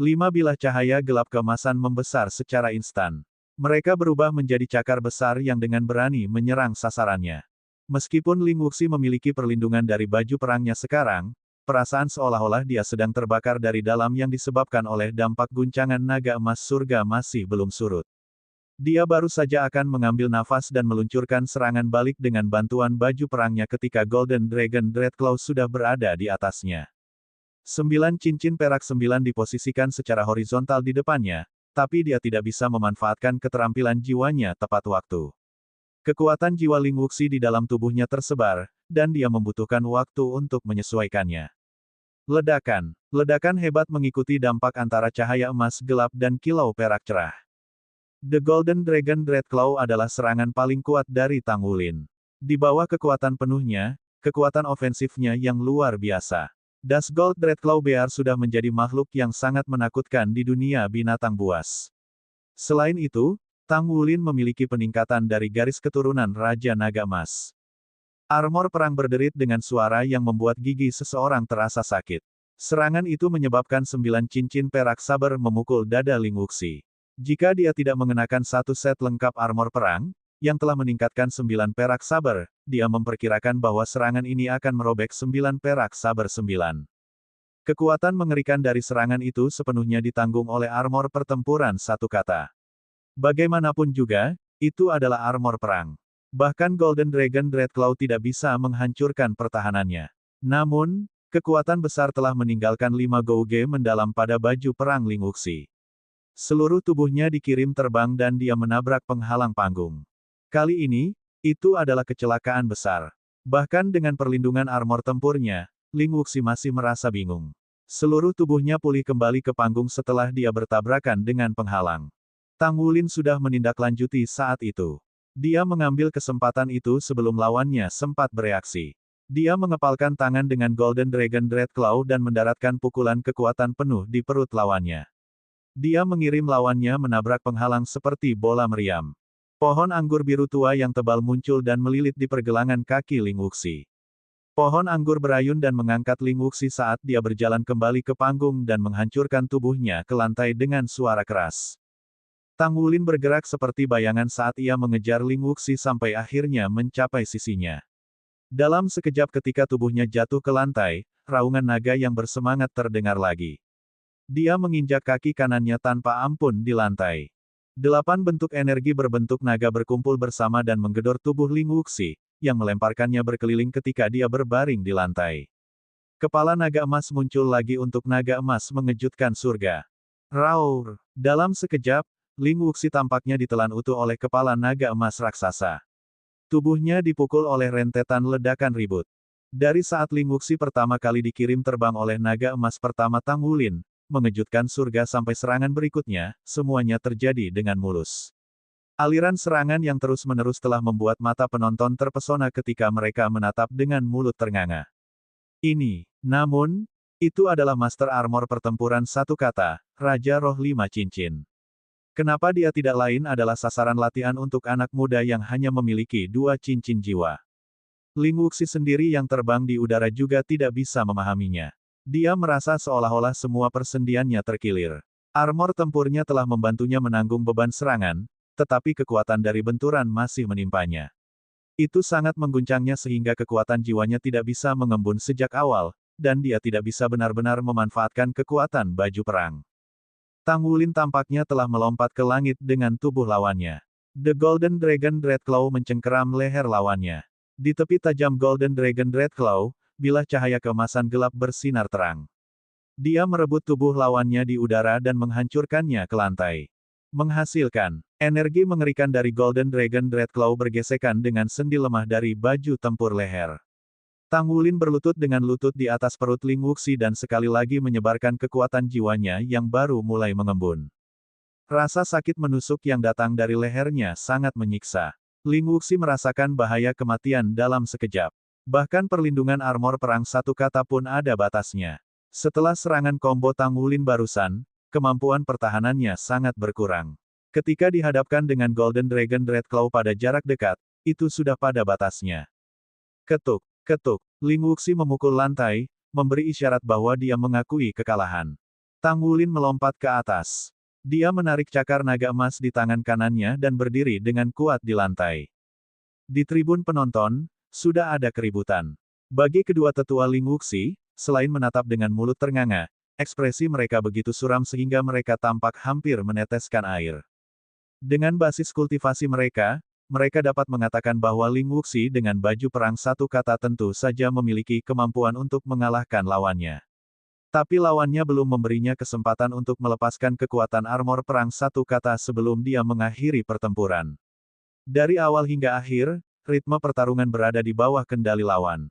5 bilah cahaya gelap keemasan membesar secara instan. Mereka berubah menjadi cakar besar yang dengan berani menyerang sasarannya. Meskipun Ling Wuxi memiliki perlindungan dari baju perangnya sekarang, perasaan seolah-olah dia sedang terbakar dari dalam yang disebabkan oleh dampak guncangan naga emas surga masih belum surut. Dia baru saja akan mengambil nafas dan meluncurkan serangan balik dengan bantuan baju perangnya ketika Golden Dragon Dreadclaw sudah berada di atasnya. 9 cincin perak 9 diposisikan secara horizontal di depannya, tapi dia tidak bisa memanfaatkan keterampilan jiwanya tepat waktu. Kekuatan jiwa Ling Wuxi di dalam tubuhnya tersebar, dan dia membutuhkan waktu untuk menyesuaikannya. Ledakan. Ledakan hebat mengikuti dampak antara cahaya emas gelap dan kilau perak cerah. The Golden Dragon Dreadclaw adalah serangan paling kuat dari Tang Wulin. Di bawah kekuatan penuhnya, kekuatan ofensifnya yang luar biasa. Das Gold Dreadclaw Bear sudah menjadi makhluk yang sangat menakutkan di dunia binatang buas. Selain itu, Tang Wulin memiliki peningkatan dari garis keturunan Raja Naga Emas. Armor perang berderit dengan suara yang membuat gigi seseorang terasa sakit. Serangan itu menyebabkan 9 cincin perak saber memukul dada Ling Wuxi. Jika dia tidak mengenakan satu set lengkap armor perang, yang telah meningkatkan 9 perak saber, dia memperkirakan bahwa serangan ini akan merobek 9 perak saber 9. Kekuatan mengerikan dari serangan itu sepenuhnya ditanggung oleh armor pertempuran satu kata. Bagaimanapun juga, itu adalah armor perang. Bahkan Golden Dragon Dreadclaw tidak bisa menghancurkan pertahanannya. Namun, kekuatan besar telah meninggalkan 5 gouge mendalam pada baju perang Ling Wuxi. Seluruh tubuhnya dikirim terbang dan dia menabrak penghalang panggung. Kali ini, itu adalah kecelakaan besar. Bahkan dengan perlindungan armor tempurnya, Ling Wuxi masih merasa bingung. Seluruh tubuhnya pulih kembali ke panggung setelah dia bertabrakan dengan penghalang. Tang Wulin sudah menindaklanjuti saat itu. Dia mengambil kesempatan itu sebelum lawannya sempat bereaksi. Dia mengepalkan tangan dengan Golden Dragon Dreadclaw dan mendaratkan pukulan kekuatan penuh di perut lawannya. Dia mengirim lawannya menabrak penghalang seperti bola meriam. Pohon anggur biru tua yang tebal muncul dan melilit di pergelangan kaki Ling Wuxi. Pohon anggur berayun dan mengangkat Ling Wuxi saat dia berjalan kembali ke panggung dan menghancurkan tubuhnya ke lantai dengan suara keras. Tang Wulin bergerak seperti bayangan saat ia mengejar Ling Wuxi sampai akhirnya mencapai sisinya. Dalam sekejap ketika tubuhnya jatuh ke lantai, raungan naga yang bersemangat terdengar lagi. Dia menginjak kaki kanannya tanpa ampun di lantai. 8 bentuk energi berbentuk naga berkumpul bersama dan menggedor tubuh Ling Wuxi, yang melemparkannya berkeliling ketika dia berbaring di lantai. Kepala naga emas muncul lagi untuk naga emas mengejutkan surga. Raur! Dalam sekejap, Ling Wuxi tampaknya ditelan utuh oleh kepala naga emas raksasa. Tubuhnya dipukul oleh rentetan ledakan ribut. Dari saat Ling Wuxi pertama kali dikirim terbang oleh naga emas pertama Tang Wulin, mengejutkan surga sampai serangan berikutnya, semuanya terjadi dengan mulus. Aliran serangan yang terus-menerus telah membuat mata penonton terpesona ketika mereka menatap dengan mulut ternganga. Namun, itu adalah Master Armor pertempuran satu kata, Raja Roh 5 Cincin. Kenapa dia tidak lain adalah sasaran latihan untuk anak muda yang hanya memiliki 2 cincin jiwa. Ling Wuxi sendiri yang terbang di udara juga tidak bisa memahaminya. Dia merasa seolah-olah semua persendiannya terkilir. Armor tempurnya telah membantunya menanggung beban serangan, tetapi kekuatan dari benturan masih menimpanya. Itu sangat mengguncangnya sehingga kekuatan jiwanya tidak bisa mengembun sejak awal, dan dia tidak bisa benar-benar memanfaatkan kekuatan baju perang. Tang Wulin tampaknya telah melompat ke langit dengan tubuh lawannya. The Golden Dragon Dreadclaw mencengkeram leher lawannya. Di tepi tajam Golden Dragon Dreadclaw, bilah cahaya keemasan gelap bersinar terang. Dia merebut tubuh lawannya di udara dan menghancurkannya ke lantai. Menghasilkan energi mengerikan dari Golden Dragon Dreadclaw bergesekan dengan sendi lemah dari baju tempur leher. Tang Wulin berlutut dengan lutut di atas perut Ling Wuxi dan sekali lagi menyebarkan kekuatan jiwanya yang baru mulai mengembun. Rasa sakit menusuk yang datang dari lehernya sangat menyiksa. Ling Wuxi merasakan bahaya kematian dalam sekejap. Bahkan perlindungan armor perang satu kata pun ada batasnya. Setelah serangan combo Tang Wulin barusan, kemampuan pertahanannya sangat berkurang. Ketika dihadapkan dengan Golden Dragon Dreadclaw pada jarak dekat, itu sudah pada batasnya. Ketuk, ketuk, Ling Wuxi memukul lantai, memberi isyarat bahwa dia mengakui kekalahan. Tang Wulin melompat ke atas. Dia menarik cakar naga emas di tangan kanannya dan berdiri dengan kuat di lantai. Di tribun penonton, sudah ada keributan. Bagi kedua tetua Ling Wuxi, selain menatap dengan mulut ternganga, ekspresi mereka begitu suram sehingga mereka tampak hampir meneteskan air. Dengan basis kultivasi mereka dapat mengatakan bahwa Ling Wuxi dengan baju perang satu kata tentu saja memiliki kemampuan untuk mengalahkan lawannya. Tapi lawannya belum memberinya kesempatan untuk melepaskan kekuatan armor perang satu kata sebelum dia mengakhiri pertempuran. Dari awal hingga akhir, ritme pertarungan berada di bawah kendali lawan.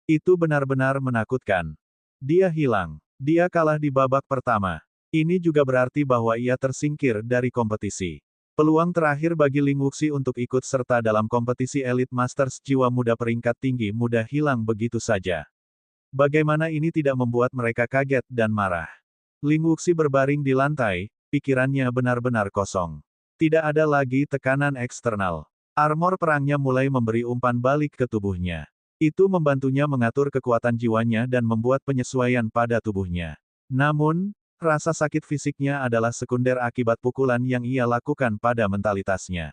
Itu benar-benar menakutkan. Dia hilang. Dia kalah di babak pertama. Ini juga berarti bahwa ia tersingkir dari kompetisi. Peluang terakhir bagi Ling Wuxi untuk ikut serta dalam kompetisi Elite Masters jiwa muda peringkat tinggi mudah hilang begitu saja. Bagaimana ini tidak membuat mereka kaget dan marah. Ling Wuxi berbaring di lantai, pikirannya benar-benar kosong. Tidak ada lagi tekanan eksternal. Armor perangnya mulai memberi umpan balik ke tubuhnya. Itu membantunya mengatur kekuatan jiwanya dan membuat penyesuaian pada tubuhnya. Namun, rasa sakit fisiknya adalah sekunder akibat pukulan yang ia lakukan pada mentalitasnya.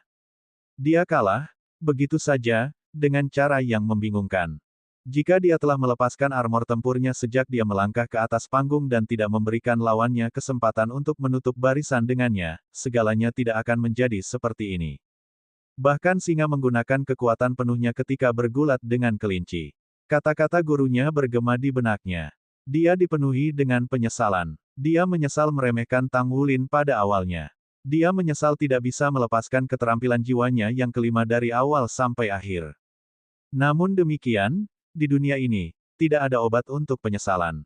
Dia kalah, begitu saja, dengan cara yang membingungkan. Jika dia telah melepaskan armor tempurnya sejak dia melangkah ke atas panggung dan tidak memberikan lawannya kesempatan untuk menutup barisan dengannya, segalanya tidak akan menjadi seperti ini. Bahkan singa menggunakan kekuatan penuhnya ketika bergulat dengan kelinci. Kata-kata gurunya bergema di benaknya. Dia dipenuhi dengan penyesalan. Dia menyesal meremehkan Tang Wulin pada awalnya. Dia menyesal tidak bisa melepaskan keterampilan jiwanya yang kelima dari awal sampai akhir. Namun demikian, di dunia ini, tidak ada obat untuk penyesalan.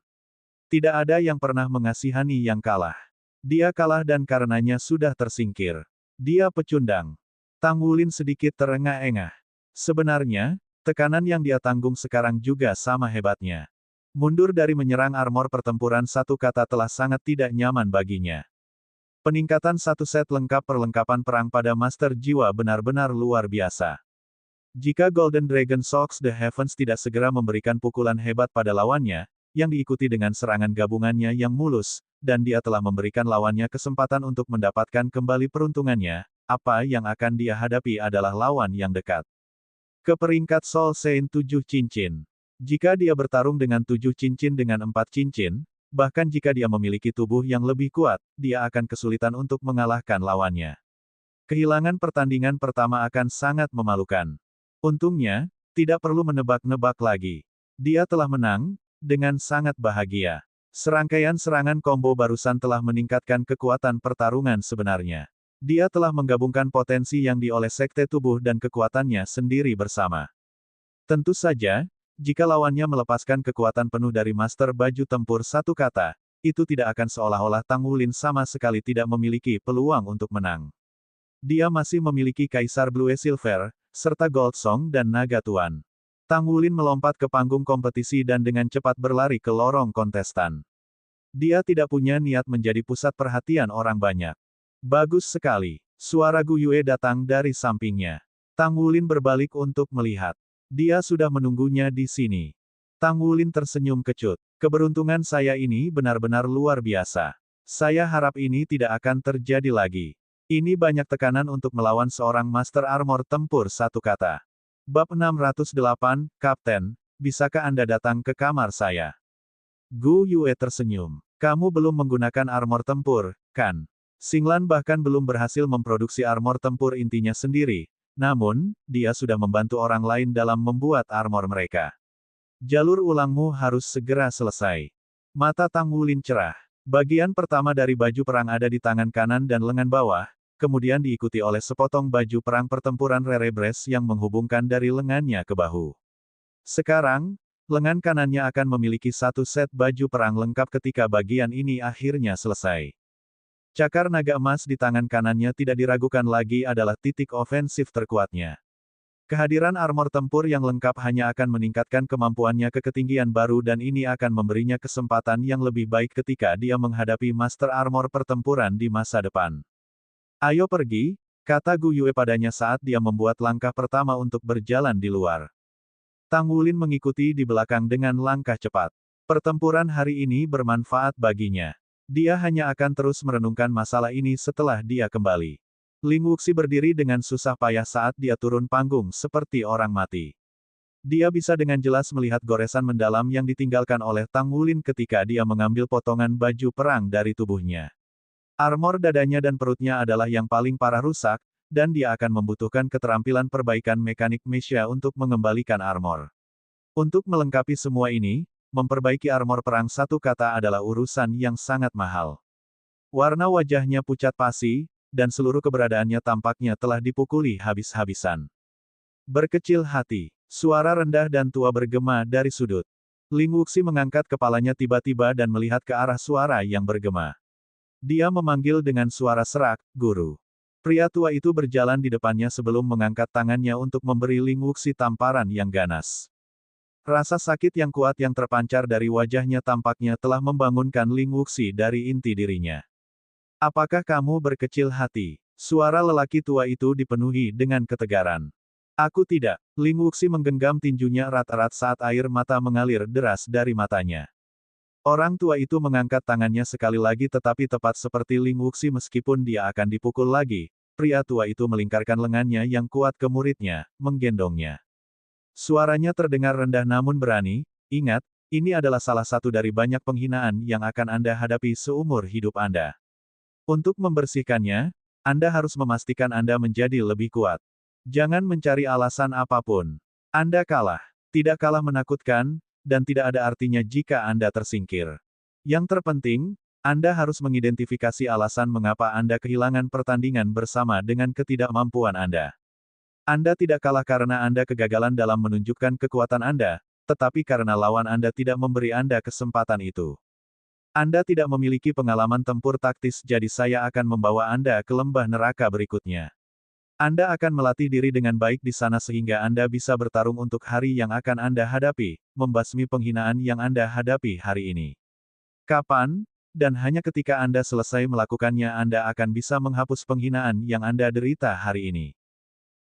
Tidak ada yang pernah mengasihani yang kalah. Dia kalah dan karenanya sudah tersingkir. Dia pecundang. Tang Wulin sedikit terengah-engah. Sebenarnya, tekanan yang dia tanggung sekarang juga sama hebatnya. Mundur dari menyerang armor pertempuran satu kata telah sangat tidak nyaman baginya. Peningkatan satu set lengkap perlengkapan perang pada Master Jiwa benar-benar luar biasa. Jika Golden Dragon Shocks the Heavens tidak segera memberikan pukulan hebat pada lawannya, yang diikuti dengan serangan gabungannya yang mulus, dan dia telah memberikan lawannya kesempatan untuk mendapatkan kembali peruntungannya, apa yang akan dia hadapi adalah lawan yang dekat. Ke peringkat Soul Saint 7 cincin. Jika dia bertarung dengan 7 cincin dengan 4 cincin, bahkan jika dia memiliki tubuh yang lebih kuat, dia akan kesulitan untuk mengalahkan lawannya. Kehilangan pertandingan pertama akan sangat memalukan. Untungnya, tidak perlu menebak-nebak lagi. Dia telah menang, dengan sangat bahagia. Serangkaian serangan combo barusan telah meningkatkan kekuatan pertarungan sebenarnya. Dia telah menggabungkan potensi yang dioleh sekte tubuh dan kekuatannya sendiri bersama. Tentu saja, jika lawannya melepaskan kekuatan penuh dari Master Baju Tempur satu kata, itu tidak akan seolah-olah Tang Wulin sama sekali tidak memiliki peluang untuk menang. Dia masih memiliki Kaisar Blue Silver, serta Gold Song dan Naga Tuan. Tang Wulin melompat ke panggung kompetisi dan dengan cepat berlari ke lorong kontestan. Dia tidak punya niat menjadi pusat perhatian orang banyak. Bagus sekali. Suara Gu Yue datang dari sampingnya. Tang Wulin berbalik untuk melihat. Dia sudah menunggunya di sini. Tang Wulin tersenyum kecut. Keberuntungan saya ini benar-benar luar biasa. Saya harap ini tidak akan terjadi lagi. Ini banyak tekanan untuk melawan seorang Master Armor Tempur satu kata. Bab 608, Kapten, bisakah Anda datang ke kamar saya? Gu Yue tersenyum. Kamu belum menggunakan armor tempur, kan? Xinglan bahkan belum berhasil memproduksi armor tempur intinya sendiri, namun, dia sudah membantu orang lain dalam membuat armor mereka. Jalur ulangmu harus segera selesai. Mata Tang Wulin cerah. Bagian pertama dari baju perang ada di tangan kanan dan lengan bawah, kemudian diikuti oleh sepotong baju perang pertempuran Rerebres yang menghubungkan dari lengannya ke bahu. Sekarang, lengan kanannya akan memiliki satu set baju perang lengkap ketika bagian ini akhirnya selesai. Cakar naga emas di tangan kanannya tidak diragukan lagi adalah titik ofensif terkuatnya. Kehadiran armor tempur yang lengkap hanya akan meningkatkan kemampuannya ke ketinggian baru dan ini akan memberinya kesempatan yang lebih baik ketika dia menghadapi Master Armor pertempuran di masa depan. Ayo pergi, kata Gu Yue padanya saat dia membuat langkah pertama untuk berjalan di luar. Tang Wulin mengikuti di belakang dengan langkah cepat. Pertempuran hari ini bermanfaat baginya. Dia hanya akan terus merenungkan masalah ini setelah dia kembali. Ling Wuxi berdiri dengan susah payah saat dia turun panggung seperti orang mati. Dia bisa dengan jelas melihat goresan mendalam yang ditinggalkan oleh Tang Wulin ketika dia mengambil potongan baju perang dari tubuhnya. Armor dadanya dan perutnya adalah yang paling parah rusak, dan dia akan membutuhkan keterampilan perbaikan mekanik Mesha untuk mengembalikan armor. Untuk melengkapi semua ini, memperbaiki armor perang satu kata adalah urusan yang sangat mahal. Warna wajahnya pucat pasi, dan seluruh keberadaannya tampaknya telah dipukuli habis-habisan. Berkecil hati, suara rendah dan tua bergema dari sudut. Ling Wuxi mengangkat kepalanya tiba-tiba dan melihat ke arah suara yang bergema. Dia memanggil dengan suara serak, "Guru." Pria tua itu berjalan di depannya sebelum mengangkat tangannya untuk memberi Ling Wuxi tamparan yang ganas. Rasa sakit yang kuat yang terpancar dari wajahnya tampaknya telah membangunkan Ling Wuxi dari inti dirinya. Apakah kamu berkecil hati? Suara lelaki tua itu dipenuhi dengan ketegaran. Aku tidak. Ling Wuxi menggenggam tinjunya erat-erat saat air mata mengalir deras dari matanya. Orang tua itu mengangkat tangannya sekali lagi tetapi tepat seperti Ling Wuxi meskipun dia akan dipukul lagi, pria tua itu melingkarkan lengannya yang kuat ke muridnya, menggendongnya. Suaranya terdengar rendah namun berani, ingat, ini adalah salah satu dari banyak penghinaan yang akan Anda hadapi seumur hidup Anda. Untuk membersihkannya, Anda harus memastikan Anda menjadi lebih kuat. Jangan mencari alasan apapun. Anda kalah. Tidak kalah menakutkan, dan tidak ada artinya jika Anda tersingkir. Yang terpenting, Anda harus mengidentifikasi alasan mengapa Anda kehilangan pertandingan bersama dengan ketidakmampuan Anda. Anda tidak kalah karena Anda kegagalan dalam menunjukkan kekuatan Anda, tetapi karena lawan Anda tidak memberi Anda kesempatan itu. Anda tidak memiliki pengalaman tempur taktis jadi saya akan membawa Anda ke lembah neraka berikutnya. Anda akan melatih diri dengan baik di sana sehingga Anda bisa bertarung untuk hari yang akan Anda hadapi, membasmi penghinaan yang Anda hadapi hari ini. Kapan, dan hanya ketika Anda selesai melakukannya Anda akan bisa menghapus penghinaan yang Anda derita hari ini.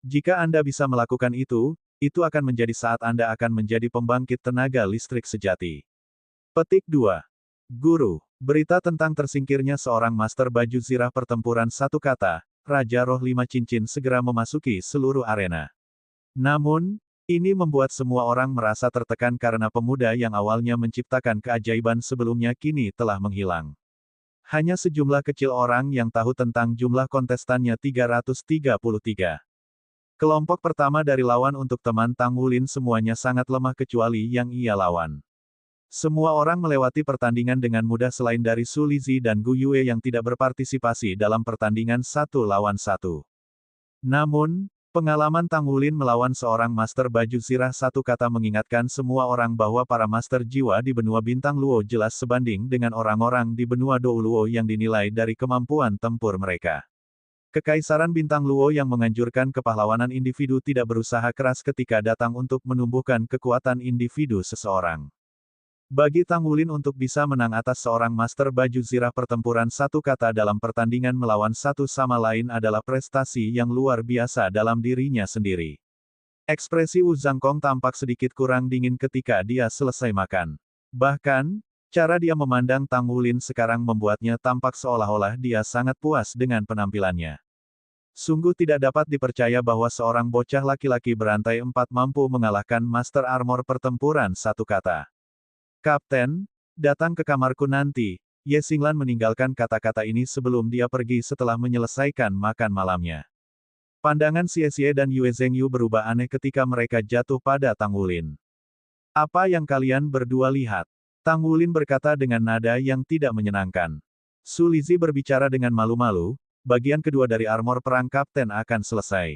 Jika Anda bisa melakukan itu akan menjadi saat Anda akan menjadi pembangkit tenaga listrik sejati. Petik 2. Guru, berita tentang tersingkirnya seorang master baju zirah pertempuran satu kata, Raja Roh Lima Cincin segera memasuki seluruh arena. Namun, ini membuat semua orang merasa tertekan karena pemuda yang awalnya menciptakan keajaiban sebelumnya kini telah menghilang. Hanya sejumlah kecil orang yang tahu tentang jumlah kontestannya 333. Kelompok pertama dari lawan untuk teman Tang Wulin semuanya sangat lemah kecuali yang ia lawan. Semua orang melewati pertandingan dengan mudah selain dari Su Lizi dan Gu Yue yang tidak berpartisipasi dalam pertandingan 1 lawan 1. Namun, pengalaman Tang Wulin melawan seorang master baju zirah satu kata mengingatkan semua orang bahwa para master jiwa di benua bintang Luo jelas sebanding dengan orang-orang di benua Dou Luo yang dinilai dari kemampuan tempur mereka. Kekaisaran bintang Luo yang menganjurkan kepahlawanan individu tidak berusaha keras ketika datang untuk menumbuhkan kekuatan individu seseorang. Bagi Tang Wulin untuk bisa menang atas seorang master baju zirah pertempuran satu kata dalam pertandingan melawan satu sama lain adalah prestasi yang luar biasa dalam dirinya sendiri. Ekspresi Wu Zhangkong tampak sedikit kurang dingin ketika dia selesai makan. Bahkan, Cara dia memandang Tang Wulin sekarang membuatnya tampak seolah-olah dia sangat puas dengan penampilannya. Sungguh tidak dapat dipercaya bahwa seorang bocah laki-laki berantai 4 mampu mengalahkan Master Armor pertempuran satu kata. Kapten, datang ke kamarku nanti. Ye Xinglan meninggalkan kata-kata ini sebelum dia pergi setelah menyelesaikan makan malamnya. Pandangan Xie dan Yue Zhengyu berubah aneh ketika mereka jatuh pada Tang Wulin. Apa yang kalian berdua lihat? Tang Wulin berkata dengan nada yang tidak menyenangkan. Su Lizhi berbicara dengan malu-malu, bagian kedua dari armor perang kapten akan selesai.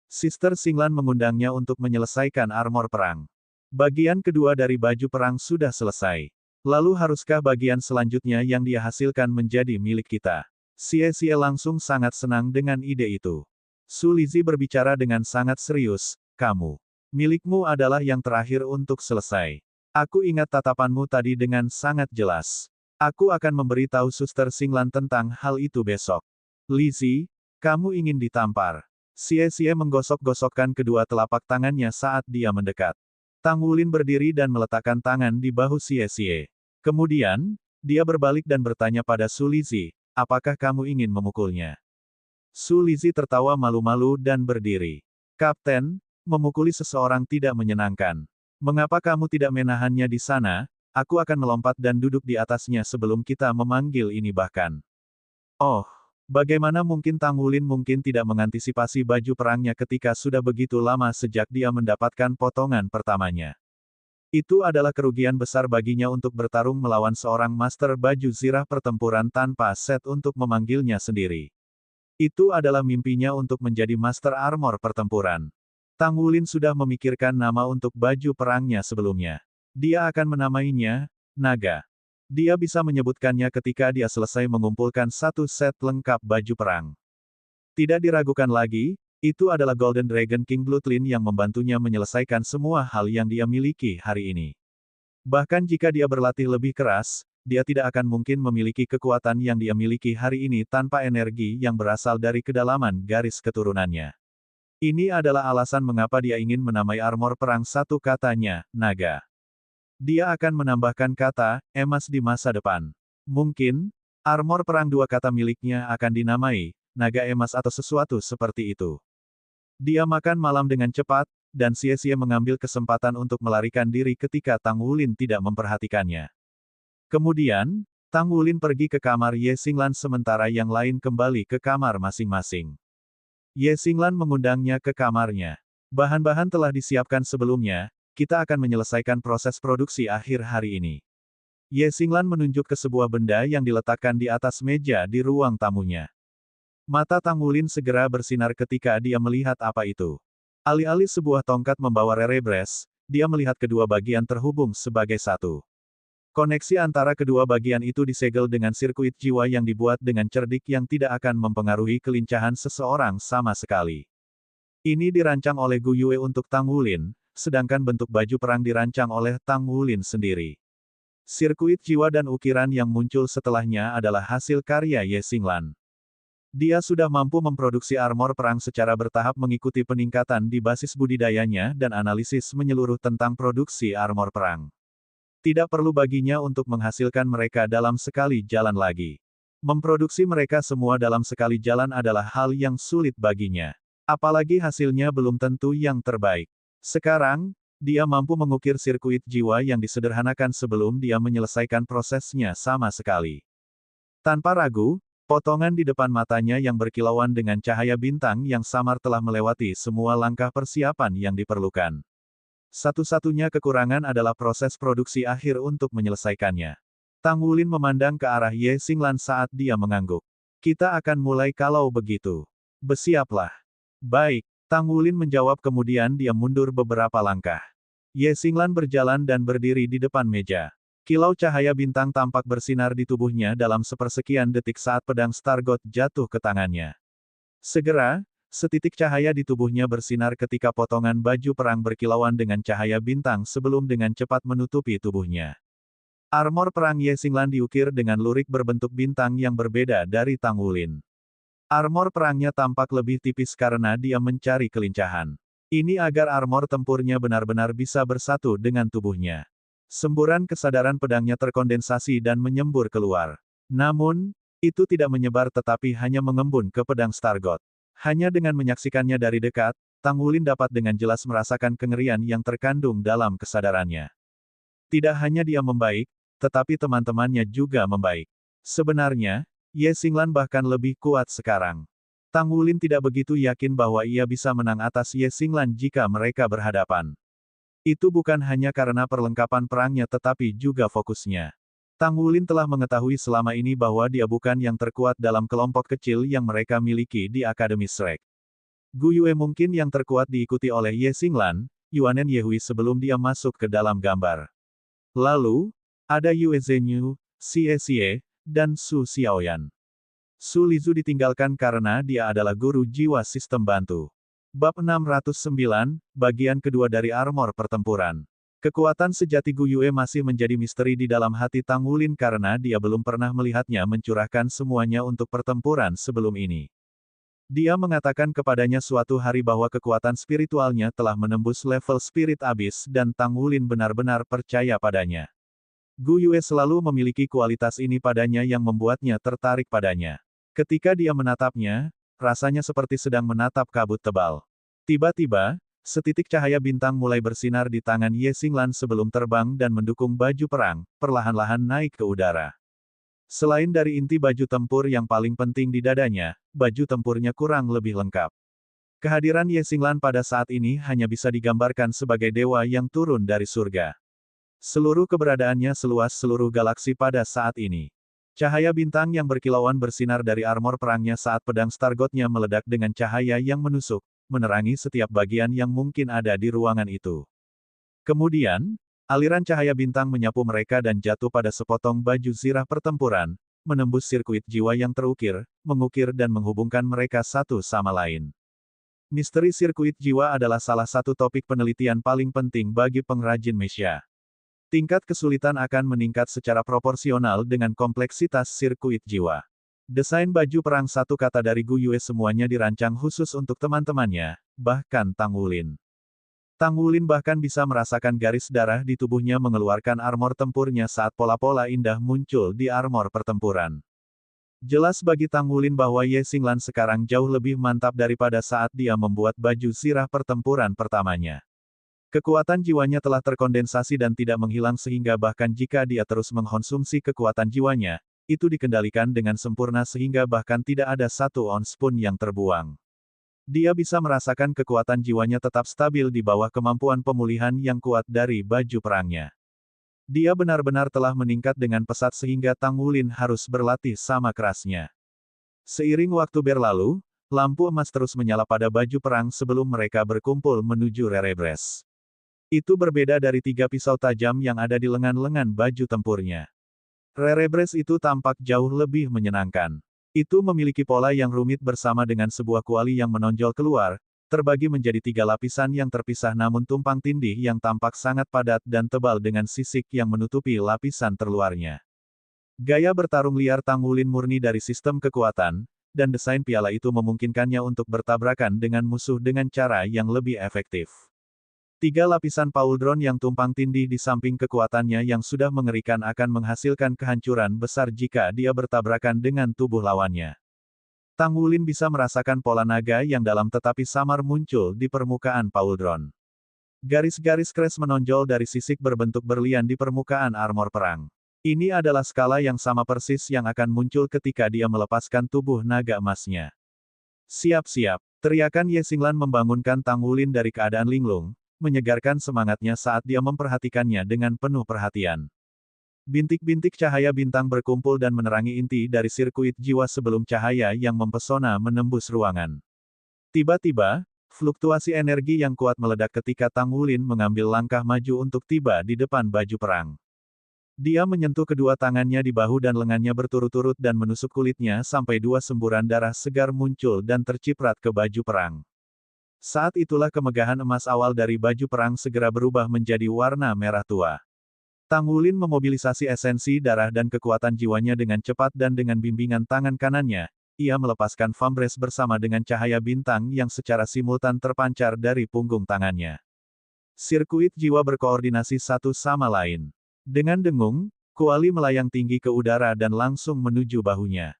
Sister Xinglan mengundangnya untuk menyelesaikan armor perang. Bagian kedua dari baju perang sudah selesai. Lalu haruskah bagian selanjutnya yang dia hasilkan menjadi milik kita? Xie langsung sangat senang dengan ide itu. Su Lizhi berbicara dengan sangat serius, kamu. Milikmu adalah yang terakhir untuk selesai. Aku ingat tatapanmu tadi dengan sangat jelas. Aku akan memberitahu Suster Xinglan tentang hal itu besok. Lizhi, kamu ingin ditampar. Xie menggosok-gosokkan kedua telapak tangannya saat dia mendekat. Tang Wulin berdiri dan meletakkan tangan di bahu Xie. Kemudian, dia berbalik dan bertanya pada Su Lizhi, apakah kamu ingin memukulnya? Su Lizhi tertawa malu-malu dan berdiri. Kapten, memukuli seseorang tidak menyenangkan. Mengapa kamu tidak menahannya di sana? Aku akan melompat dan duduk di atasnya sebelum kita memanggil ini bahkan. Oh, bagaimana mungkin Tang Wulin mungkin tidak mengantisipasi baju perangnya ketika sudah begitu lama sejak dia mendapatkan potongan pertamanya. Itu adalah kerugian besar baginya untuk bertarung melawan seorang master baju zirah pertempuran tanpa set untuk memanggilnya sendiri. Itu adalah mimpinya untuk menjadi master armor pertempuran. Tang Wulin sudah memikirkan nama untuk baju perangnya sebelumnya. Dia akan menamainya, Naga. Dia bisa menyebutkannya ketika dia selesai mengumpulkan satu set lengkap baju perang. Tidak diragukan lagi, itu adalah Golden Dragon King Bloodline yang membantunya menyelesaikan semua hal yang dia miliki hari ini. Bahkan jika dia berlatih lebih keras, dia tidak akan mungkin memiliki kekuatan yang dia miliki hari ini tanpa energi yang berasal dari kedalaman garis keturunannya. Ini adalah alasan mengapa dia ingin menamai armor perang satu katanya, Naga. Dia akan menambahkan kata, emas di masa depan. Mungkin, armor perang dua kata miliknya akan dinamai, Naga Emas atau sesuatu seperti itu. Dia makan malam dengan cepat, dan Xie mengambil kesempatan untuk melarikan diri ketika Tang Wulin tidak memperhatikannya. Kemudian, Tang Wulin pergi ke kamar Ye Xinglan sementara yang lain kembali ke kamar masing-masing. Ye Xinglan mengundangnya ke kamarnya. Bahan-bahan telah disiapkan sebelumnya, kita akan menyelesaikan proses produksi akhir hari ini. Ye Xinglan menunjuk ke sebuah benda yang diletakkan di atas meja di ruang tamunya. Mata Tang Wulin segera bersinar ketika dia melihat apa itu. Alih-alih sebuah tongkat membawa Rerebres, dia melihat kedua bagian terhubung sebagai satu. Koneksi antara kedua bagian itu disegel dengan sirkuit jiwa yang dibuat dengan cerdik yang tidak akan mempengaruhi kelincahan seseorang sama sekali. Ini dirancang oleh Gu Yue untuk Tang Wulin, sedangkan bentuk baju perang dirancang oleh Tang Wulin sendiri. Sirkuit jiwa dan ukiran yang muncul setelahnya adalah hasil karya Ye Xinglan. Dia sudah mampu memproduksi armor perang secara bertahap mengikuti peningkatan di basis budidayanya dan analisis menyeluruh tentang produksi armor perang. Tidak perlu baginya untuk menghasilkan mereka dalam sekali jalan lagi. Memproduksi mereka semua dalam sekali jalan adalah hal yang sulit baginya. Apalagi hasilnya belum tentu yang terbaik. Sekarang, dia mampu mengukir sirkuit jiwa yang disederhanakan sebelum dia menyelesaikan prosesnya sama sekali. Tanpa ragu, potongan di depan matanya yang berkilauan dengan cahaya bintang yang samar telah melewati semua langkah persiapan yang diperlukan. Satu-satunya kekurangan adalah proses produksi akhir untuk menyelesaikannya. Tang Wulin memandang ke arah Ye Xinglan saat dia mengangguk. Kita akan mulai kalau begitu. Bersiaplah. Baik, Tang Wulin menjawab kemudian dia mundur beberapa langkah. Ye Xinglan berjalan dan berdiri di depan meja. Kilau cahaya bintang tampak bersinar di tubuhnya dalam sepersekian detik saat pedang Stargot jatuh ke tangannya. Segera, setitik cahaya di tubuhnya bersinar ketika potongan baju perang berkilauan dengan cahaya bintang sebelum dengan cepat menutupi tubuhnya. Armor perang Ye Xinglan diukir dengan lurik berbentuk bintang yang berbeda dari Tang Wulin. Armor perangnya tampak lebih tipis karena dia mencari kelincahan. Ini agar armor tempurnya benar-benar bisa bersatu dengan tubuhnya. Semburan kesadaran pedangnya terkondensasi dan menyembur keluar. Namun, itu tidak menyebar tetapi hanya mengembun ke pedang Stargot. Hanya dengan menyaksikannya dari dekat, Tang Wulin dapat dengan jelas merasakan kengerian yang terkandung dalam kesadarannya. Tidak hanya dia membaik, tetapi teman-temannya juga membaik. Sebenarnya, Ye Xinglan bahkan lebih kuat sekarang. Tang Wulin tidak begitu yakin bahwa ia bisa menang atas Ye Xinglan jika mereka berhadapan. Itu bukan hanya karena perlengkapan perangnya tetapi juga fokusnya. Tang Wulin telah mengetahui selama ini bahwa dia bukan yang terkuat dalam kelompok kecil yang mereka miliki di Akademi Shrek. Gu Yue mungkin yang terkuat diikuti oleh Ye Xinglan, Yuanen Yehui sebelum dia masuk ke dalam gambar. Lalu, ada Yue Zhenyu, Xie Xie, dan Su Xiaoyan. Su Lizu ditinggalkan karena dia adalah guru jiwa sistem bantu. Bab 609, bagian kedua dari armor pertempuran. Kekuatan sejati Gu Yue masih menjadi misteri di dalam hati Tang Wulin karena dia belum pernah melihatnya mencurahkan semuanya untuk pertempuran sebelum ini. Dia mengatakan kepadanya suatu hari bahwa kekuatan spiritualnya telah menembus level spirit abyss dan Tang Wulin benar-benar percaya padanya. Gu Yue selalu memiliki kualitas ini padanya yang membuatnya tertarik padanya. Ketika dia menatapnya, rasanya seperti sedang menatap kabut tebal. Tiba-tiba, setitik cahaya bintang mulai bersinar di tangan Ye Xinglan sebelum terbang dan mendukung baju perang, perlahan-lahan naik ke udara. Selain dari inti baju tempur yang paling penting di dadanya, baju tempurnya kurang lebih lengkap. Kehadiran Ye Xinglan pada saat ini hanya bisa digambarkan sebagai dewa yang turun dari surga. Seluruh keberadaannya seluas seluruh galaksi pada saat ini. Cahaya bintang yang berkilauan bersinar dari armor perangnya saat pedang Stargotnya meledak dengan cahaya yang menusuk, menerangi setiap bagian yang mungkin ada di ruangan itu. Kemudian, aliran cahaya bintang menyapu mereka dan jatuh pada sepotong baju zirah pertempuran, menembus sirkuit jiwa yang terukir, mengukir dan menghubungkan mereka satu sama lain. Misteri sirkuit jiwa adalah salah satu topik penelitian paling penting bagi pengrajin mecha. Tingkat kesulitan akan meningkat secara proporsional dengan kompleksitas sirkuit jiwa. Desain baju perang satu kata dari Gu Yue semuanya dirancang khusus untuk teman-temannya, bahkan Tang Wulin. Tang Wulin bahkan bisa merasakan garis darah di tubuhnya mengeluarkan armor tempurnya saat pola-pola indah muncul di armor pertempuran. Jelas bagi Tang Wulin bahwa Ye Xinglan sekarang jauh lebih mantap daripada saat dia membuat baju zirah pertempuran pertamanya. Kekuatan jiwanya telah terkondensasi dan tidak menghilang sehingga bahkan jika dia terus mengkonsumsi kekuatan jiwanya, itu dikendalikan dengan sempurna sehingga bahkan tidak ada satu ons pun yang terbuang. Dia bisa merasakan kekuatan jiwanya tetap stabil di bawah kemampuan pemulihan yang kuat dari baju perangnya. Dia benar-benar telah meningkat dengan pesat sehingga Tang Wulin harus berlatih sama kerasnya. Seiring waktu berlalu, lampu emas terus menyala pada baju perang sebelum mereka berkumpul menuju Rerebres. Itu berbeda dari 3 pisau tajam yang ada di lengan-lengan baju tempurnya. Rerebres itu tampak jauh lebih menyenangkan. Itu memiliki pola yang rumit bersama dengan sebuah kuali yang menonjol keluar, terbagi menjadi 3 lapisan yang terpisah namun tumpang tindih yang tampak sangat padat dan tebal dengan sisik yang menutupi lapisan terluarnya. Gaya bertarung liar Tang Wulin murni dari sistem kekuatan, dan desain piala itu memungkinkannya untuk bertabrakan dengan musuh dengan cara yang lebih efektif. 3 lapisan pauldron yang tumpang tindih di samping kekuatannya yang sudah mengerikan akan menghasilkan kehancuran besar jika dia bertabrakan dengan tubuh lawannya. Tang Wulin bisa merasakan pola naga yang dalam tetapi samar muncul di permukaan pauldron. Garis-garis kres menonjol dari sisik berbentuk berlian di permukaan armor perang. Ini adalah skala yang sama persis yang akan muncul ketika dia melepaskan tubuh naga emasnya. Siap-siap, teriakan Ye Xinglan membangunkan Tang Wulin dari keadaan linglung, menyegarkan semangatnya saat dia memperhatikannya dengan penuh perhatian. Bintik-bintik cahaya bintang berkumpul dan menerangi inti dari sirkuit jiwa sebelum cahaya yang mempesona menembus ruangan. Tiba-tiba, fluktuasi energi yang kuat meledak ketika Tang Wulin mengambil langkah maju untuk tiba di depan baju perang. Dia menyentuh kedua tangannya di bahu dan lengannya berturut-turut dan menusuk kulitnya sampai 2 semburan darah segar muncul dan terciprat ke baju perang. Saat itulah kemegahan emas awal dari baju perang segera berubah menjadi warna merah tua. Tang Wulin memobilisasi esensi darah dan kekuatan jiwanya dengan cepat dan dengan bimbingan tangan kanannya, ia melepaskan Fambres bersama dengan cahaya bintang yang secara simultan terpancar dari punggung tangannya. Sirkuit jiwa berkoordinasi satu sama lain. Dengan dengung, kuali melayang tinggi ke udara dan langsung menuju bahunya.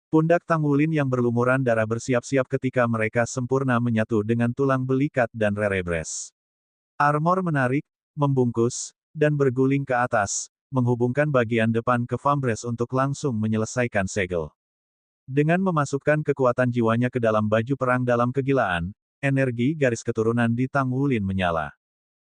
Pundak Tang Wulin yang berlumuran darah bersiap-siap ketika mereka sempurna menyatu dengan tulang belikat dan rerebres. Armor menarik, membungkus, dan berguling ke atas, menghubungkan bagian depan ke Fambres untuk langsung menyelesaikan segel. Dengan memasukkan kekuatan jiwanya ke dalam baju perang dalam kegilaan, energi garis keturunan di Tang Wulin menyala.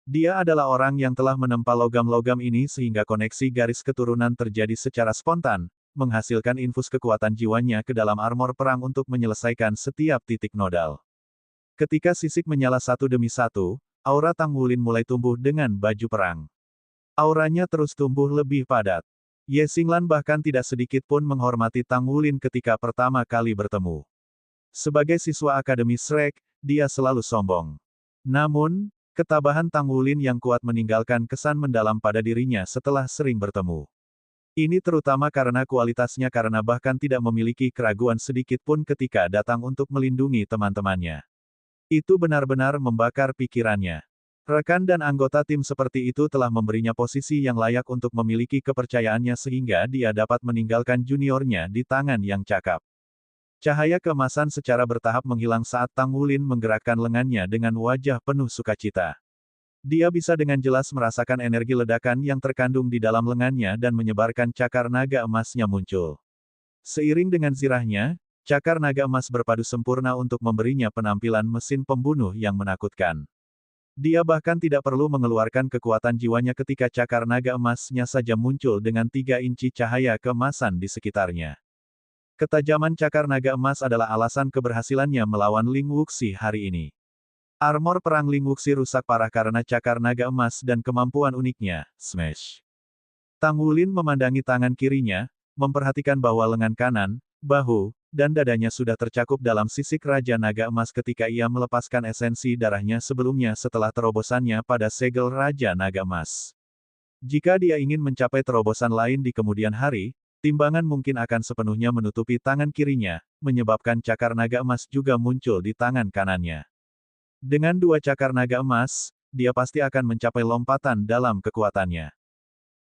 Dia adalah orang yang telah menempa logam-logam ini sehingga koneksi garis keturunan terjadi secara spontan, menghasilkan infus kekuatan jiwanya ke dalam armor perang untuk menyelesaikan setiap titik nodal. Ketika sisik menyala satu demi satu, aura Tang Wulin mulai tumbuh dengan baju perang. Auranya terus tumbuh lebih padat. Ye Xinglan bahkan tidak sedikit pun menghormati Tang Wulin ketika pertama kali bertemu. Sebagai siswa Akademi Shrek, dia selalu sombong. Namun, ketabahan Tang Wulin yang kuat meninggalkan kesan mendalam pada dirinya setelah sering bertemu. Ini terutama karena kualitasnya karena bahkan tidak memiliki keraguan sedikit pun ketika datang untuk melindungi teman-temannya. Itu benar-benar membakar pikirannya. Rekan dan anggota tim seperti itu telah memberinya posisi yang layak untuk memiliki kepercayaannya sehingga dia dapat meninggalkan juniornya di tangan yang cakap. Cahaya keemasan secara bertahap menghilang saat Tang Wulin menggerakkan lengannya dengan wajah penuh sukacita. Dia bisa dengan jelas merasakan energi ledakan yang terkandung di dalam lengannya dan menyebarkan cakar naga emasnya muncul. Seiring dengan zirahnya, cakar naga emas berpadu sempurna untuk memberinya penampilan mesin pembunuh yang menakutkan. Dia bahkan tidak perlu mengeluarkan kekuatan jiwanya ketika cakar naga emasnya saja muncul dengan 3 inci cahaya keemasan di sekitarnya. Ketajaman cakar naga emas adalah alasan keberhasilannya melawan Ling Wuxi hari ini. Armor perang Ling Wuxi rusak parah karena cakar naga emas dan kemampuan uniknya, Smash. Tang Wulin memandangi tangan kirinya, memperhatikan bahwa lengan kanan, bahu, dan dadanya sudah tercakup dalam sisik Raja Naga Emas ketika ia melepaskan esensi darahnya sebelumnya setelah terobosannya pada segel Raja Naga Emas. Jika dia ingin mencapai terobosan lain di kemudian hari, timbangan mungkin akan sepenuhnya menutupi tangan kirinya, menyebabkan cakar naga emas juga muncul di tangan kanannya. Dengan 2 cakar naga emas, dia pasti akan mencapai lompatan dalam kekuatannya.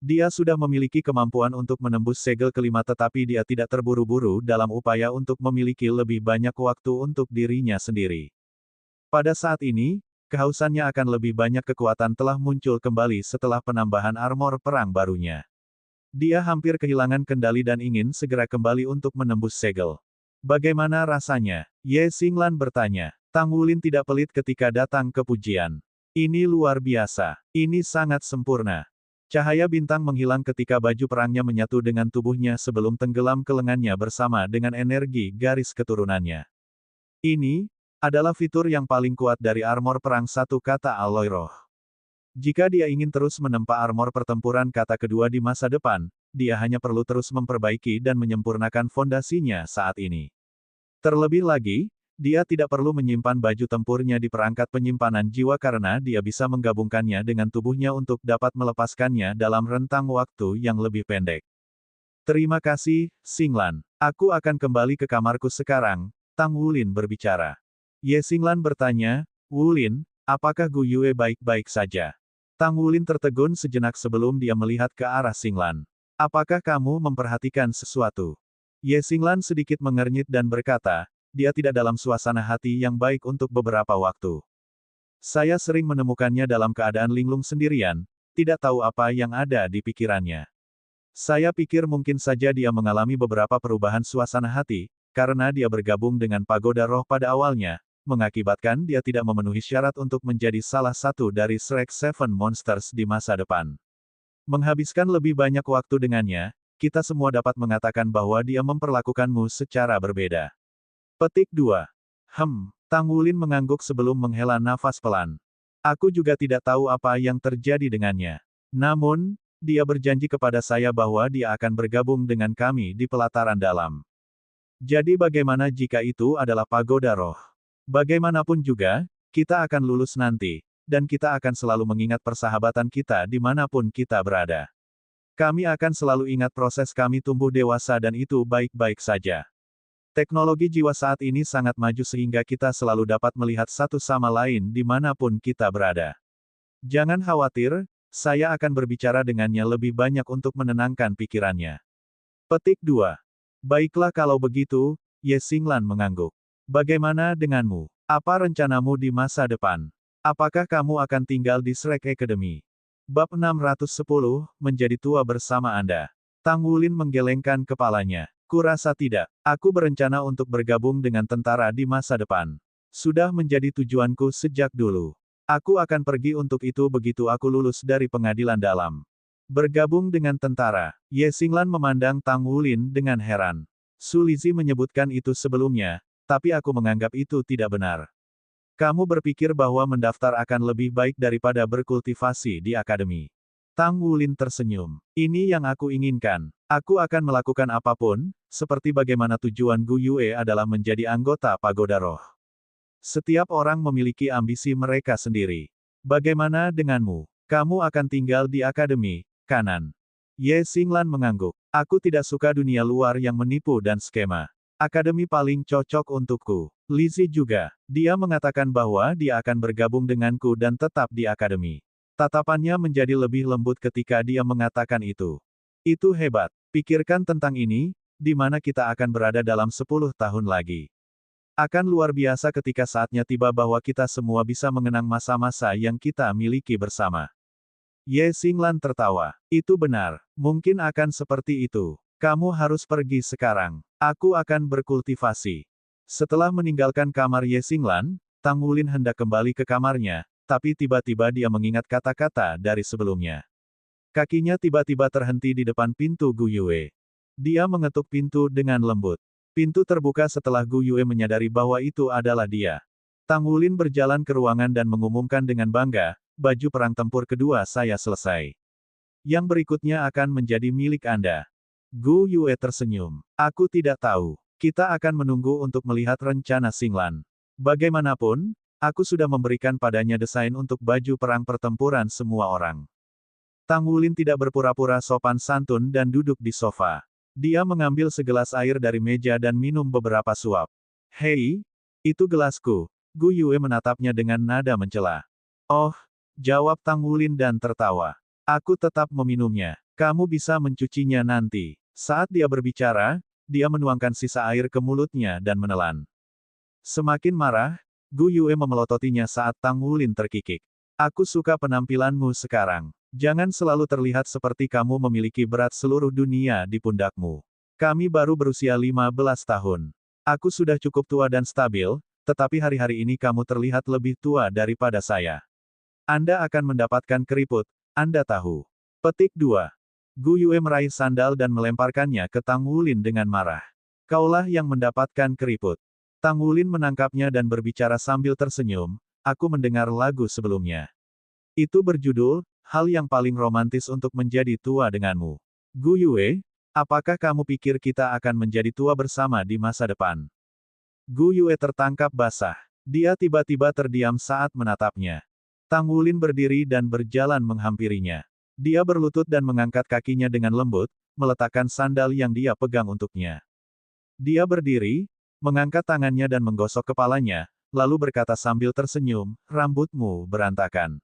Dia sudah memiliki kemampuan untuk menembus segel kelima tetapi dia tidak terburu-buru dalam upaya untuk memiliki lebih banyak waktu untuk dirinya sendiri. Pada saat ini, kehausannya akan lebih banyak kekuatan telah muncul kembali setelah penambahan armor perang barunya. Dia hampir kehilangan kendali dan ingin segera kembali untuk menembus segel. Bagaimana rasanya? Ye Xinglan bertanya. Tang Wulin tidak pelit ketika datang ke pujian. Ini luar biasa. Ini sangat sempurna. Cahaya bintang menghilang ketika baju perangnya menyatu dengan tubuhnya sebelum tenggelam ke lengannya bersama dengan energi garis keturunannya. Ini adalah fitur yang paling kuat dari armor perang satu kata alloy roh. Jika dia ingin terus menempa armor pertempuran kata kedua di masa depan, dia hanya perlu terus memperbaiki dan menyempurnakan fondasinya saat ini. Terlebih lagi, dia tidak perlu menyimpan baju tempurnya di perangkat penyimpanan jiwa karena dia bisa menggabungkannya dengan tubuhnya untuk dapat melepaskannya dalam rentang waktu yang lebih pendek. Terima kasih, Xinglan. Aku akan kembali ke kamarku sekarang, Tang Wulin berbicara. Ye Xinglan bertanya, Wulin, apakah Gu Yue baik-baik saja? Tang Wulin tertegun sejenak sebelum dia melihat ke arah Xinglan. Apakah kamu memperhatikan sesuatu? Ye Xinglan sedikit mengernyit dan berkata, dia tidak dalam suasana hati yang baik untuk beberapa waktu. Saya sering menemukannya dalam keadaan linglung sendirian, tidak tahu apa yang ada di pikirannya. Saya pikir mungkin saja dia mengalami beberapa perubahan suasana hati, karena dia bergabung dengan pagoda roh pada awalnya, mengakibatkan dia tidak memenuhi syarat untuk menjadi salah satu dari Shrek Seven Monsters di masa depan. Menghabiskan lebih banyak waktu dengannya, kita semua dapat mengatakan bahwa dia memperlakukanmu secara berbeda. Petik 2. Tang Wulin mengangguk sebelum menghela nafas pelan. Aku juga tidak tahu apa yang terjadi dengannya. Namun, dia berjanji kepada saya bahwa dia akan bergabung dengan kami di pelataran dalam. Jadi bagaimana jika itu adalah pagoda roh? Bagaimanapun juga, kita akan lulus nanti, dan kita akan selalu mengingat persahabatan kita dimanapun kita berada. Kami akan selalu ingat proses kami tumbuh dewasa dan itu baik-baik saja. Teknologi jiwa saat ini sangat maju sehingga kita selalu dapat melihat satu sama lain dimanapun kita berada. Jangan khawatir, Saya akan berbicara dengannya lebih banyak untuk menenangkan pikirannya. Petik 2. Baiklah kalau begitu, Ye Xinglan mengangguk. Bagaimana denganmu? Apa rencanamu di masa depan? Apakah kamu akan tinggal di Shrek Academy? Bab 610, menjadi tua bersama Anda. Tang Wulin menggelengkan kepalanya. Kurasa tidak. Aku berencana untuk bergabung dengan tentara di masa depan. Sudah menjadi tujuanku sejak dulu. Aku akan pergi untuk itu begitu aku lulus dari pengadilan dalam. Bergabung dengan tentara. Ye Xinglan memandang Tang Wulin dengan heran. Su Lizhi menyebutkan itu sebelumnya, tapi aku menganggap itu tidak benar. Kamu berpikir bahwa mendaftar akan lebih baik daripada berkultivasi di akademi. Tang Wulin tersenyum. Ini yang aku inginkan. Aku akan melakukan apapun, seperti bagaimana tujuan Gu Yue adalah menjadi anggota Pagoda Roh. Setiap orang memiliki ambisi mereka sendiri. Bagaimana denganmu? Kamu akan tinggal di akademi, kanan? Ye Xinglan mengangguk. Aku tidak suka dunia luar yang menipu dan skema. Akademi paling cocok untukku. Lizzie juga. Dia mengatakan bahwa dia akan bergabung denganku dan tetap di akademi. Tatapannya menjadi lebih lembut ketika dia mengatakan itu. Itu hebat. Pikirkan tentang ini, di mana kita akan berada dalam 10 tahun lagi. Akan luar biasa ketika saatnya tiba bahwa kita semua bisa mengenang masa-masa yang kita miliki bersama. Ye Xinglan tertawa. Itu benar. Mungkin akan seperti itu. Kamu harus pergi sekarang. Aku akan berkultivasi. Setelah meninggalkan kamar Ye Xinglan, Tang Wulin hendak kembali ke kamarnya, tapi tiba-tiba dia mengingat kata-kata dari sebelumnya. Kakinya tiba-tiba terhenti di depan pintu Gu Yue. Dia mengetuk pintu dengan lembut. Pintu terbuka setelah Gu Yue menyadari bahwa itu adalah dia. Tang Wulin berjalan ke ruangan dan mengumumkan dengan bangga, baju perang tempur kedua saya selesai. Yang berikutnya akan menjadi milik Anda. Gu Yue tersenyum. Aku tidak tahu. Kita akan menunggu untuk melihat rencana Xinglan. Bagaimanapun, aku sudah memberikan padanya desain untuk baju perang pertempuran semua orang. Tang Wulin tidak berpura-pura sopan santun dan duduk di sofa. Dia mengambil segelas air dari meja dan minum beberapa suap. Hei, itu gelasku. Gu Yue menatapnya dengan nada mencela. Oh, jawab Tang Wulin dan tertawa. Aku tetap meminumnya. Kamu bisa mencucinya nanti. Saat dia berbicara, dia menuangkan sisa air ke mulutnya dan menelan. Semakin marah, Gu Yue memelototinya saat Tang Wulin terkikik. Aku suka penampilanmu sekarang. Jangan selalu terlihat seperti kamu memiliki berat seluruh dunia di pundakmu. Kami baru berusia 15 tahun. Aku sudah cukup tua dan stabil, tetapi hari-hari ini kamu terlihat lebih tua daripada saya. Anda akan mendapatkan keriput, Anda tahu. Petik 2. Gu Yue meraih sandal dan melemparkannya ke Tang Wulin dengan marah. Kaulah yang mendapatkan keriput. Tang Wulin menangkapnya dan berbicara sambil tersenyum, aku mendengar lagu sebelumnya. Itu berjudul, hal yang paling romantis untuk menjadi tua denganmu. Gu Yue, apakah kamu pikir kita akan menjadi tua bersama di masa depan? Gu Yue tertangkap basah. Dia tiba-tiba terdiam saat menatapnya. Tang Wulin berdiri dan berjalan menghampirinya. Dia berlutut dan mengangkat kakinya dengan lembut, meletakkan sandal yang dia pegang untuknya. Dia berdiri, mengangkat tangannya dan menggosok kepalanya, lalu berkata sambil tersenyum, rambutmu berantakan.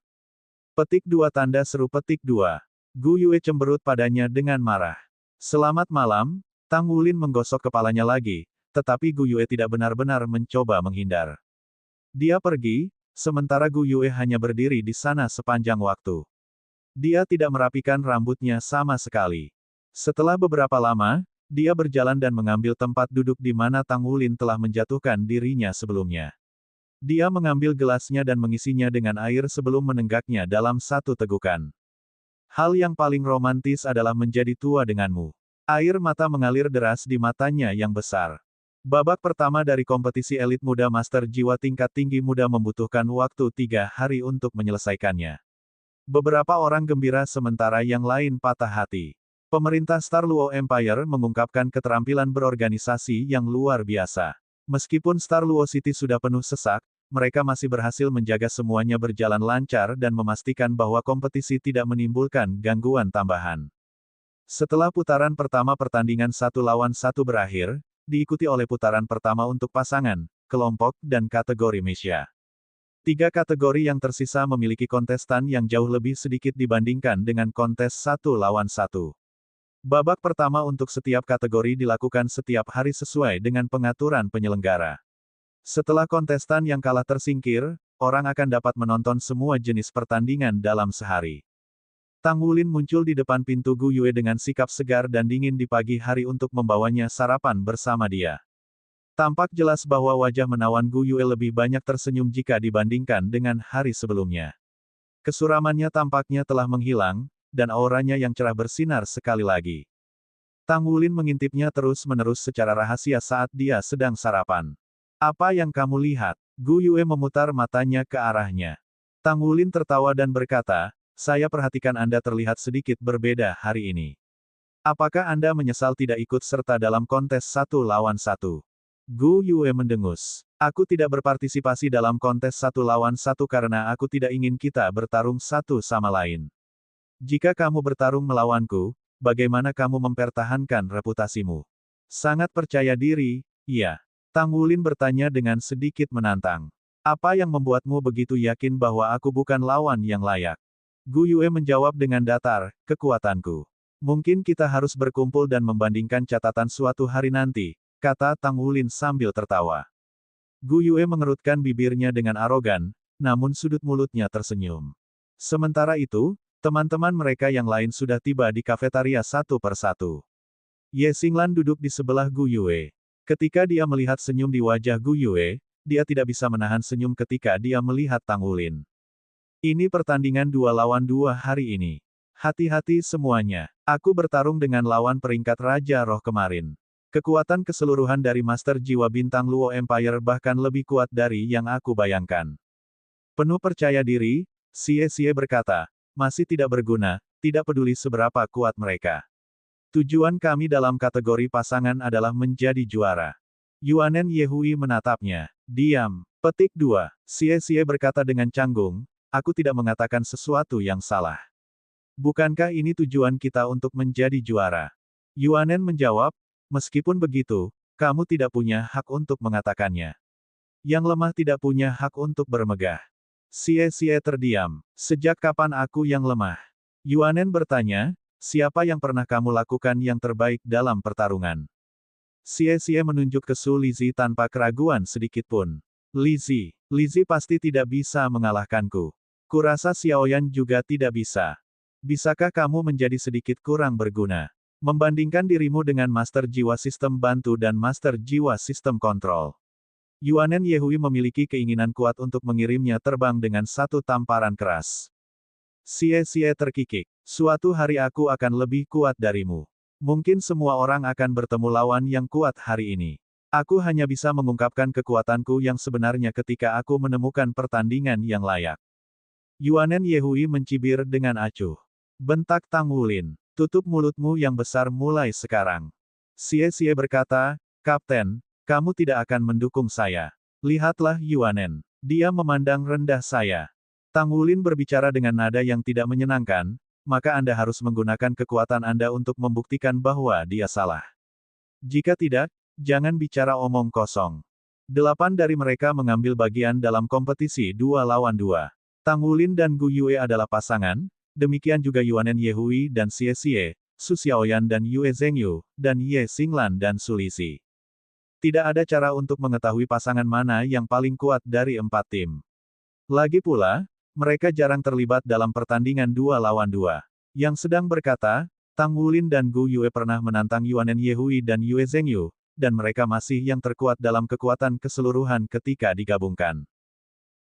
Petik 2 tanda seru petik 2. Gu Yue cemberut padanya dengan marah. Selamat malam, Tang Wulin menggosok kepalanya lagi, tetapi Gu Yue tidak benar-benar mencoba menghindar. Dia pergi, sementara Gu Yue hanya berdiri di sana sepanjang waktu. Dia tidak merapikan rambutnya sama sekali. Setelah beberapa lama, dia berjalan dan mengambil tempat duduk di mana Tang Wulin telah menjatuhkan dirinya sebelumnya. Dia mengambil gelasnya dan mengisinya dengan air sebelum menenggaknya dalam satu tegukan. Hal yang paling romantis adalah menjadi tua denganmu. Air mata mengalir deras di matanya yang besar. Babak pertama dari kompetisi elit muda Master Jiwa tingkat tinggi muda membutuhkan waktu 3 hari untuk menyelesaikannya. Beberapa orang gembira sementara yang lain patah hati. Pemerintah Star Luo Empire mengungkapkan keterampilan berorganisasi yang luar biasa. Meskipun Star Luo City sudah penuh sesak, mereka masih berhasil menjaga semuanya berjalan lancar dan memastikan bahwa kompetisi tidak menimbulkan gangguan tambahan. Setelah putaran pertama pertandingan 1 lawan 1 berakhir, diikuti oleh putaran pertama untuk pasangan, kelompok, dan kategori Meisha. Tiga kategori yang tersisa memiliki kontestan yang jauh lebih sedikit dibandingkan dengan kontes 1 lawan 1. Babak pertama untuk setiap kategori dilakukan setiap hari sesuai dengan pengaturan penyelenggara. Setelah kontestan yang kalah tersingkir, orang akan dapat menonton semua jenis pertandingan dalam sehari. Tang Wulin muncul di depan pintu Gu Yue dengan sikap segar dan dingin di pagi hari untuk membawanya sarapan bersama dia. Tampak jelas bahwa wajah menawan Gu Yue lebih banyak tersenyum jika dibandingkan dengan hari sebelumnya. Kesuramannya tampaknya telah menghilang, dan auranya yang cerah bersinar sekali lagi. Tang Wulin mengintipnya terus-menerus secara rahasia saat dia sedang sarapan. Apa yang kamu lihat? Gu Yue memutar matanya ke arahnya. Tang Wulin tertawa dan berkata, saya perhatikan Anda terlihat sedikit berbeda hari ini. Apakah Anda menyesal tidak ikut serta dalam kontes 1 lawan 1? Gu Yue mendengus. Aku tidak berpartisipasi dalam kontes 1 lawan 1 karena aku tidak ingin kita bertarung satu sama lain. Jika kamu bertarung melawanku, bagaimana kamu mempertahankan reputasimu? Sangat percaya diri, iya. Tang Wulin bertanya dengan sedikit menantang. Apa yang membuatmu begitu yakin bahwa aku bukan lawan yang layak? Gu Yue menjawab dengan datar, kekuatanku. Mungkin kita harus berkumpul dan membandingkan catatan suatu hari nanti, kata Tang Wulin sambil tertawa. Gu Yue mengerutkan bibirnya dengan arogan, namun sudut mulutnya tersenyum. Sementara itu, teman-teman mereka yang lain sudah tiba di kafetaria satu persatu. Ye Xinglan duduk di sebelah Gu Yue. Ketika dia melihat senyum di wajah Gu Yue, dia tidak bisa menahan senyum ketika dia melihat Tang Wulin. Ini pertandingan 2 lawan 2 hari ini. Hati-hati semuanya. Aku bertarung dengan lawan peringkat Raja Roh kemarin. Kekuatan keseluruhan dari Master Jiwa Bintang Luo Empire bahkan lebih kuat dari yang aku bayangkan. Penuh percaya diri, Xie berkata, masih tidak berguna, tidak peduli seberapa kuat mereka. Tujuan kami dalam kategori pasangan adalah menjadi juara. Yuanen Yehui menatapnya. Diam. Petik 2. Xie berkata dengan canggung, aku tidak mengatakan sesuatu yang salah. Bukankah ini tujuan kita untuk menjadi juara? Yuanen menjawab, meskipun begitu, kamu tidak punya hak untuk mengatakannya. Yang lemah tidak punya hak untuk bermegah. Xie terdiam. Sejak kapan aku yang lemah? Yuanen bertanya, siapa yang pernah kamu lakukan yang terbaik dalam pertarungan? Xie menunjuk ke Su Lizhi tanpa keraguan sedikitpun. Lizhi pasti tidak bisa mengalahkanku. Kurasa Xiaoyan juga tidak bisa. Bisakah kamu menjadi sedikit kurang berguna? Membandingkan dirimu dengan Master Jiwa Sistem Bantu dan Master Jiwa Sistem Kontrol. Yuanen Yehui memiliki keinginan kuat untuk mengirimnya terbang dengan satu tamparan keras. Xie terkikik. Suatu hari aku akan lebih kuat darimu. Mungkin semua orang akan bertemu lawan yang kuat hari ini. Aku hanya bisa mengungkapkan kekuatanku yang sebenarnya ketika aku menemukan pertandingan yang layak. Yuanen Yehui mencibir dengan acuh. Bentak Tang Wulin. Tutup mulutmu yang besar mulai sekarang. Xie berkata, Kapten, kamu tidak akan mendukung saya. Lihatlah Yuanen. Dia memandang rendah saya. Tang Wulin berbicara dengan nada yang tidak menyenangkan, maka Anda harus menggunakan kekuatan Anda untuk membuktikan bahwa dia salah. Jika tidak, jangan bicara omong kosong. 8 dari mereka mengambil bagian dalam kompetisi 2 lawan 2. Tang Wulin dan Gu Yue adalah pasangan, demikian juga Yuanen Yehui dan Xie, Su Xiaoyan dan Yue Zhengyu, dan Ye Xinglan dan Su Lizhi. Tidak ada cara untuk mengetahui pasangan mana yang paling kuat dari 4 tim. Lagi pula, mereka jarang terlibat dalam pertandingan 2 lawan 2. Yang sedang berkata, Tang Wulin dan Gu Yue pernah menantang Yuanen Yehui dan Yue Zhengyu, dan mereka masih yang terkuat dalam kekuatan keseluruhan ketika digabungkan.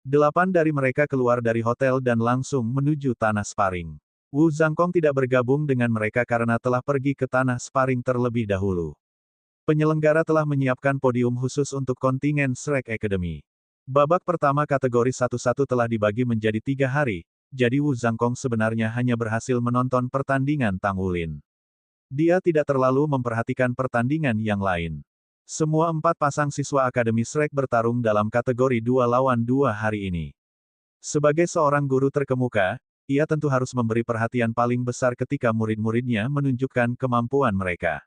8 dari mereka keluar dari hotel dan langsung menuju tanah sparring. Wu Zhangkong tidak bergabung dengan mereka karena telah pergi ke tanah sparring terlebih dahulu. Penyelenggara telah menyiapkan podium khusus untuk kontingen Shrek Academy. Babak pertama kategori 1-1 telah dibagi menjadi 3 hari, jadi Wu Zhangkong sebenarnya hanya berhasil menonton pertandingan Tang Wulin. Dia tidak terlalu memperhatikan pertandingan yang lain. Semua 4 pasang siswa Akademi Shrek bertarung dalam kategori 2 lawan 2 hari ini. Sebagai seorang guru terkemuka, ia tentu harus memberi perhatian paling besar ketika murid-muridnya menunjukkan kemampuan mereka.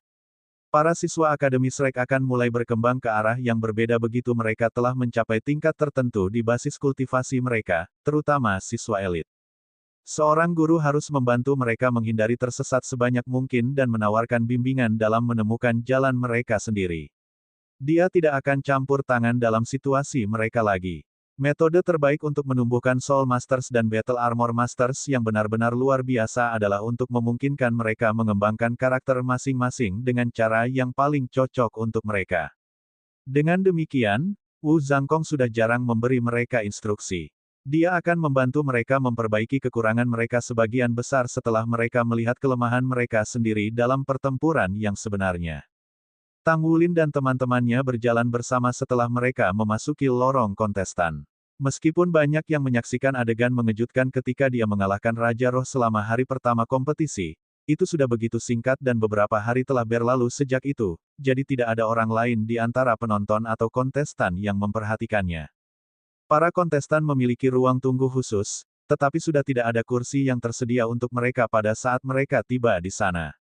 Para siswa Akademi Shrek akan mulai berkembang ke arah yang berbeda begitu mereka telah mencapai tingkat tertentu di basis kultivasi mereka, terutama siswa elit. Seorang guru harus membantu mereka menghindari tersesat sebanyak mungkin dan menawarkan bimbingan dalam menemukan jalan mereka sendiri. Dia tidak akan campur tangan dalam situasi mereka lagi. Metode terbaik untuk menumbuhkan Soul Masters dan Battle Armor Masters yang benar-benar luar biasa adalah untuk memungkinkan mereka mengembangkan karakter masing-masing dengan cara yang paling cocok untuk mereka. Dengan demikian, Wu Zhangkong sudah jarang memberi mereka instruksi. Dia akan membantu mereka memperbaiki kekurangan mereka sebagian besar setelah mereka melihat kelemahan mereka sendiri dalam pertempuran yang sebenarnya. Tang Wulin dan teman-temannya berjalan bersama setelah mereka memasuki lorong kontestan. Meskipun banyak yang menyaksikan adegan mengejutkan ketika dia mengalahkan Raja Roh selama hari pertama kompetisi, itu sudah begitu singkat dan beberapa hari telah berlalu sejak itu, jadi tidak ada orang lain di antara penonton atau kontestan yang memperhatikannya. Para kontestan memiliki ruang tunggu khusus, tetapi sudah tidak ada kursi yang tersedia untuk mereka pada saat mereka tiba di sana.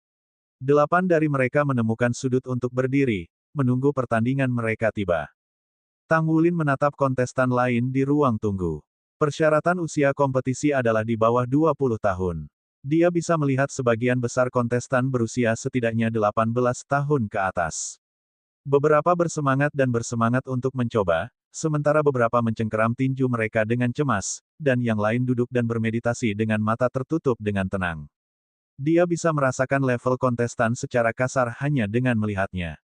8 dari mereka menemukan sudut untuk berdiri, menunggu pertandingan mereka tiba. Tang Wulin menatap kontestan lain di ruang tunggu. Persyaratan usia kompetisi adalah di bawah 20 tahun. Dia bisa melihat sebagian besar kontestan berusia setidaknya 18 tahun ke atas. Beberapa bersemangat dan bersemangat untuk mencoba, sementara beberapa mencengkeram tinju mereka dengan cemas, dan yang lain duduk dan bermeditasi dengan mata tertutup dengan tenang. Dia bisa merasakan level kontestan secara kasar hanya dengan melihatnya.